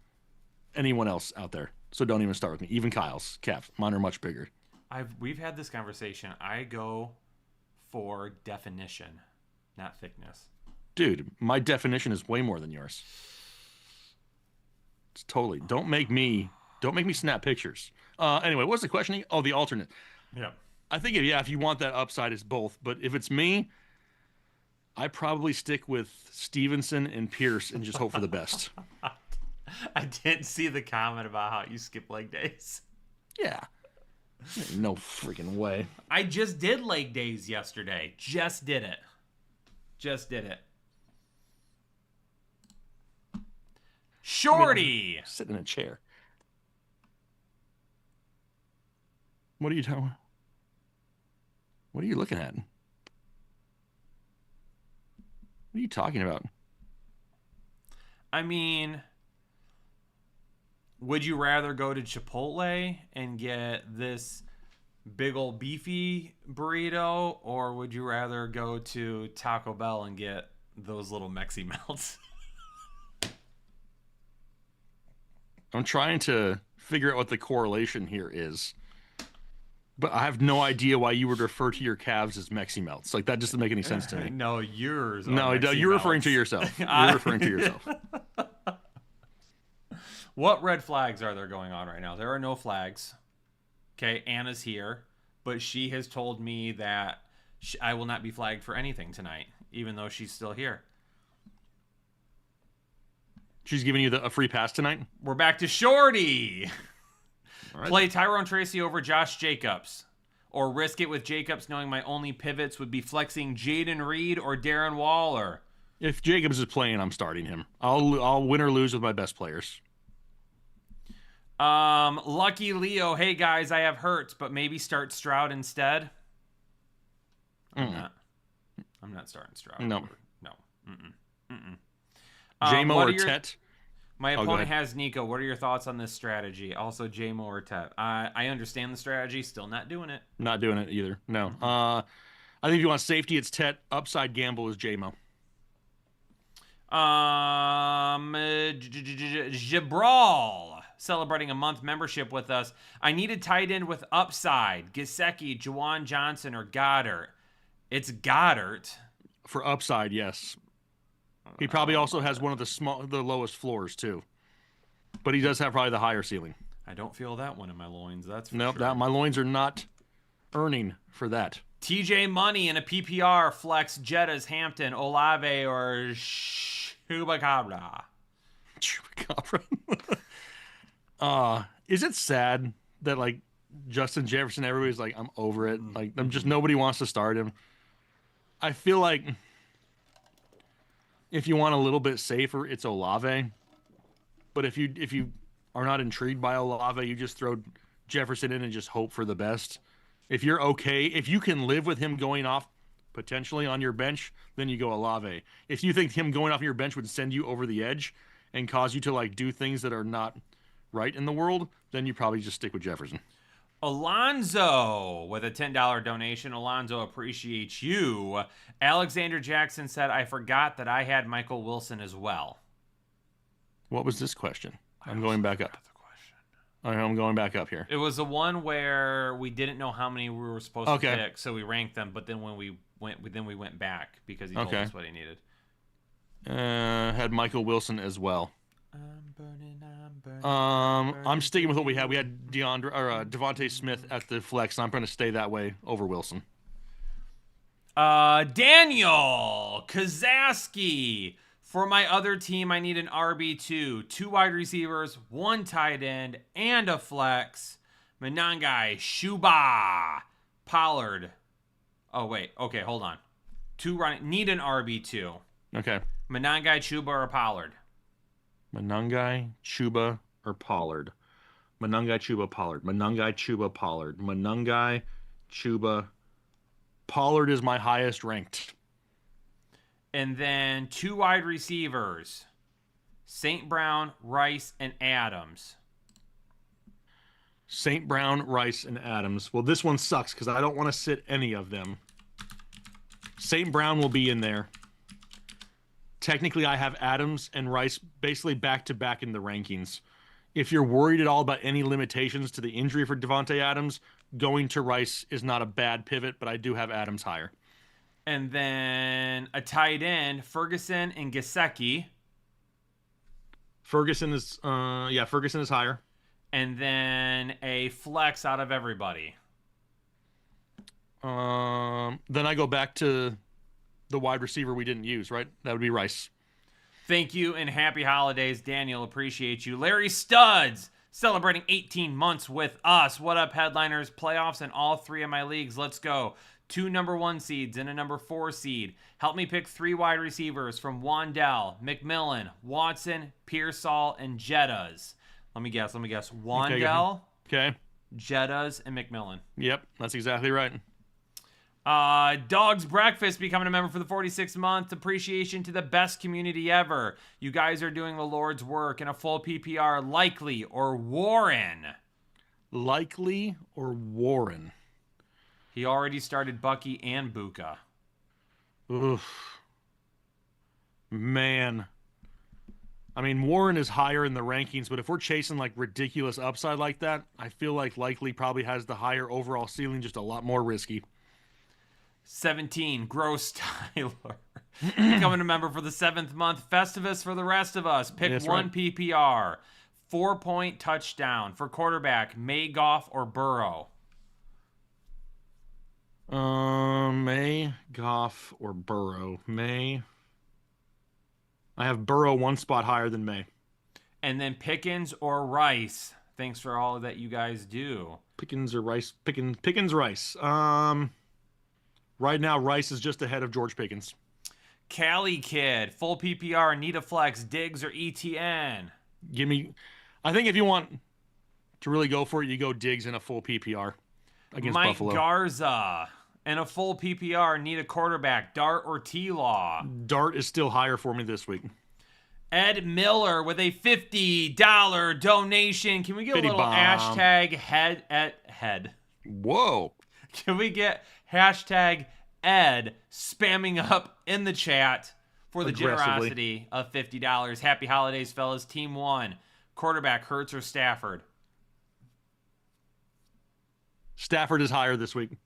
anyone else out there, so don't even start with me. Even Kyle's calves, mine are much bigger. We've had this conversation. I go for definition, not thickness. Dude, my definition is way more than yours. It's totally. Don't make me snap pictures. Anyway, what's the question? Oh, the alternate. Yeah. I think if you want that upside, it's both. But if it's me, I probably stick with Stevenson and Pierce and just hope for the best. I didn't see the comment about how you skip leg days. Yeah. No freaking way. I just did leg days yesterday. Just did it. Shorty. Sit in a chair. What are you doing? What are you looking at? What are you talking about? I mean, would you rather go to Chipotle and get this big old beefy burrito, or would you rather go to Taco Bell and get those little Mexi Melts? I'm trying to figure out what the correlation here is. But I have no idea why you would refer to your calves as Mexi Melts. Like, that doesn't make any sense to me. No, yours. No, you're referring to yourself. You're referring to yourself. What red flags are there going on right now? There are no flags. Okay, Anna's here, but she has told me that I will not be flagged for anything tonight, even though she's still here. She's giving you a free pass tonight? We're back to Shorty. Right. Play Tyrone Tracy over Josh Jacobs, or risk it with Jacobs knowing my only pivots would be flexing Jaden Reed or Darren Waller. If Jacobs is playing, I'm starting him. I'll win or lose with my best players. Lucky Leo, hey guys, I have Hurts, but maybe start Stroud instead. I'm not starting Stroud. No. J-Mo or Tet? My opponent has Nico. What are your thoughts on this strategy? Also, J-Mo or Tet. I understand the strategy. Still not doing it. Not doing it either. No. I think if you want safety, it's Tet. Upside gamble is J-Mo. Jabral celebrating a month membership with us. I need a tight end with upside. Gesicki, Juwan Johnson, or Goddard. It's Goddard. For upside, yes. He probably also has one of the lowest floors too, but he does have probably the higher ceiling. I don't feel that one in my loins. That's for sure. My loins are not earning for that. TJ Money in a PPR flex Jettas, Hampton, Olave, or Chupacabra. Chupacabra. Is it sad that like Justin Jefferson, everybody's like, I'm over it. Like, nobody wants to start him. I feel like if you want a little bit safer, it's Olave. But if you are not intrigued by Olave, you just throw Jefferson in and just hope for the best. If you're okay, if you can live with him going off potentially on your bench, then you go Olave. If you think him going off your bench would send you over the edge and cause you to like do things that are not right in the world, then you probably just stick with Jefferson. Alonzo with a $10 donation. Alonzo appreciates you. Alexander Jackson said, I forgot that I had Michael Wilson as well. What was this question? I'm going back up. I'm going back up here. It was the one where we didn't know how many we were supposed to pick, so we ranked them, but then when we went back because he told us what he needed. Had Michael Wilson as well. I'm sticking with what we had. We had Devontae Smith at the flex. And I'm going to stay that way over Wilson. Daniel Kazaski. For my other team, I need an RB2, 2 wide receivers, 1 tight end, and a flex. Menangai, Shuba, Pollard. Oh wait, okay, hold on. 2 running. Need an RB2. Okay. Menangai, Chuba, or Pollard. Menangai, Chuba, or Pollard. Menangai, Chuba, Pollard. Menangai, Chuba, Pollard. Menangai, Chuba, Pollard is my highest ranked. And then 2 wide receivers. St. Brown, Rice, and Adams. St. Brown, Rice, and Adams. Well, this one sucks because I don't want to sit any of them. St. Brown will be in there. Technically, I have Adams and Rice basically back-to-back in the rankings. If you're worried at all about any limitations to the injury for Devontae Adams, going to Rice is not a bad pivot, but I do have Adams higher. And then a tight end, Ferguson and Gesicki. Ferguson is higher. And then a flex out of everybody. Then I go back to the wide receiver we didn't use, right? That would be Rice. Thank you and happy holidays, Daniel. Appreciate you. Larry Studs, celebrating 18 months with us. What up, headliners? Playoffs in all 3 of my leagues. Let's go. 2 number 1 seeds and a number 4 seed. Help me pick 3 wide receivers from Wandell, McMillan, Watson, Pearsall, and Jettas. Let me guess. Wandell, Okay. Jettas, and McMillan. Yep, that's exactly right. Dog's Breakfast becoming a member for the 46th month. Appreciation to the best community ever. You guys are doing the Lord's work in a full PPR. Likely or Warren? Likely or Warren? He already started Bucky and Buka. Oof. Man. I mean, Warren is higher in the rankings, but if we're chasing like ridiculous upside like that, I feel like Likely probably has the higher overall ceiling, just a lot more risky. 17, Gross Tyler. Becoming a member for the 7th month. Festivus for the rest of us. Pick That's one right. PPR. 4-point touchdown. For quarterback, May, Goff, or Burrow. May, Goff, or Burrow. May. I have Burrow 1 spot higher than May. And then Pickens or Rice. Thanks for all that you guys do. Pickens or Rice? Pickens, Rice. Right now, Rice is just ahead of George Pickens. Cali Kid, full PPR, need a flex, Diggs or ETN. I think if you want to really go for it, you go Diggs in a full PPR against Mike Buffalo. Garza, in a full PPR, need a quarterback, Dart or T-Law. Dart is still higher for me this week. Ed Miller with a $50 donation. Can we get a little bomb. hashtag head? Whoa. Can we get hashtag Ed spamming up in the chat for the generosity of $50? Happy holidays, fellas. Team 1, quarterback, Hurts or Stafford? Stafford is higher this week.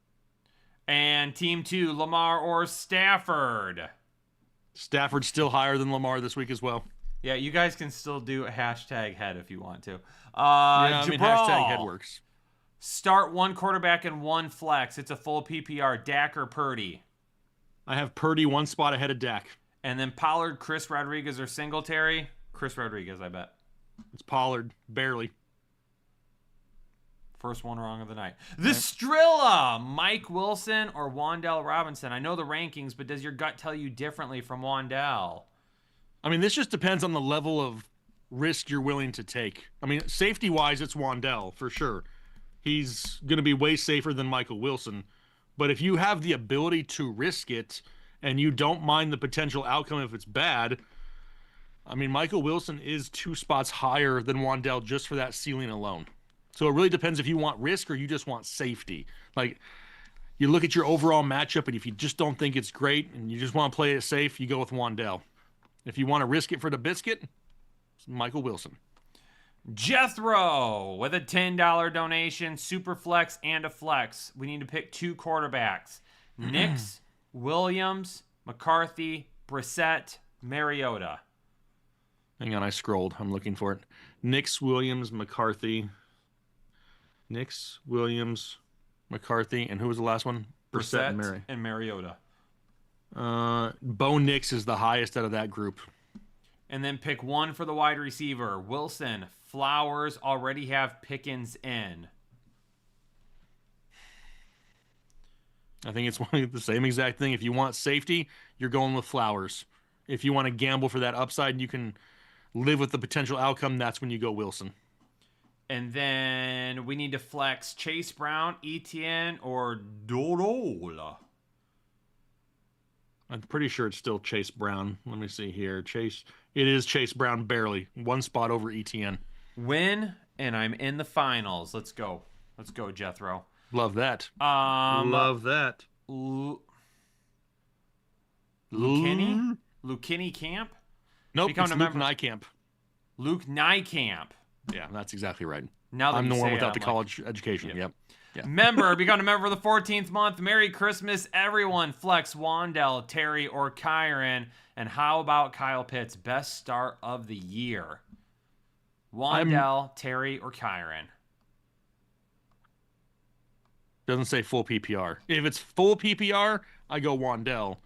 And team 2, Lamar or Stafford? Stafford's still higher than Lamar this week as well. Yeah, you guys can still do a hashtag head if you want to. Yeah, I mean, hashtag head works. Start 1 quarterback and 1 flex. It's a full PPR. Dak or Purdy? I have Purdy 1 spot ahead of Dak. And then Pollard, Chris Rodriguez, or Singletary? Chris Rodriguez, I bet. It's Pollard, barely. First one wrong of the night. The Strilla, Mike Wilson or Wandell Robinson? I know the rankings, but does your gut tell you differently from Wandell? I mean, this just depends on the level of risk you're willing to take. I mean, safety-wise, it's Wandell, for sure. He's going to be way safer than Michael Wilson. But if you have the ability to risk it and you don't mind the potential outcome if it's bad, I mean, Michael Wilson is 2 spots higher than Wandell just for that ceiling alone. So it really depends if you want risk or you just want safety. Like, you look at your overall matchup, and if you just don't think it's great and you just want to play it safe, you go with Wandell. If you want to risk it for the biscuit, it's Michael Wilson. Jethro with a $10 donation, super flex and a flex. We need to pick 2 quarterbacks. Nix, Williams, McCarthy, Brissett, Mariota. Hang on, I scrolled. I'm looking for it. Nix, Williams, McCarthy. Nix, Williams, McCarthy, and who was the last one? Brissett and Mariota. Bo Nix is the highest out of that group. And then pick 1 for the wide receiver. Wilson, Flowers already have Pickens in. I think it's the same exact thing. If you want safety, you're going with Flowers. If you want to gamble for that upside and you can live with the potential outcome, that's when you go Wilson. And then we need to flex Chase Brown, Etienne, or Dorola. I'm pretty sure it's still Chase Brown. Let me see here. Chase. It is Chase Brown, barely. One spot over ETN. Win, and I'm in the finals. Let's go. Let's go, Jethro. Love that. Love that. Lukinney Camp? Nope, Become it's a Luke member. Nykamp. Luke Nykamp. Yeah, that's exactly right. Now that I'm you the one say it, without I'm the like, college education. Yep. Yeah. Member, become a member of the 14th month. Merry Christmas, everyone. Flex, Wandell, Terry, or Kyron. And how about Kyle Pitts? Best start of the year. Wandell, Terry, or Kyron? Doesn't say full PPR. If it's full PPR, I go Wandell.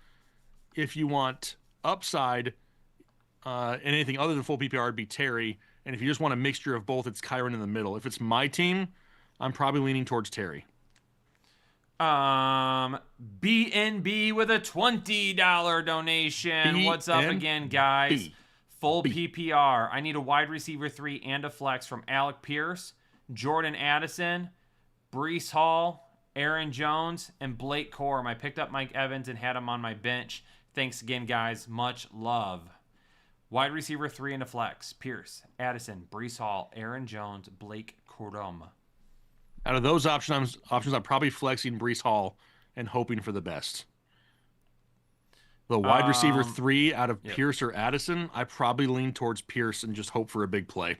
If you want upside and anything other than full PPR, it'd be Terry. And if you just want a mixture of both, it's Kyron in the middle. If it's my team, I'm probably leaning towards Terry. BNB with a $20 donation. What's up again, guys? Full PPR. I need a wide receiver 3 and a flex from Alec Pierce, Jordan Addison, Breece Hall, Aaron Jones, and Blake Corum. I picked up Mike Evans and had him on my bench. Thanks again, guys. Much love. Wide receiver 3 and a flex. Pierce, Addison, Breece Hall, Aaron Jones, Blake Corum. Out of those options, I'm probably flexing Breece Hall and hoping for the best. The wide receiver 3 out of Pierce or Addison, I probably lean towards Pierce and just hope for a big play.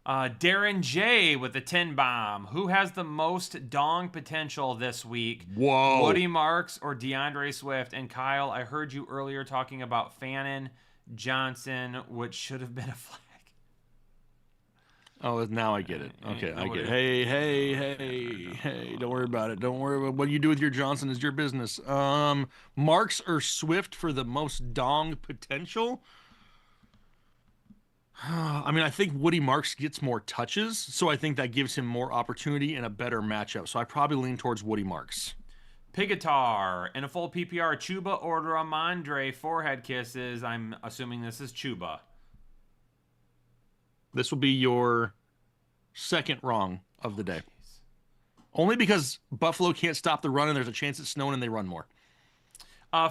Darren J with the 10 bomb. Who has the most dong potential this week? Whoa. Woody Marks or DeAndre Swift? And Kyle, I heard you earlier talking about Fannin Johnson, which should have been a flag. Oh, now I get it. Okay, I get it. Hey, don't worry about it. Don't worry about what you do with your Johnson is your business. Marks or Swift for the most dong potential? I mean, I think Woody Marks gets more touches, so I think that gives him more opportunity and a better matchup. So I probably lean towards Woody Marks. Pigatar in a full PPR. Chuba or Ramondre forehead kisses. I'm assuming this is Chuba. This will be your second wrong of the day. Only because Buffalo can't stop the run and there's a chance it's snowing and they run more.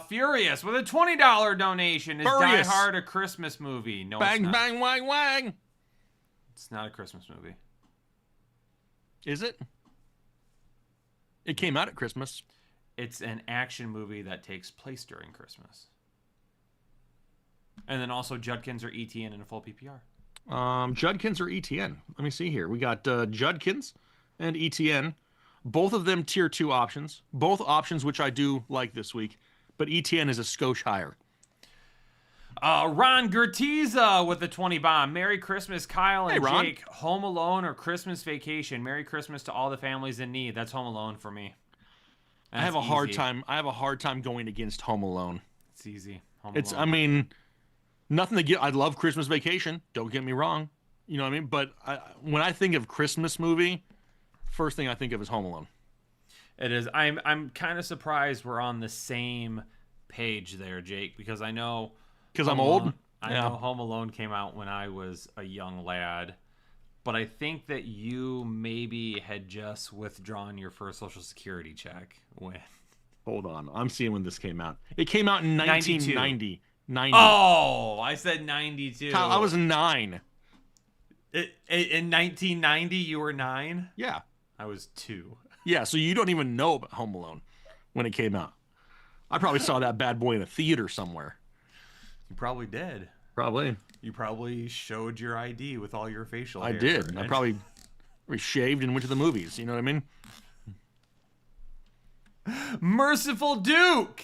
Furious with a $20 donation. Is Die Hard a Christmas movie? No, bang, it's not. bang, wang, wang. It's not a Christmas movie. Is it? It came out at Christmas. It's an action movie that takes place during Christmas. And then also Judkins or ETN in a full PPR. Judkins or ETN. Let me see here. We got Judkins and ETN. Both of them tier 2 options. Both options which I do like this week. But ETN is a skosh higher. Ron Gertiza with the 20 bomb. Merry Christmas, Kyle and Ron. Jake. Home Alone or Christmas Vacation? Merry Christmas to all the families in need. That's Home Alone for me. I have a hard time going against Home Alone. It's easy. Home Alone. I mean, nothing to get. I love Christmas Vacation. Don't get me wrong. You know what I mean? But when I think of Christmas movie, first thing I think of is Home Alone. It is. I'm kind of surprised we're on the same page there, Jake, because I know. Because I'm old? I know Home Alone came out when I was a young lad, but I think that you maybe had just withdrawn your first Social Security check when. Hold on. I'm seeing when this came out. It came out in 1990. 90. Oh, I said 92. Kyle, I was 9. In 1990, you were 9? Yeah. I was 2. Yeah, so you don't even know about Home Alone when it came out. I probably saw that bad boy in a theater somewhere. You probably did. Probably. You probably showed your ID with all your facial hair. I did. I probably shaved and went to the movies. You know what I mean? Merciful Duke.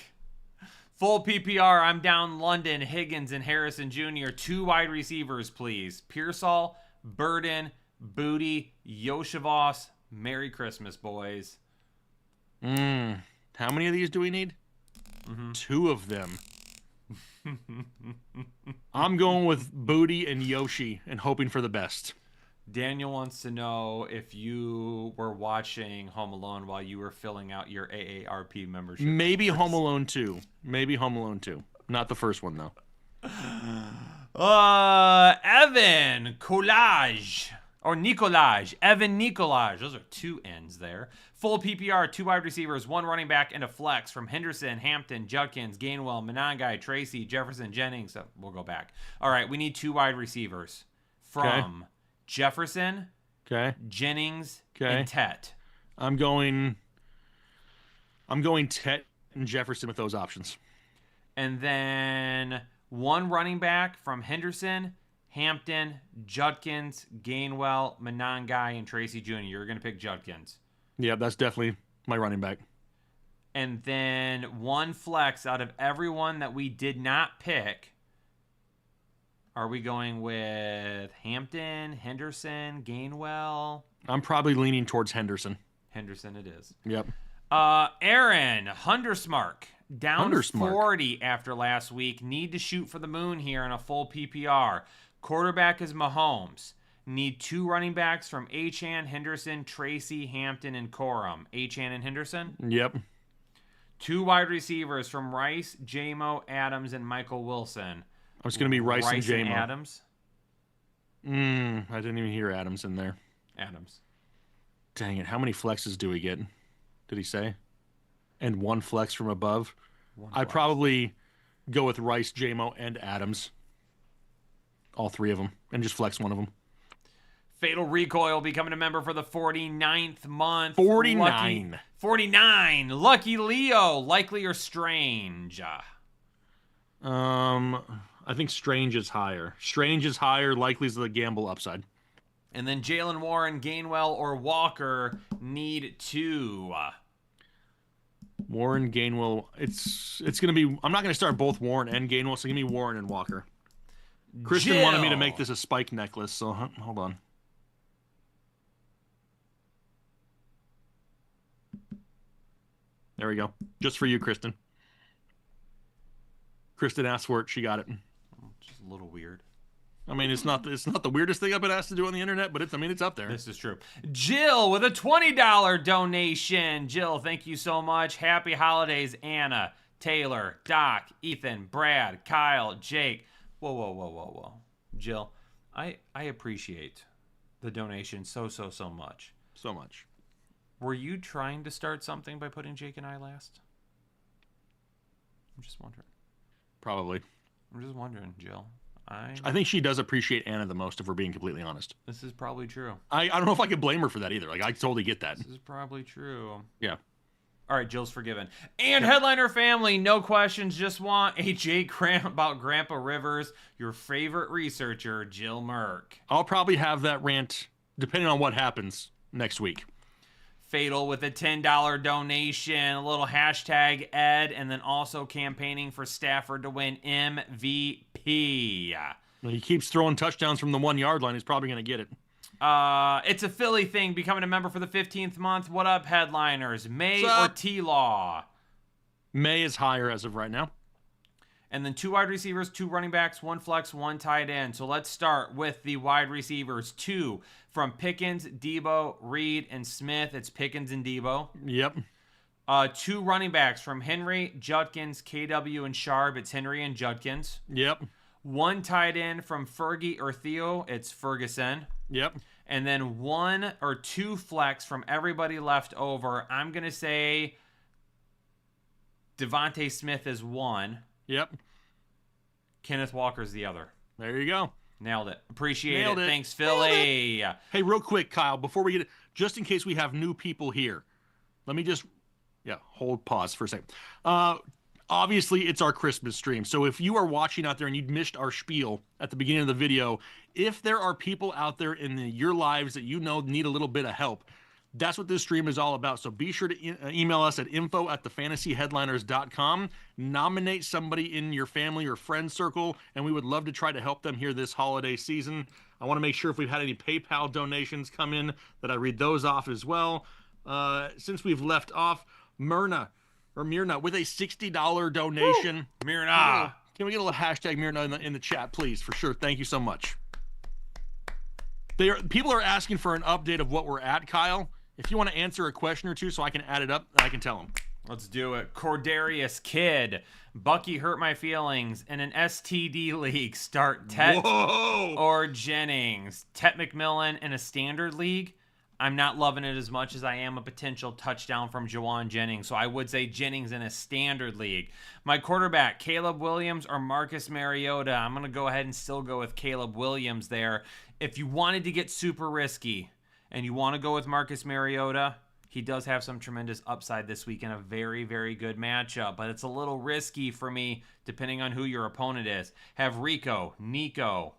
Full PPR. I'm down London, Higgins, and Harrison Jr. 2 wide receivers, please. Pearsall, Burden, Booty, Yoshivas. Merry Christmas, boys. How many of these do we need? 2 of them. I'm going with Booty and Yoshi and hoping for the best. Daniel wants to know if you were watching Home Alone while you were filling out your AARP membership. Maybe Home Alone 2. Maybe Home Alone 2. Not the first one, though. Evan Collage. Or Nicolaj, Evan Nicolaj. Those are 2 N's there. Full PPR, 2 wide receivers, 1 running back, and a flex from Henderson, Hampton, Judkins, Gainwell, Monangai, Tracy, Jefferson, Jennings. So we'll go back. All right, we need 2 wide receivers from Jefferson, Jennings, and Tet. I'm going Tet and Jefferson with those options. And then 1 running back from Henderson, Hampton, Judkins, Gainwell, Monangai, and Tracy Jr. You're going to pick Judkins. Yeah, that's definitely my running back. And then 1 flex out of everyone that we did not pick. Are we going with Hampton, Henderson, Gainwell? I'm probably leaning towards Henderson. Henderson it is. Yep. Aaron, Hundersmark. Down Hundersmark. 40 after last week. Need to shoot for the moon here in a full PPR. Quarterback is Mahomes. Need 2 running backs from Achane, Henderson, Tracy, Hampton, and Corum. Achane and Henderson? Yep. 2 wide receivers from Rice, Jamo, Adams, and Michael Wilson. I was going to be Rice and Jamo. Adams? I didn't even hear Adams in there. Adams. Dang it. How many flexes do we get? Did he say? And 1 flex from above? I'd probably go with Rice, Jamo, and Adams. All 3 of them. And just flex 1 of them. Fatal Recoil becoming a member for the 49th month. 49. 49. Lucky Leo. Likely or strange? I think Strange is higher. Strange is higher. Likely is the gamble upside. And then Jalen Warren, Gainwell, or Walker need 2. Warren, Gainwell. It's going to be... I'm not going to start both Warren and Gainwell, so give me Warren and Walker. Kristen wanted me to make this a spike necklace, so hold on. There we go. Just for you, Kristen. Kristen asked for it. She got it. Just a little weird. I mean, it's not the weirdest thing I've been asked to do on the internet, but it's up there. This is true. Jill with a $20 donation. Jill, thank you so much. Happy holidays, Anna, Taylor, Doc, Ethan, Brad, Kyle, Jake. Whoa. Jill, I appreciate the donation so much. So much. Were you trying to start something by putting Jake and I last? I'm just wondering. Probably. I'm just wondering, Jill. I think she does appreciate Anna the most, if we're being completely honest. This is probably true. I don't know if I could blame her for that either. Like, I totally get that. This is probably true. Yeah. All right, Jill's forgiven. And Headliner family, no questions, just want a Jake rant about Grandpa Rivers, your favorite researcher, Jill Merck. I'll probably have that rant, depending on what happens, next week. Fatal with a $10 donation, a little hashtag Ed, and then also campaigning for Stafford to win MVP. Well, he keeps throwing touchdowns from the 1-yard line. He's probably going to get it. It's a Philly thing, becoming a member for the 15th month. What up, Headliners? May or T-Law? May is higher as of right now. And then 2 wide receivers, 2 running backs, 1 flex, 1 tight end. So let's start with the wide receivers. 2 from Pickens, Debo, Reed, and Smith. It's Pickens and Debo. Yep. 2 running backs from Henry, Judkins, KW, and Sharp. It's Henry and Judkins. Yep. 1 tight end from Fergie or Theo. It's Ferguson. Yep. And then 1 or 2 flex from everybody left over. I'm going to say Devontae Smith is 1. Yep. Kenneth Walker's the other. There you go. Nailed it. Appreciate Nailed it. it. Thanks, Philly. Hey, real quick, Kyle, before we get it, just in case we have new people here, let me just, hold pause for a second. Obviously, it's our Christmas stream. So if you are watching out there and you missed our spiel at the beginning of the video, if there are people out there in your lives that you know need a little bit of help, that's what this stream is all about. So be sure to email us at info@thefantasyheadliners.com. Nominate somebody in your family or friend circle, and we would love to try to help them here this holiday season. I want to make sure if we've had any PayPal donations come in that I read those off as well. Since we've left off, Myrna with a $60 donation. Woo! Myrna. Can we get a little hashtag Myrna in the chat, please? For sure. Thank you so much. People are asking for an update of what we're at, Kyle. If you want to answer a question or two so I can add it up, I can tell them. Let's do it. Cordarius Kid. Bucky hurt my feelings in an STD league. Start Tet or Jennings. Tet McMillan in a standard league. I'm not loving it as much as I am a potential touchdown from Jawan Jennings. So I would say Jennings in a standard league. My quarterback, Caleb Williams or Marcus Mariota. I'm going to go ahead and still go with Caleb Williams there. If you wanted to get super risky and you want to go with Marcus Mariota, he does have some tremendous upside this week in a very, very good matchup, but it's a little risky for me depending on who your opponent is. Have Rice, Nico,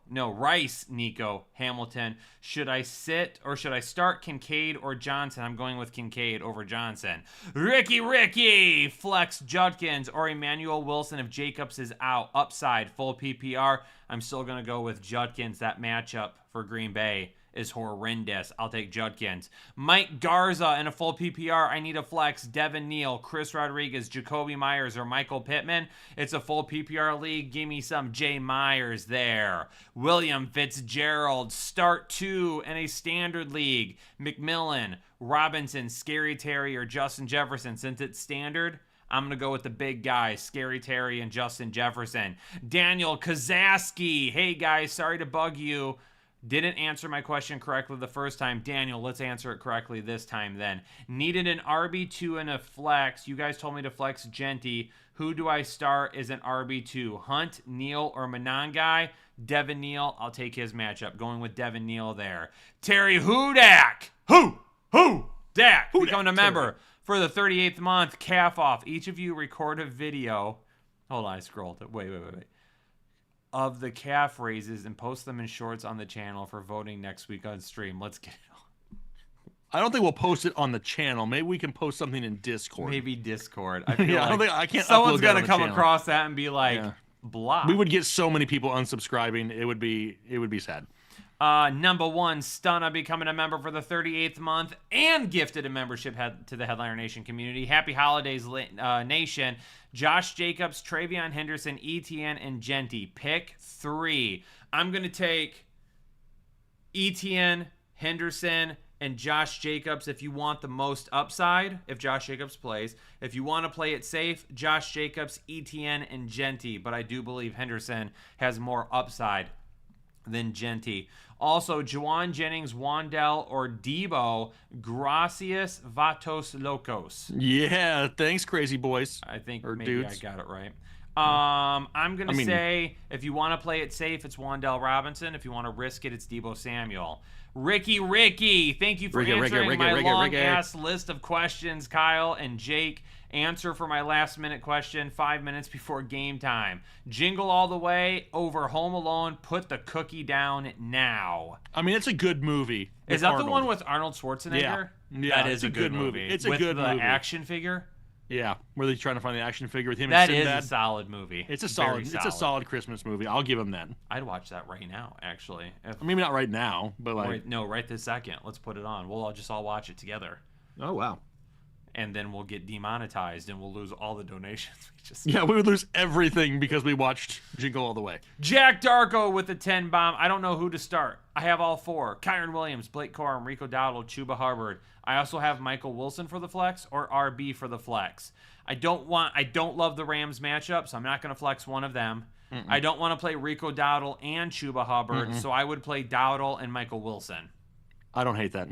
Hamilton. Should I sit or should I start Kincaid or Johnson? I'm going with Kincaid over Johnson. Ricky, flex Judkins or Emmanuel Wilson if Jacobs is out. Upside, full PPR. I'm still going to go with Judkins. That matchup for Green Bay is horrendous. I'll take Judkins. Mike Garza in a full PPR. I need a flex. Devin Neal, Chris Rodriguez, Jacoby Myers, or Michael Pittman. It's a full PPR league. Give me some Jay Myers there. William Fitzgerald, start 2 in a standard league. McMillan, Robinson, Scary Terry, or Justin Jefferson. Since it's standard, I'm going to go with the big guys, Scary Terry and Justin Jefferson. Daniel Kazaski. Hey, guys, sorry to bug you. Didn't answer my question correctly the first time. Daniel, let's answer it correctly this time then. Needed an RB2 and a flex. You guys told me to flex Genty. Who do I start as an RB2? Hunt, Neal, or Monangai? Devin Neal. I'll take his matchup. Going with Devin Neal there. Terry Hudak. Dak. Becoming a member for the 38th month. Calf off. Each of you record a video. Hold on, I scrolled. Wait. Of the calf raises and post them in shorts on the channel for voting next week on stream. Let's get it on. I don't think we'll post it on the channel. Maybe we can post something in Discord. Maybe Discord. I feel I can't. Someone's gonna come across that and be like, blah. We would get so many people unsubscribing. It would be sad. Number 1, Stunna becoming a member for the 38th month and gifted a membership to the Headliner Nation community. Happy holidays, Nation. Josh Jacobs, Travion Henderson, ETN, and Genty. Pick 3. I'm going to take ETN, Henderson, and Josh Jacobs if you want the most upside, if Josh Jacobs plays. If you want to play it safe, Josh Jacobs, ETN, and Genty. But I do believe Henderson has more upside than Genty. Also, Jawan Jennings, Wandell, or Debo, Gracias Vatos Locos. Yeah, thanks, crazy boys. I think or maybe dudes. I got it right. I'm going to say if you want to play it safe, it's Wandell Robinson. If you want to risk it, it's Debo Samuel. Ricky, thank you for answering my long-ass list of questions, Kyle and Jake. Answer for my last-minute question 5 minutes before game time. Jingle All the Way over Home Alone. Put the cookie down now. I mean, it's a good movie. Is that the one with Arnold Schwarzenegger? Yeah, that is a good movie. It's a good movie. With the action figure? Yeah, where they're trying to find the action figure with him that and Sinbad. That is a solid movie. It's a solid Christmas movie. I'll give him that. I'd watch that right now, actually. Maybe not right now, but like... right this second. Let's put it on. We'll all watch it together. Oh, wow. And then we'll get demonetized and we'll lose all the donations. We would lose everything because we watched Jingle All the Way. Jack Darko with the 10 bomb. I don't know who to start. I have all 4. Kyron Williams, Blake Corum, Rico Dowdle, Chuba Hubbard. I also have Michael Wilson for the flex or RB for the flex. I don't love the Rams matchup, so I'm not going to flex one of them. I don't want to play Rico Dowdle and Chuba Hubbard, so I would play Dowdle and Michael Wilson. I don't hate that.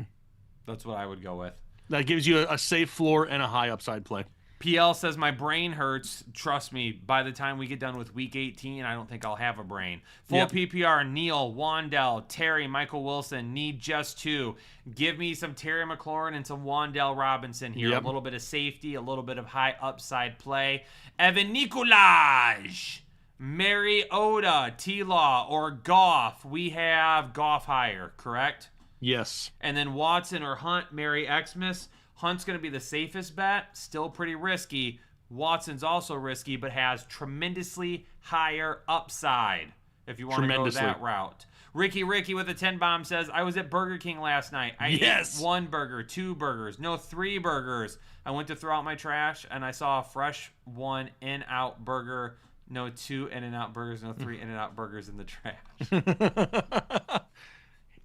That's what I would go with. That gives you a safe floor and a high upside play. PL says, my brain hurts. Trust me, by the time we get done with week 18, I don't think I'll have a brain. Full PPR, Neal, Wandell, Terry, Michael Wilson, need just 2. Give me some Terry McLaurin and some Wandell Robinson here. A little bit of safety, a little bit of high upside play. Evan Nicolaj, Mariota, T-Law, or Goff. We have Goff higher, correct? Yes. And then Watson or Hunt, Merry Xmas. Hunt's going to be the safest bet. Still pretty risky. Watson's also risky, but has tremendously higher upside if you want to go that route. Ricky with a 10 bomb says, I was at Burger King last night. I ate 1 burger, 2 burgers, no 3 burgers. I went to throw out my trash, and I saw a fresh 1 In-Out burger, no 2 In-N-Out burgers, no 3 In-N-Out burgers in the trash.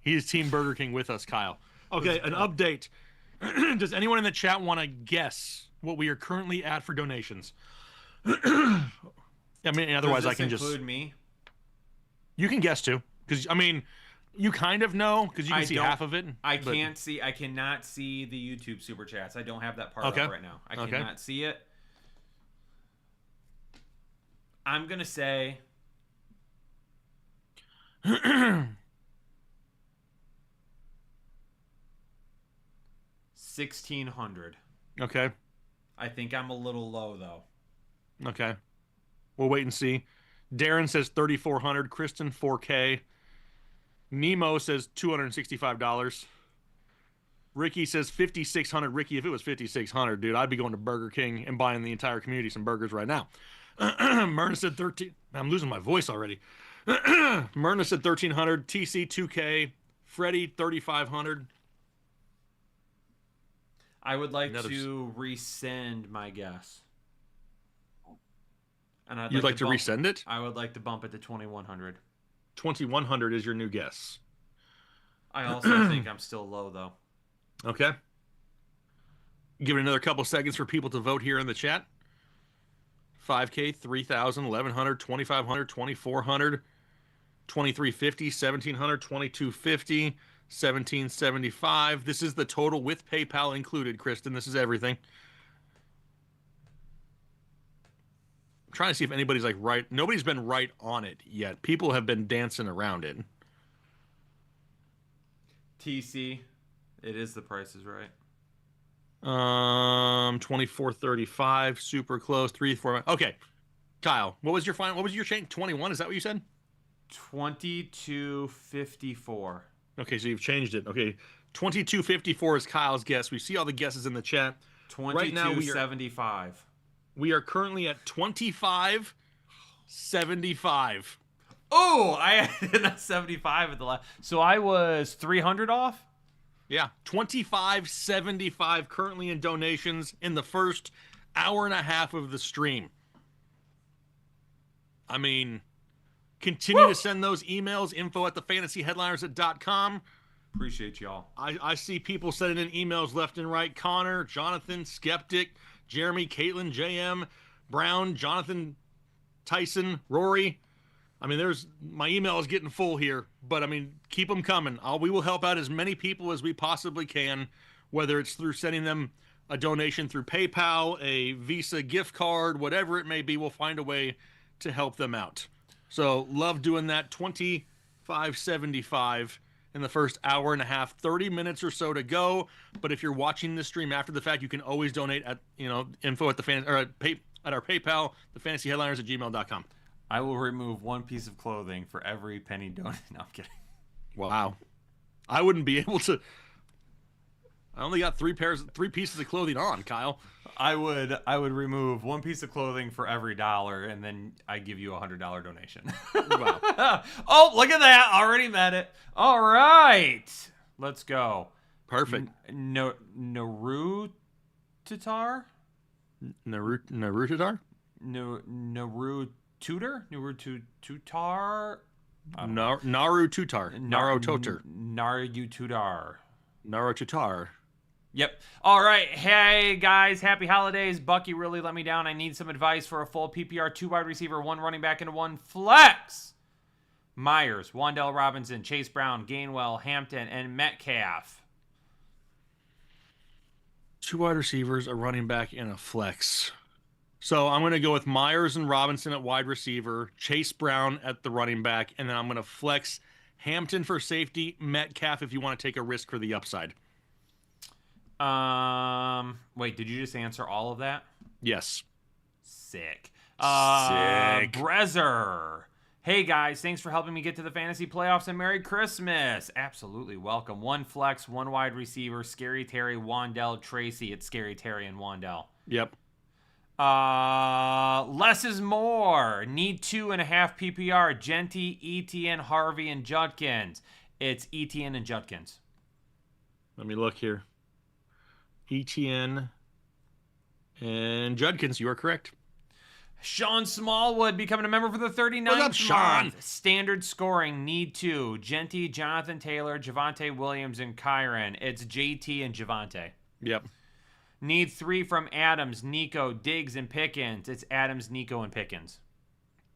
He's Team Burger King with us, Kyle. Okay, an update. Does anyone in the chat want to guess what we are currently at for donations. I mean, otherwise Does I can this just... include me? You can guess too, because I mean, you kind of know because you can see don't- half of it. I cannot see the YouTube super chats. I don't have that part up right now. I cannot see it. I'm gonna say 1,600. Okay. I think I'm a little low though. Okay. We'll wait and see. Darren says 3,400. Kristen 4K. Nemo says $265. Ricky says 5,600. Ricky, if it was 5,600, dude, I'd be going to Burger King and buying the entire community some burgers right now. Myrna said 13. I'm losing my voice already. Myrna said 1,300. TC 2K. Freddie 3,500. I would like to rescind my guess. And You'd like to resend it? I would like to bump it to 2,100. 2,100 is your new guess. I also think I'm still low though. Okay. Give it another couple seconds for people to vote here in the chat. 5K, 3,000, 1,100, 2,500, 2,400, 2,350, 1,700, 2,250, 1,775. This is the total with PayPal included, Kristen. This is everything. I'm trying to see if anybody's like right. Nobody's been right on it yet. People have been dancing around it. TC, it is the Price is Right. 24.35, super close. 3-4. Okay, Kyle, what was your final? What was your change? 21. Is that what you said? 22.54. Okay, so you've changed it. Okay, 22.54 is Kyle's guess. We see all the guesses in the chat. 22.75. Right now we are currently at 25.75. Oh, I added a 75 at the last. So I was 300 off? Yeah, 25.75 currently in donations in the first hour and a half of the stream. I mean, continue to send those emails, info@thefantasyheadliners.com. Appreciate y'all. I see people sending in emails left and right. Connor, Jonathan, Skeptic, Jeremy, Caitlin, JM, Brown, Jonathan, Tyson, Rory. I mean, my email is getting full here, but I mean, keep them coming. We will help out as many people as we possibly can, whether it's through sending them a donation through PayPal, a Visa gift card, whatever it may be. We'll find a way to help them out. So love doing that. 25.75 in the first hour and a half, 30 minutes or so to go. But if you're watching this stream after the fact, you can always donate at info at our PayPal, thefantasyheadliners@gmail.com. I will remove one piece of clothing for every penny donated. No, I'm kidding. Wow. I wouldn't be able to. I only got three pieces of clothing on, Kyle. I would remove one piece of clothing for every $1, and then I give you a $100 donation. Wow. Oh, look at that. Already met it. All right. Let's go. Perfect. Narutatar? Narutatar? Narututar? Narututar. Yep. All right. Hey, guys. Happy holidays. Bucky really let me down. I need some advice for a full PPR, 2 wide receiver, 1 running back, and 1 flex. Myers, Wan'Dale Robinson, Chase Brown, Gainwell, Hampton, and Metcalf. 2 wide receivers, a running back, and a flex. So I'm going to go with Myers and Robinson at wide receiver, Chase Brown at the running back, and then I'm going to flex Hampton for safety, Metcalf if you want to take a risk for the upside. Wait, did you just answer all of that? Yes. Sick. Sick. Brezer. Hey guys, thanks for helping me get to the fantasy playoffs and Merry Christmas. Absolutely welcome. 1 flex, 1 wide receiver, Scary Terry, Wan'Dale, Tracy. It's Scary Terry and Wan'Dale. Yep. Less is more. Need 2.5 PPR. Genty, ETN, Harvey, and Judkins. It's ETN and Judkins. Let me look here. ETN and Judkins, you are correct. Sean Smallwood becoming a member for the 39th What's up, Sean? month. Standard scoring, need 2. Genty, Jonathan Taylor, Javonte Williams, and Kyron. It's JT and Javonte. Yep. Need 3 from Adams, Nico, Diggs, and Pickens. It's Adams, Nico, and Pickens.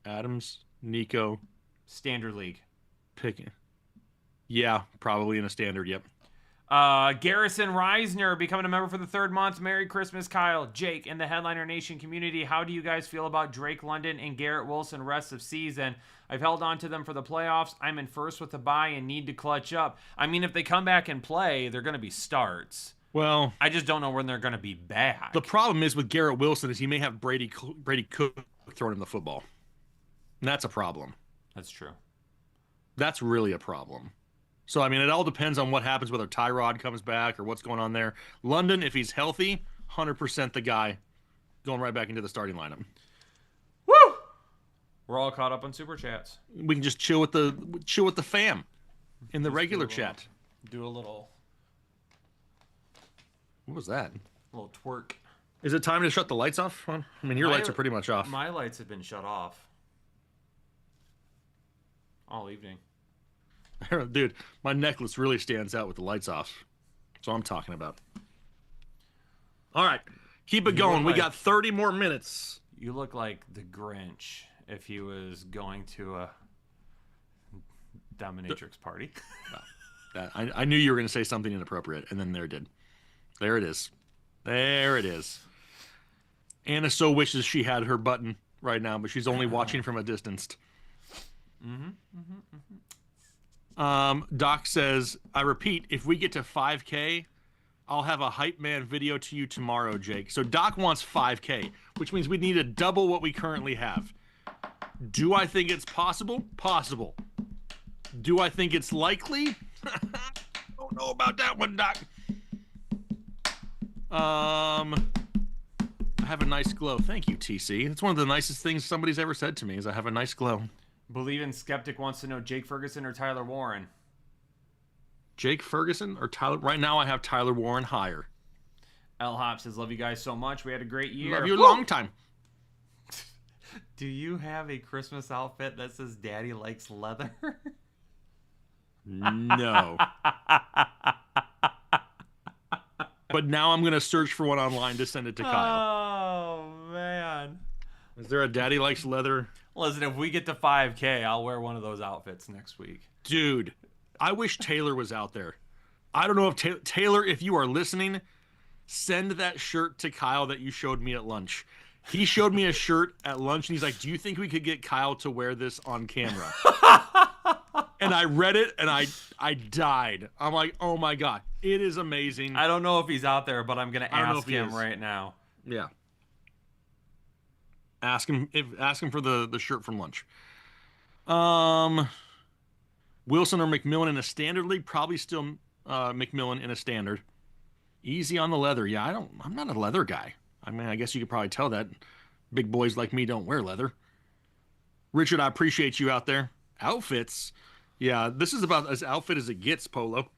Adams, Nico, Standard league. Pickens. Yeah, probably in a standard. Yep. Garrison Reisner becoming a member for the 3rd month. Merry Christmas, Kyle, Jake, and the Headliner Nation community. How do you guys feel about Drake London and Garrett Wilson rest of season? I've held on to them for the playoffs. I'm in first with a bye and need to clutch up. I mean, if they come back and play, they're going to be starts. Well, I just don't know when they're going to be back. The problem is with Garrett Wilson is he may have Brady Cook throwing him the football. And that's a problem. That's true. That's really a problem. So, I mean, it all depends on what happens, whether Tyrod comes back or what's going on there. London, if he's healthy, 100% the guy going right back into the starting lineup. Woo! We're all caught up on Super Chats. We can just chill with the fam in the regular chat. Do a little... What was that? A little twerk. Is it time to shut the lights off? I mean, your lights are pretty much off. My lights have been shut off all evening. Dude, my necklace really stands out with the lights off. That's what I'm talking about. All right. Keep it going. We got 30 more minutes. You look like the Grinch if he was going to a dominatrix party. I knew you were going to say something inappropriate, and then there it is. There it is. Anna so wishes she had her button right now, but she's only watching from a distance. Doc says, I repeat, if we get to 5K, I'll have a hype man video to you tomorrow, Jake. So Doc wants 5K, which means we need to double what we currently have. Do I think it's possible? Possible. Do I think it's likely? Don't know about that one, Doc. I have a nice glow. Thank you, TC. It's one of the nicest things somebody's ever said to me is I have a nice glow. Believe in Skeptic wants to know Jake Ferguson or Tyler Warren. Jake Ferguson or Tyler? Right now I have Tyler Warren higher. L Hop says, love you guys so much. We had a great year. Love you a long time. Do you have a Christmas outfit that says Daddy likes leather? No. But now I'm going to search for one online to send it to Kyle. Oh, man. Is there a Daddy likes leather? Listen, if we get to 5K, I'll wear one of those outfits next week. Dude, I wish Taylor was out there. I don't know if Taylor, if you are listening, send that shirt to Kyle that you showed me at lunch. He showed me a shirt at lunch, and he's like, do you think we could get Kyle to wear this on camera? And I read it, and I died. I'm like, oh, my God. It is amazing. I don't know if he's out there, but I'm going to ask him right now. Yeah. Ask him for the shirt from lunch. Wilson or McMillan in a standard league? Probably still McMillan in a standard. Easy on the leather. Yeah, I'm not a leather guy. I mean, I guess you could probably tell that. Big boys like me don't wear leather. Richard, I appreciate you out there. Outfits. Yeah, this is about as outfit as it gets, Polo.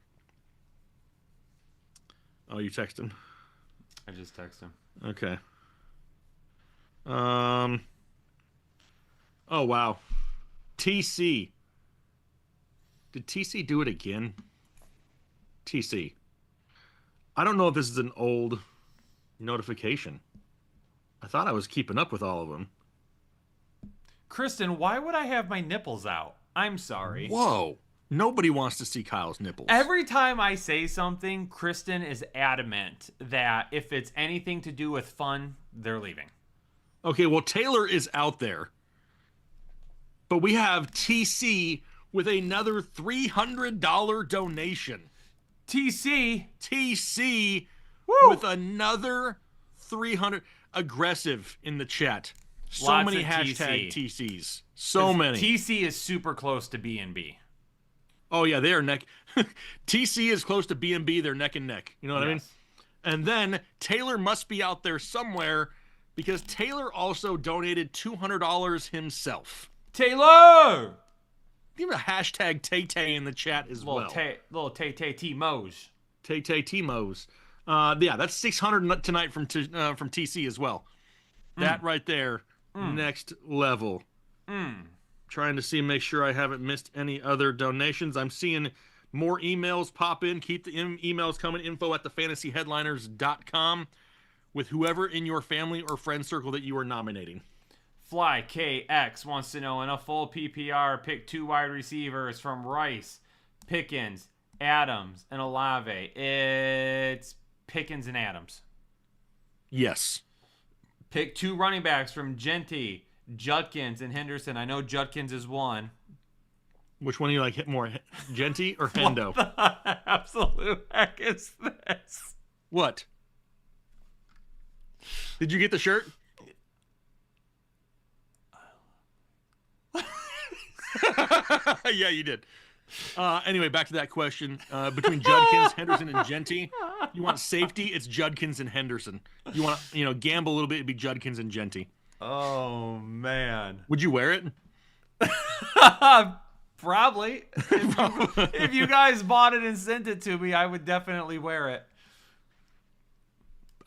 Oh, you texted him? I just texted him. Okay. Oh, wow. TC. Did TC do it again? TC. I don't know if this is an old notification. I thought I was keeping up with all of them. Kristen, why would I have my nipples out? I'm sorry. Whoa. Nobody wants to see Kyle's nipples. Every time I say something, Kristen is adamant that if it's anything to do with fun, they're leaving. Okay, well, Taylor is out there. But we have TC with another $300 donation. TC Woo! With another 300. Aggressive in the chat. So Lots many of hashtag TC. TCs. So many. TC is super close to B&B. Oh, yeah, they are neck. TC is close to B&B. They're neck and neck. You know what I mean? And then Taylor must be out there somewhere because Taylor also donated $200 himself. Taylor! Give a hashtag Tay-Tay in the chat as well. Little Tay-Tay T-Mos. Tay-Tay T-Mos. Yeah, that's 600 tonight from TC as well. That right there, next level. Trying to make sure I haven't missed any other donations. I'm seeing more emails pop in. Keep the emails coming. info@thefantasyheadliners.com. with whoever in your family or friend circle that you are nominating. Fly KX wants to know, in a full PPR, pick 2 wide receivers from Rice, Pickens, Adams, and Olave. It's Pickens and Adams. Yes. Pick 2 running backs from Genty, Judkins, and Henderson. I know Judkins is one. Which one do you like hit more, Genty or Hendo? What the absolute heck is this? What? Did you get the shirt? Yeah, you did. Anyway, back to that question. Between Judkins, Henderson, and Genty, you want safety? It's Judkins and Henderson. You want to, gamble a little bit? It'd be Judkins and Genty. Oh man. Would you wear it? Probably. If you guys bought it and sent it to me, I would definitely wear it.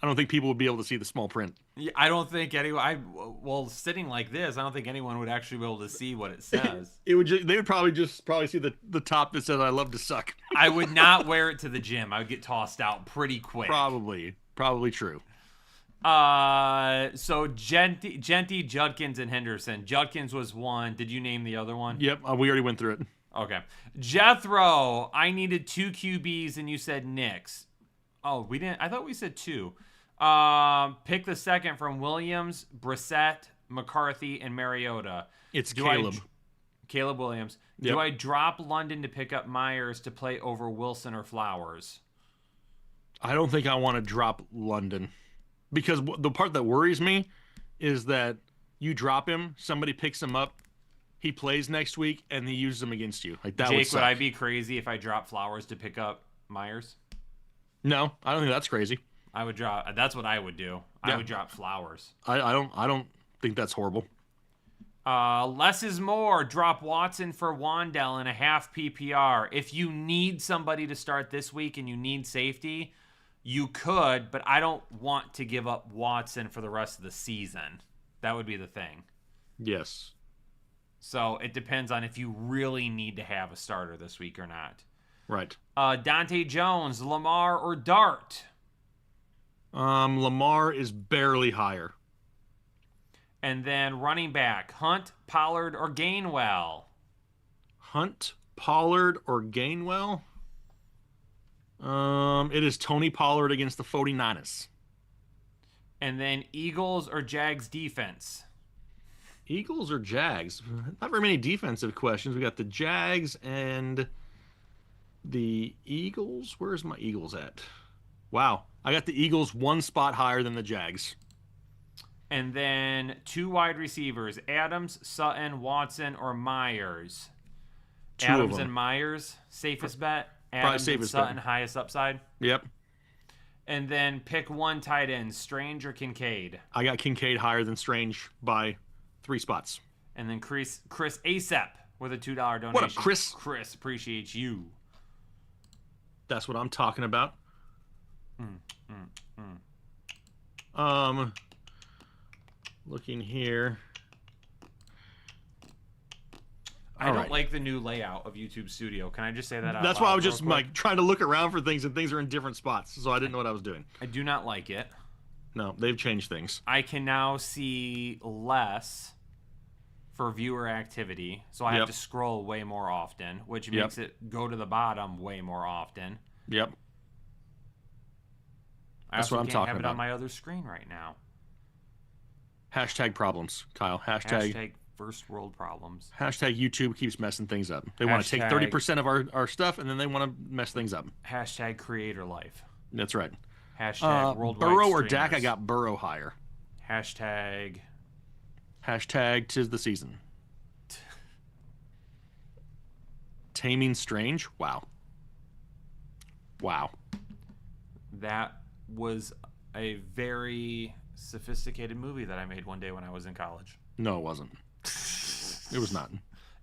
I don't think people would be able to see the small print. Yeah, I don't think anyone. Well, sitting like this, I don't think anyone would actually be able to see what it says. They would probably see the top that says "I love to suck." I would not wear it to the gym. I would get tossed out pretty quick. Probably true. So Genty, Judkins, and Henderson. Judkins was one. Did you name the other one? Yep, we already went through it. Okay. Jethro, I needed 2 QBs, and you said Knicks. Oh, we didn't. I thought we said 2. Pick the second from Williams, Brissett, McCarthy, and Mariota. It's Caleb. Caleb Williams. Yep. Do I drop London to pick up Myers to play over Wilson or Flowers? I don't think I want to drop London. Because the part that worries me is that you drop him, somebody picks him up, he plays next week, and he uses him against you. Like that. Jake, would I be crazy if I dropped Flowers to pick up Myers? No, I don't think that's crazy. I would drop. That's what I would do. Yeah. I would drop Flowers. I don't think that's horrible. Less is more. Drop Watson for Wandell in a half PPR. If you need somebody to start this week and you need safety, you could, but I don't want to give up Watson for the rest of the season. That would be the thing. Yes. So it depends on if you really need to have a starter this week or not. Right. Dante Jones, Lamar, or Dart? Lamar is barely higher. And then running back, Hunt, Pollard, or Gainwell? Hunt, Pollard, or Gainwell? It is Tony Pollard against the 49ers. And then Eagles or Jags defense? Eagles or Jags? Not very many defensive questions. We got the Jags and the Eagles. Where's my Eagles at? Wow. I got the Eagles 1 spot higher than the Jags. And then 2 wide receivers, Adams, Sutton, Watson, or Myers? 2 Adams of them. and Myers, safest bet. Probably Adams and safest Sutton, bet. highest upside. Yep. And then pick 1 tight end, Strange or Kincaid. I got Kincaid higher than Strange by 3 spots. And then Chris ASAP with a $2 donation. What up, Chris? Chris, appreciate you. That's what I'm talking about. Looking here. I don't like the new layout of YouTube Studio. Can I just say that out That's loud why I was real just quick? like trying to look around for things, and things are in different spots, so I didn't know what I was doing. I do not like it. No, they've changed things. I can now see less for viewer activity, so I have Yep. to scroll way more often, which Yep. makes it go to the bottom way more often. Yep. I That's also what I'm can't talking have it about. on my other screen right now. Hashtag problems, Kyle. Hashtag Hashtag first world problems. YouTube keeps messing things up. They want to take Hashtag- 30% of our stuff, and then they want to mess things up. Hashtag creator life. That's right. Hashtag worldwide Burrow or Dak? I streamers. got Burrow higher. Hashtag Hashtag 'tis the season. Taming Strange? Wow. Wow. that was a very sophisticated movie that I made one day when I was in college. No, it wasn't. It was not.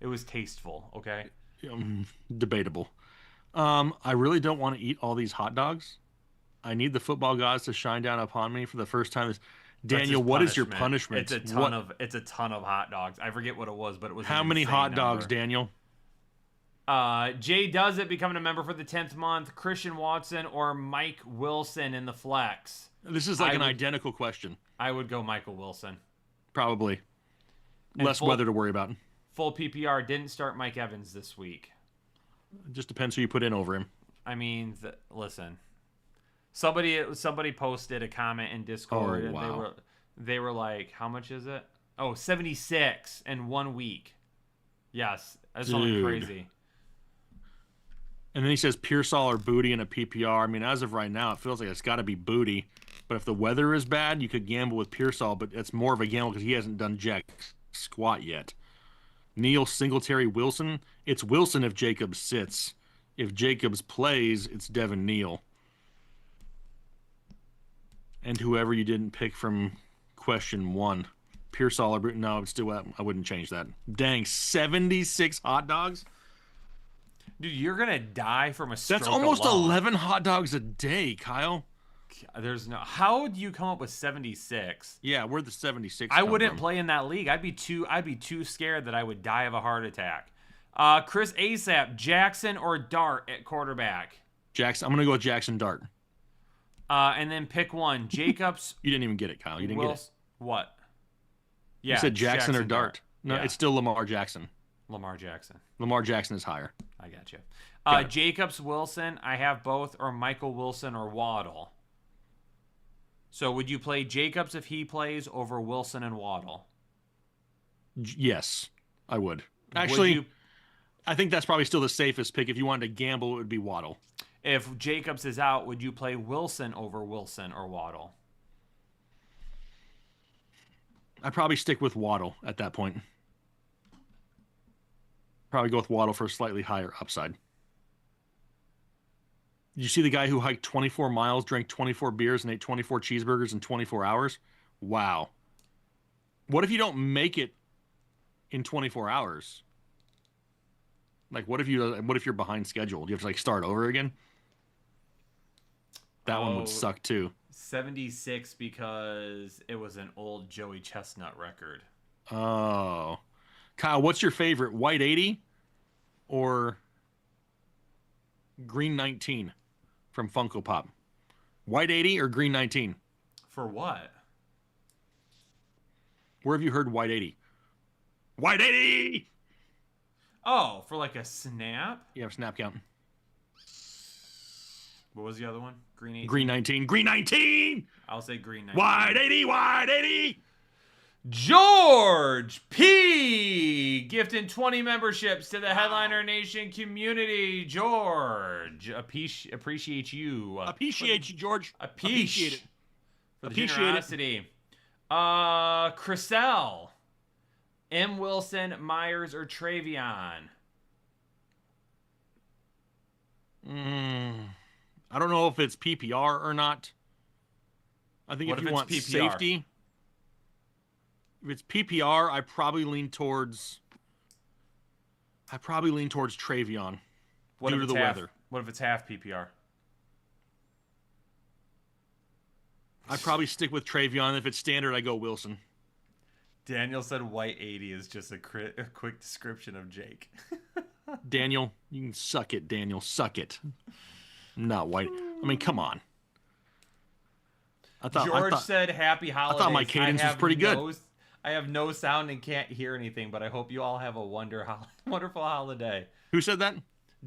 It was tasteful, okay? Debatable. I really don't want to eat all these hot dogs. I need the football gods to shine down upon me for the first time. Daniel, That's his what is your punishment? It's a ton of hot dogs. I forget what it was, but it was How an many insane hot dogs, number. Daniel? Jay Does It becoming a member for the 10th month. Christian Watson or Mike Wilson in the flex. This is like an identical question. I would go Michael Wilson. Probably. And Less weather to worry about. Full PPR didn't start Mike Evans this week. It just depends who you put in over him. I mean, listen. Somebody posted a comment in Discord, and they were like, "How much is it?" Oh, 76 in 1 week. Yes, that's something crazy. And then he says Pearsall or Booty in a PPR. I mean, as of right now, it feels like it's got to be Booty. But if the weather is bad, you could gamble with Pearsall, but it's more of a gamble because he hasn't done jack squat yet. Neal, Singletary, Wilson. It's Wilson if Jacobs sits. If Jacobs plays, it's Devin Neal. And whoever you didn't pick from question 1. Pearsall or Booty. No, it's still, I wouldn't change that. Dang, 76 hot dogs? Dude, you're going to die from a stroke That's almost alone. 11 hot dogs a day, Kyle. There's no. How do you come up with 76? Yeah, where'd the 76 I come wouldn't from? play in that league. I'd be too scared that I would die of a heart attack. Chris Asap, Jackson or Dart at quarterback? Jackson. I'm going to go with Jackson Dart. And then pick one. Jacobs. You didn't even get it, Kyle. You didn't get it. What? Yeah. You said Jackson or Dart. No, Yeah. It's still Lamar Jackson. Lamar Jackson. Lamar Jackson is higher. I got you. Jacobs, Wilson. I have both, or Michael Wilson or Waddle. So would you play Jacobs if he plays over Wilson and Waddle? Yes, I would. Actually, I think that's probably still the safest pick. If you wanted to gamble, it would be Waddle. If Jacobs is out, would you play Wilson over Wilson or Waddle? I'd probably stick with Waddle at that point. Probably go with Waddle for a slightly higher upside. Did you see the guy who hiked 24 miles, drank 24 beers, and ate 24 cheeseburgers in 24 hours? Wow. What if you don't make it in 24 hours? Like, what if you're behind schedule? Do you have to like start over again? That one would suck too. 76 because it was an old Joey Chestnut record. Oh. Kyle, what's your favorite? White 80 or Green 19 from Funko Pop? White 80 or Green 19? For what? Where have you heard White 80? White 80! Oh, for like a snap? You have snap count. What was the other one? Green 18? Green 19. Green 19! I'll say green 19. White 80! White 80! George P. gifting 20 memberships to the Headliner Nation community. George, appreciate you. Appreciate you, George. Appreciate it. For the Appreciate generosity. Chriselle, M. Wilson, Myers, or Travion? I don't know if it's PPR or not. I think What if if you it's want PPR? safety, if it's PPR, I probably lean towards Travion due to the weather. What if it's half PPR? I'd probably stick with Travion. If it's standard, I go Wilson. Daniel said white 80 is just a quick description of Jake. Daniel, you can suck it, Daniel. Suck it. Not white. I mean, come on. George said happy holidays. I thought my cadence was pretty good. I have no sound and can't hear anything, but I hope you all have a wonderful holiday. Who said that?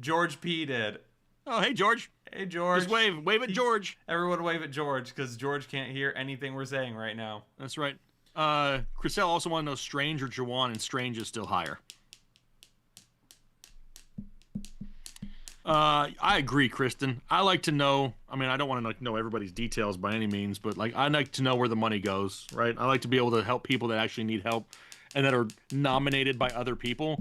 George P. did. Oh, hey, George. Hey, George. Just wave at George. Everyone wave at George, because George can't hear anything we're saying right now. That's right. Chriselle also wanted to know Strange or Jawan, and Strange is still higher. I agree, Kristen. I like to know. I mean, I don't want to know everybody's details by any means, but like I like to know where the money goes, right? I like to be able to help people that actually need help and that are nominated by other people.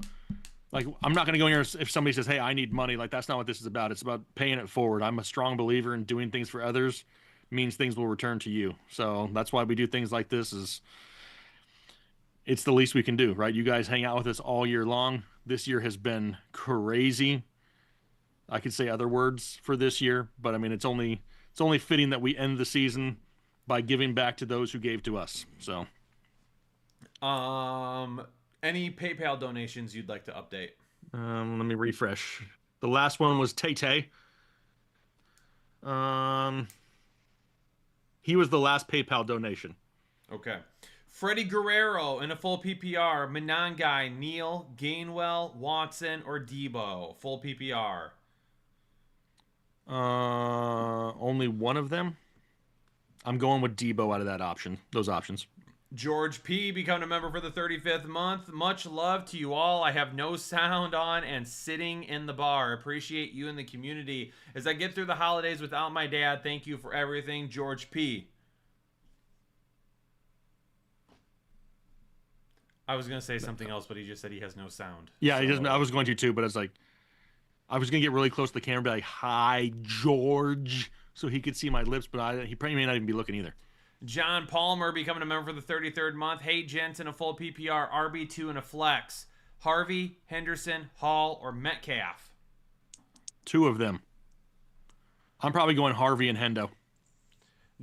Like, I'm not going to go in here if somebody says, "Hey, I need money." Like, that's not what this is about. It's about paying it forward. I'm a strong believer in doing things for others means things will return to you. So that's why we do things like this. It's the least we can do, right? You guys hang out with us all year long. This year has been crazy. I could say other words for this year, but I mean, it's only fitting that we end the season by giving back to those who gave to us. So, any PayPal donations you'd like to update? let me refresh. The last one was Tay Tay. He was the last PayPal donation. Okay. Freddie Guerrero in a full PPR. Monangai, Neal, Gainwell, Watson, or Debo. Full PPR. Only one of them. I'm going with Debo out of that option. Those options. George P. becoming a member for the 35th month. Much love to you all. I have no sound on and sitting in the bar. Appreciate you and the community. As I get through the holidays without my dad, thank you for everything, George P. I was going to say something else, but he just said he has no sound. Yeah, he doesn't. I was going to too, but I was like, I was going to get really close to the camera and be like, hi, George, so he could see my lips, but he probably may not even be looking either. John Palmer becoming a member for the 33rd month. Hey, gents, in a full PPR, RB2 and a flex. Harvey, Henderson, Hall, or Metcalf? Two of them. I'm probably going Harvey and Hendo.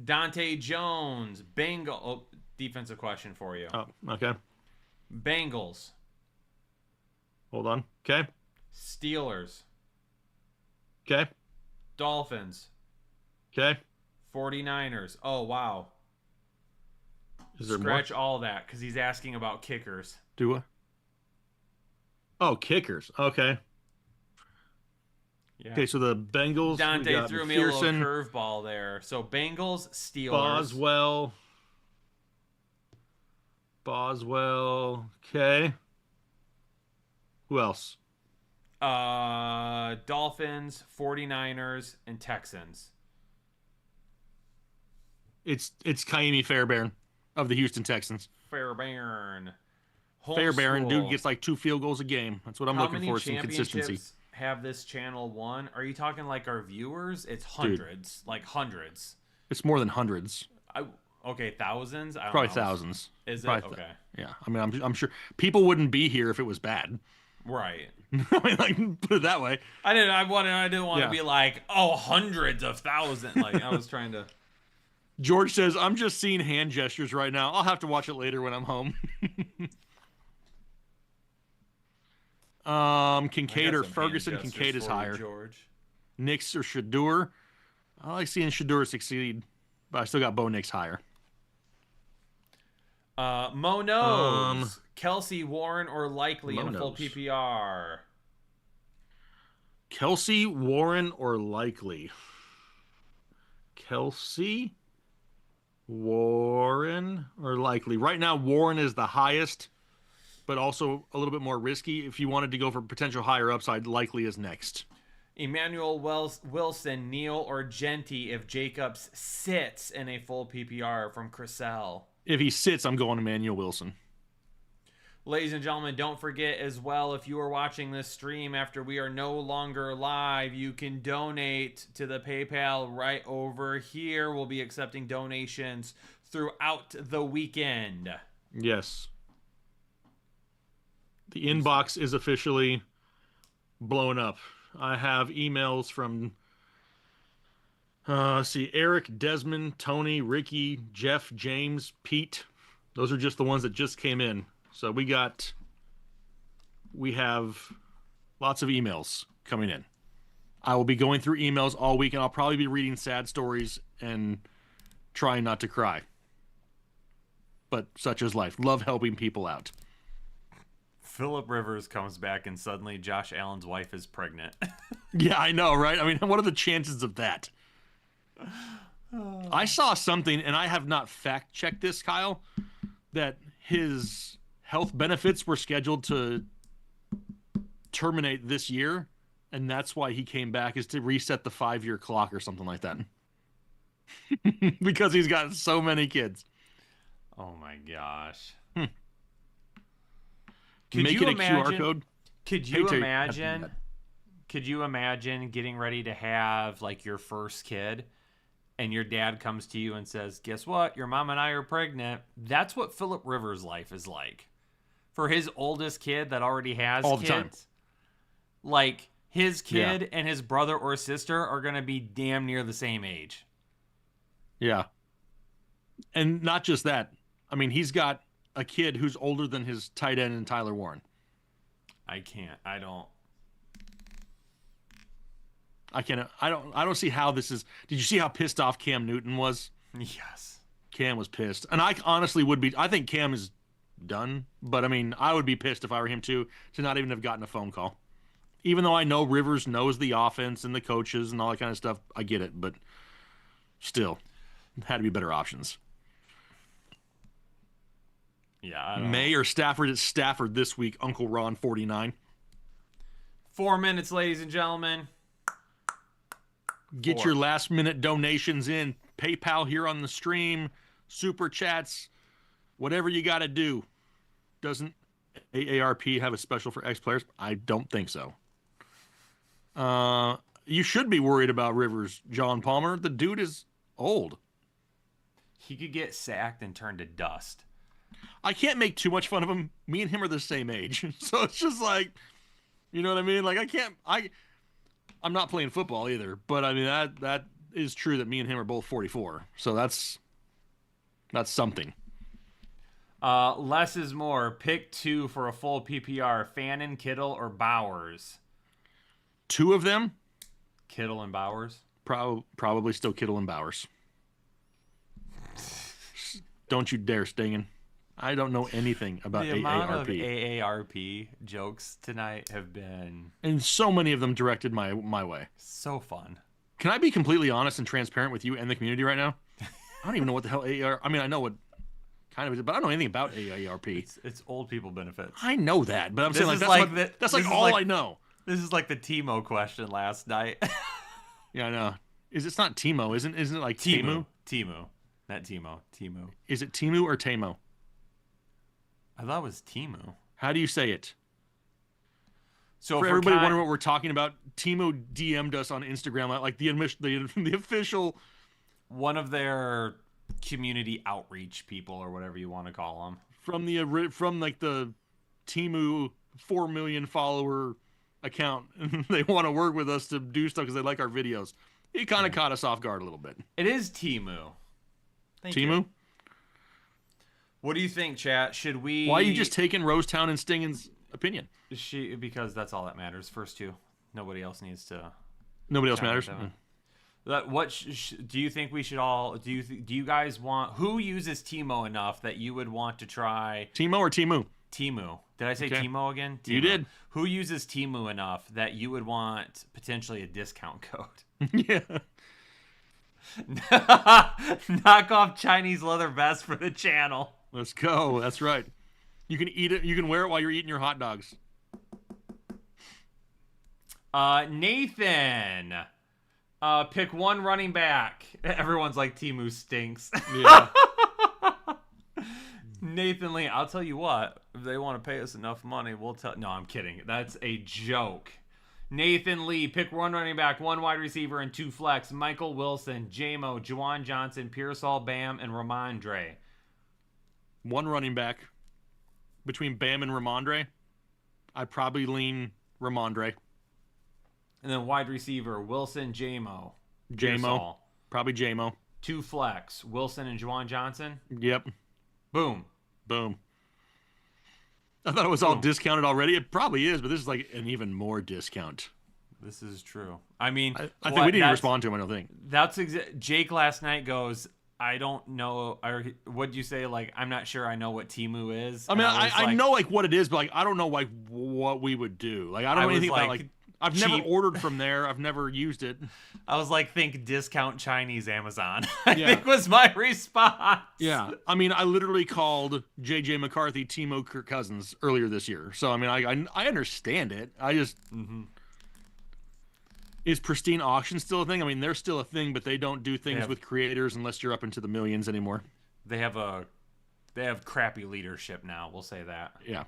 Dante Jones, defensive question for you. Oh, okay. Bengals. Hold on. Okay. Steelers. Okay. Dolphins. Okay. 49ers. Oh, wow. Is there Scratch more? all that because he's asking about kickers. Do what? Oh, kickers. Okay. Yeah. Okay, so the Bengals. Dante threw me a little curveball there. So Bengals, Steelers. Boswell. Okay. Who else? Dolphins, 49ers, and Texans. It's Kaimi Fairbairn of the Houston Texans. Fairbairn. Fairbairn, dude gets like 2 field goals a game. That's what I'm looking for, some consistency. Have this channel won? Are you talking like our viewers? It's hundreds, dude. Like hundreds. It's more than hundreds. Okay, thousands. I don't Probably know. Thousands. Is it Probably okay? Yeah, I mean, I'm sure people wouldn't be here if it was bad. Right. I mean, like, put it that way. I didn't want to be like, oh, hundreds of thousands. Like I was trying to. George says, I'm just seeing hand gestures right now. I'll have to watch it later when I'm home. Kincaid or Ferguson. Kincaid is higher. George. Nix or Shadur. I like seeing Shadur succeed, but I still got Bo Nix higher. Mo Nose. Kelsey, Warren, or Likely in a full PPR? Kelsey, Warren, or Likely? Kelsey, Warren, or Likely? Right now, Warren is the highest, but also a little bit more risky. If you wanted to go for potential higher upside, Likely is next. Emmanuel Wilson, Neal, or Genty if Jacobs sits in a full PPR from Chriselle. If he sits, I'm going Emmanuel Wilson. Ladies and gentlemen, don't forget as well, if you are watching this stream after we are no longer live, you can donate to the PayPal right over here. We'll be accepting donations throughout the weekend. Yes. The inbox is officially blown up. I have emails from, Eric, Desmond, Tony, Ricky, Jeff, James, Pete. Those are just the ones that just came in. So we have lots of emails coming in. I will be going through emails all week, and I'll probably be reading sad stories and trying not to cry. But such is life. Love helping people out. Phillip Rivers comes back, and suddenly Josh Allen's wife is pregnant. Yeah, I know, right? I mean, what are the chances of that? I saw something, and I have not fact-checked this, Kyle, that his health benefits were scheduled to terminate this year, and that's why he came back, is to reset the 5-year clock or something like that. Because he's got so many kids. Oh my gosh. Make it a QR code. Could you imagine getting ready to have like your first kid and your dad comes to you and says, guess what? Your mom and I are pregnant. That's what Phillip Rivers' life is like. For his oldest kid that already has all the time. Like his kid and his brother or sister are going to be damn near the same age. Yeah. And not just that. I mean, he's got a kid who's older than his tight end and Tyler Warren. I don't see how this is. Did you see how pissed off Cam Newton was? Yes. Cam was pissed. And I honestly would be. I think Cam is done. But, I mean, I would be pissed if I were him, too, to not even have gotten a phone call. Even though I know Rivers knows the offense and the coaches and all that kind of stuff. I get it. But still, had to be better options. Yeah, I don't May or Stafford at Stafford this week, Uncle Ron 49. 4 minutes, ladies and gentlemen. Get your last minute donations in. PayPal here on the stream. Super chats. Whatever you got to do. Doesn't AARP have a special for ex-players? I don't think so. You should be worried about Rivers, John Palmer. The dude is old. He could get sacked and turned to dust. I can't make too much fun of him. Me and him are the same age. So it's just like, you know what I mean? Like, I'm not playing football either, but I mean, that is true that me and him are both 44. So that's something. Less is more. Pick 2 for a full PPR. Fannin, Kittle, or Bowers? 2 of them? Kittle and Bowers? Probably still Kittle and Bowers. Don't you dare, Stingen. I don't know anything about AARP. The amount of AARP jokes tonight have been... And so many of them directed my way. So fun. Can I be completely honest and transparent with you and the community right now? I don't even know what the hell AARP... I mean, I know what kind of it is, but I don't know anything about AARP. It's old people benefits. I know that, but I'm saying that's all all I know. This is like the Timo question last night. Yeah, I know. It's not Timo, isn't it like Timu? Timu. Not Timo. Timu. Is it Timu or Tamo? I thought it was Timu. How do you say it? So for everybody wondering what we're talking about, Timu DM'd us on Instagram, like the official... One of their community outreach people or whatever you want to call them. From like the Timu 4 million follower account. They want to work with us to do stuff because they like our videos. It kind of caught us off guard a little bit. It is Timu. Thank Timu? you. What do you think, chat? Should we... Why are you just taking Rosetown and Stingen's opinion? Because that's all that matters. First 2. Nobody else needs to... Nobody else matters? Do you think we should all... Do you guys want... Who uses Timo enough that you would want to try... Timo or Timu? Timu. Did I say Timo again? Timu. You did. Who uses Timu enough that you would want potentially a discount code? Yeah. Knock off Chinese leather vest for the channel. Let's go. That's right. You can eat it. You can wear it while you're eating your hot dogs. Nathan. Pick 1 running back. Everyone's like, Timu stinks. Yeah. Nathan Lee, I'll tell you what. If they want to pay us enough money, we'll tell... No, I'm kidding. That's a joke. Nathan Lee, pick 1 running back, 1 wide receiver, and 2 flex. Michael Wilson, J-Mo, Juwan Johnson, Pearsall, Bam, and Ramondre. 1 running back. Between Bam and Ramondre, I'd probably lean Ramondre. And then wide receiver, Wilson, J-Mo. J-Mo. Probably J-Mo. 2 flex, Wilson and Juwan Johnson. Yep. Boom. Boom. I thought it was all discounted already. It probably is, but this is like an even more discount. This is true. I mean, I think we didn't respond to him, I don't think. That's Jake last night goes, I don't know. What'd you say? Like, I'm not sure I know what Timu is. I mean, I know like what it is, but like I don't know like what we would do. Like I don't know anything about like I've never ordered from there. I've never used it. I was like, think discount Chinese Amazon. I think was my response. Yeah. I mean, I literally called J.J. McCarthy Timo Kirk Cousins earlier this year. So, I mean, I understand it. I just... Mm-hmm. Is pristine auction still a thing? I mean, they're still a thing, but they don't do things with creators unless you're up into the millions anymore. They have crappy leadership now. We'll say that. Yeah.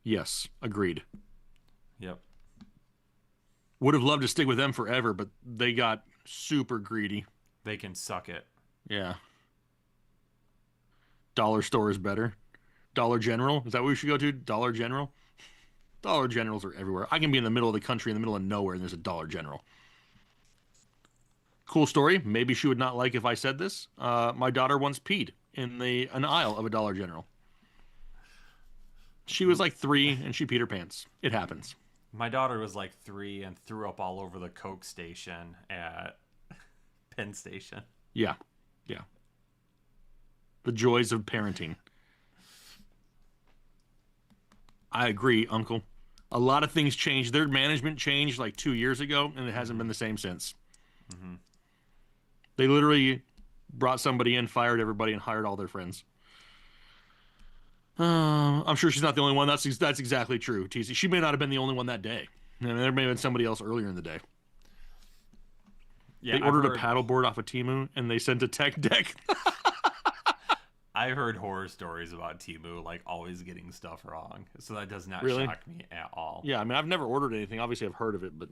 Yes. Agreed. Yep. Would have loved to stick with them forever, but they got super greedy. They can suck it. Yeah. Dollar store is better. Dollar General? Is that what we should go to? Dollar General? Dollar Generals are everywhere. I can be in the middle of the country, in the middle of nowhere, and there's a Dollar General. Cool story. Maybe she would not like if I said this. My daughter once peed in an aisle of a Dollar General. She was like 3, and she peed her pants. It happens. My daughter was like 3 and threw up all over the Coke station at Penn Station. Yeah. Yeah. The joys of parenting. I agree, Uncle. A lot of things changed. Their management changed like 2 years ago, and it hasn't been the same since. Mm-hmm. They literally brought somebody in, fired everybody, and hired all their friends. I'm sure she's not the only one. That's exactly true, TC. She may not have been the only one that day. I mean, there may have been somebody else earlier in the day. Yeah, they ordered a paddleboard off of Temu, and they sent a tech deck. I've heard horror stories about Temu, like always getting stuff wrong. So that does not Really? shock me at all. Yeah, I mean, I've never ordered anything. Obviously, I've heard of it, but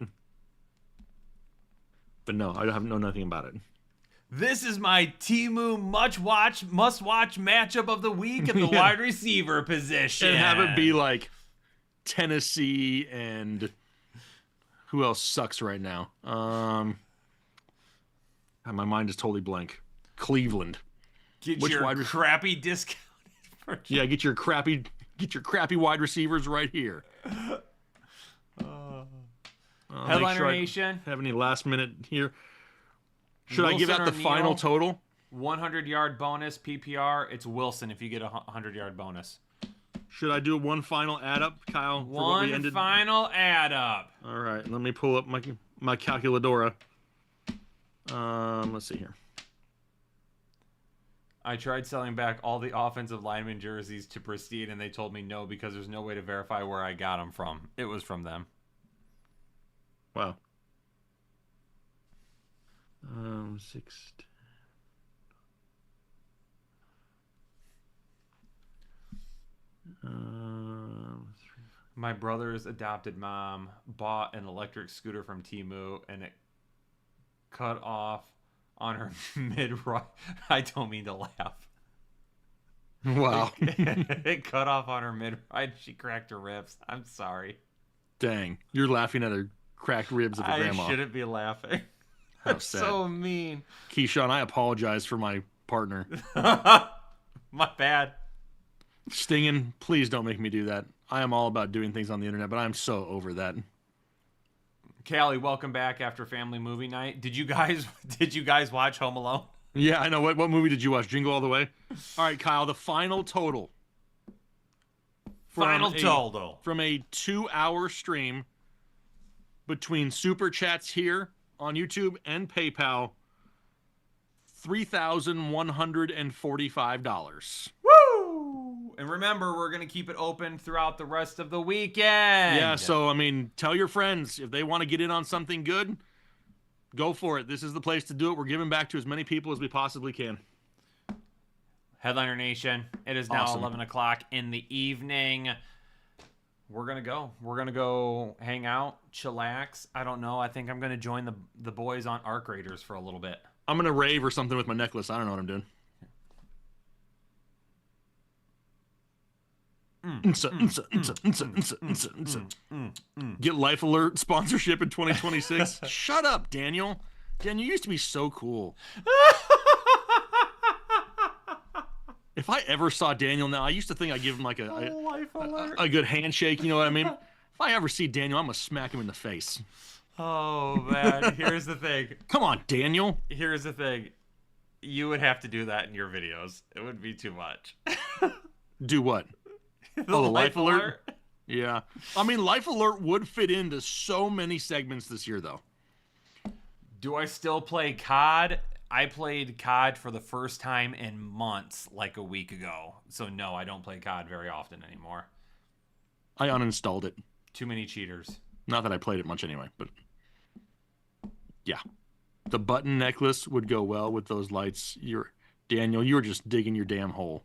no, I have know nothing about it. This is my Temu must-watch matchup of the week at the wide receiver position. And have it be like Tennessee and who else sucks right now? My mind is totally blank. Cleveland. Get your crappy discounted purchase. Yeah, get your crappy wide receivers right here. Headliner Nation. Have any last minute here? Should I give out the final total? 100-yard bonus PPR. It's Wilson if you get a 100-yard bonus. Should I do one final add up, Kyle? For one what we ended? final add up. All right, let me pull up my calculadora. Let's see here. I tried selling back all the offensive lineman jerseys to Pristine, and they told me no because there's no way to verify where I got them from. It was from them. Wow. 6. My brother's adopted mom bought an electric scooter from Temu, and it cut off on her mid-ride. I don't mean to laugh. Wow. It cut off on her mid-ride. She cracked her ribs. I'm sorry. Dang. You're laughing at her cracked ribs of her grandma. I shouldn't be laughing. How That's sad. so mean. Keyshawn, I apologize for my partner. My bad. Stinging, please don't make me do that. I am all about doing things on the internet, but I'm so over that. Callie, welcome back after family movie night. Did you guys watch Home Alone? Yeah, I know. What movie did you watch? Jingle All the Way? All right, Kyle, the final total. From a 2-hour stream between Super Chats here on YouTube and PayPal, $3,145. Woo! And remember, we're going to keep it open throughout the rest of the weekend. Yeah, so, I mean, tell your friends if they want to get in on something good, go for it. This is the place to do it. We're giving back to as many people as we possibly can. Headliner Nation, it is now Awesome. 11 o'clock in the evening. We're going to go. We're going to go hang out, chillax. I don't know. I think I'm going to join the boys on Arc Raiders for a little bit. I'm going to rave or something with my necklace. I don't know what I'm doing. Get Life Alert sponsorship in 2026. Shut up, Daniel. Dan, you used to be so cool. If I ever saw Daniel now, I used to think I'd give him like a good handshake. You know what I mean? If I ever see Daniel, I'm going to smack him in the face. Oh, man. Here's the thing. Come on, Daniel. Here's the thing. You would have to do that in your videos. It would be too much. Do what? The Life Alert? Yeah. I mean, Life Alert would fit into so many segments this year, though. Do I still play COD? I played COD for the first time in months, like a week ago. So, no, I don't play COD very often anymore. I uninstalled it. Too many cheaters. Not that I played it much anyway, but yeah. The button necklace would go well with those lights. Daniel, you were just digging your damn hole.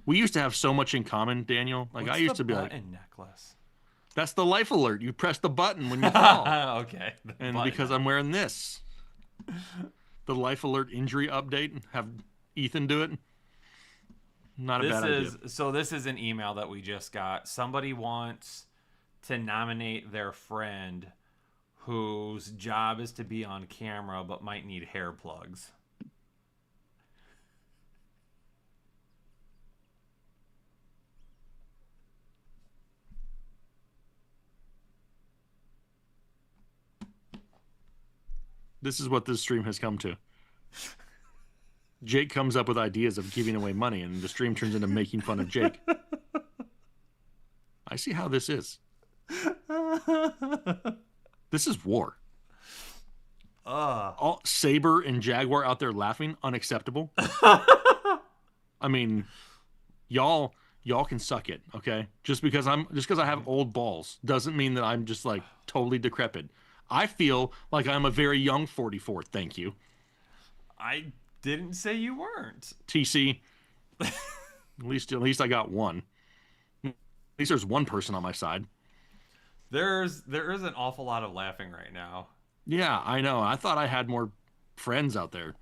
We used to have so much in common, Daniel. Like, What's I used to be the like, button necklace? that's the Life Alert. You press the button when you fall. Okay. And because I'm wearing this. The Life Alert injury update, have Ethan do it. Not a bad idea. So this is an email that we just got. Somebody wants to nominate their friend whose job is to be on camera but might need hair plugs. This is what this stream has come to. Jake comes up with ideas of giving away money, and the stream turns into making fun of Jake. I see how this is. This is war. All Saber and Jaguar out there laughing, unacceptable. I mean, y'all can suck it, okay? Just because I have old balls doesn't mean that I'm just like totally decrepit. I feel like I'm a very young 44. Thank you. I didn't say you weren't. TC. At least I got one. At least there's one person on my side. There is an awful lot of laughing right now. Yeah, I know. I thought I had more friends out there.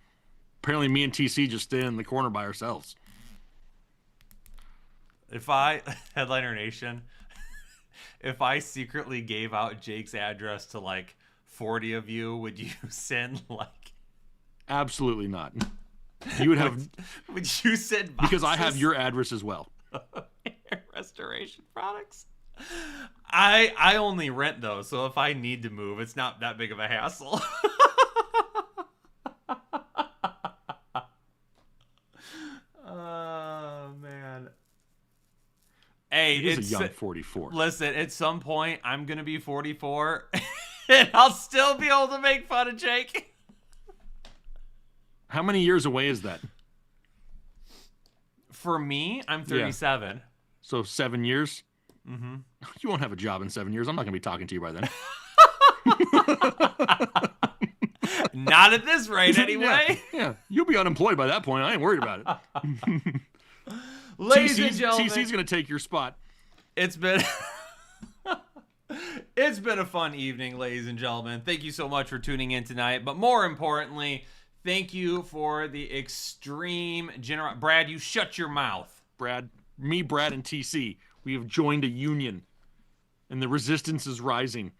Apparently me and TC just stay in the corner by ourselves. Headliner Nation, if I secretly gave out Jake's address to like 40 of you, would you send like... Absolutely not. You would have... Would you send boxes? Because I have your address as well. Hair restoration products? I only rent those, so if I need to move, it's not that big of a hassle. Oh, man. Hey, it's a young 44. Listen, at some point, I'm going to be 44, and I'll still be able to make fun of Jake. How many years away is that? For me, I'm 37. Yeah. So 7 years? Mm-hmm. You won't have a job in 7 years. I'm not going to be talking to you by then. Not at this rate, anyway. Yeah, you'll be unemployed by that point. I ain't worried about it. Ladies and gentlemen, TC's going to take your spot. It's been a fun evening, ladies and gentlemen. Thank you so much for tuning in tonight. But more importantly, thank you for the extreme generosity. Brad, you shut your mouth. Brad, and TC, we have joined a union, and the resistance is rising.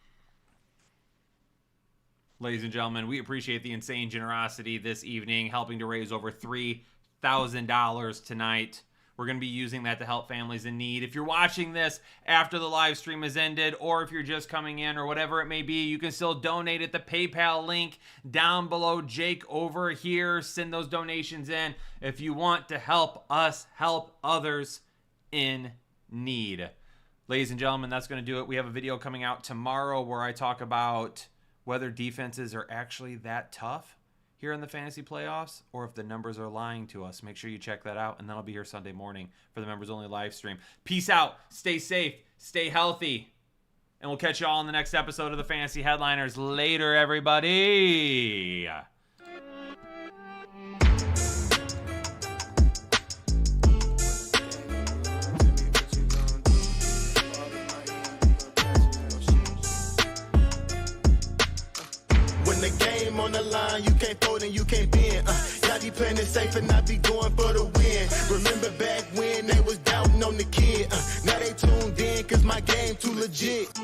Ladies and gentlemen, we appreciate the insane generosity this evening, helping to raise over $3,000 tonight. We're going to be using that to help families in need. If you're watching this after the live stream has ended, or if you're just coming in, or whatever it may be, you can still donate at the PayPal link down below. Jake over here, send those donations in if you want to help us help others in need. Ladies and gentlemen, that's going to do it. We have a video coming out tomorrow where I talk about whether defenses are actually that tough here in the fantasy playoffs, or if the numbers are lying to us. Make sure you check that out, and then I'll be here Sunday morning for the members only live stream. Peace out, stay safe, stay healthy, and we'll catch you all in the next episode of the Fantasy Headliners. Later, everybody. On the line, you can't fold and you can't bend. Y'all be playing it safe and I be going for the win. Remember back when they was doubting on the kid. Now they tuned in cause my game too legit.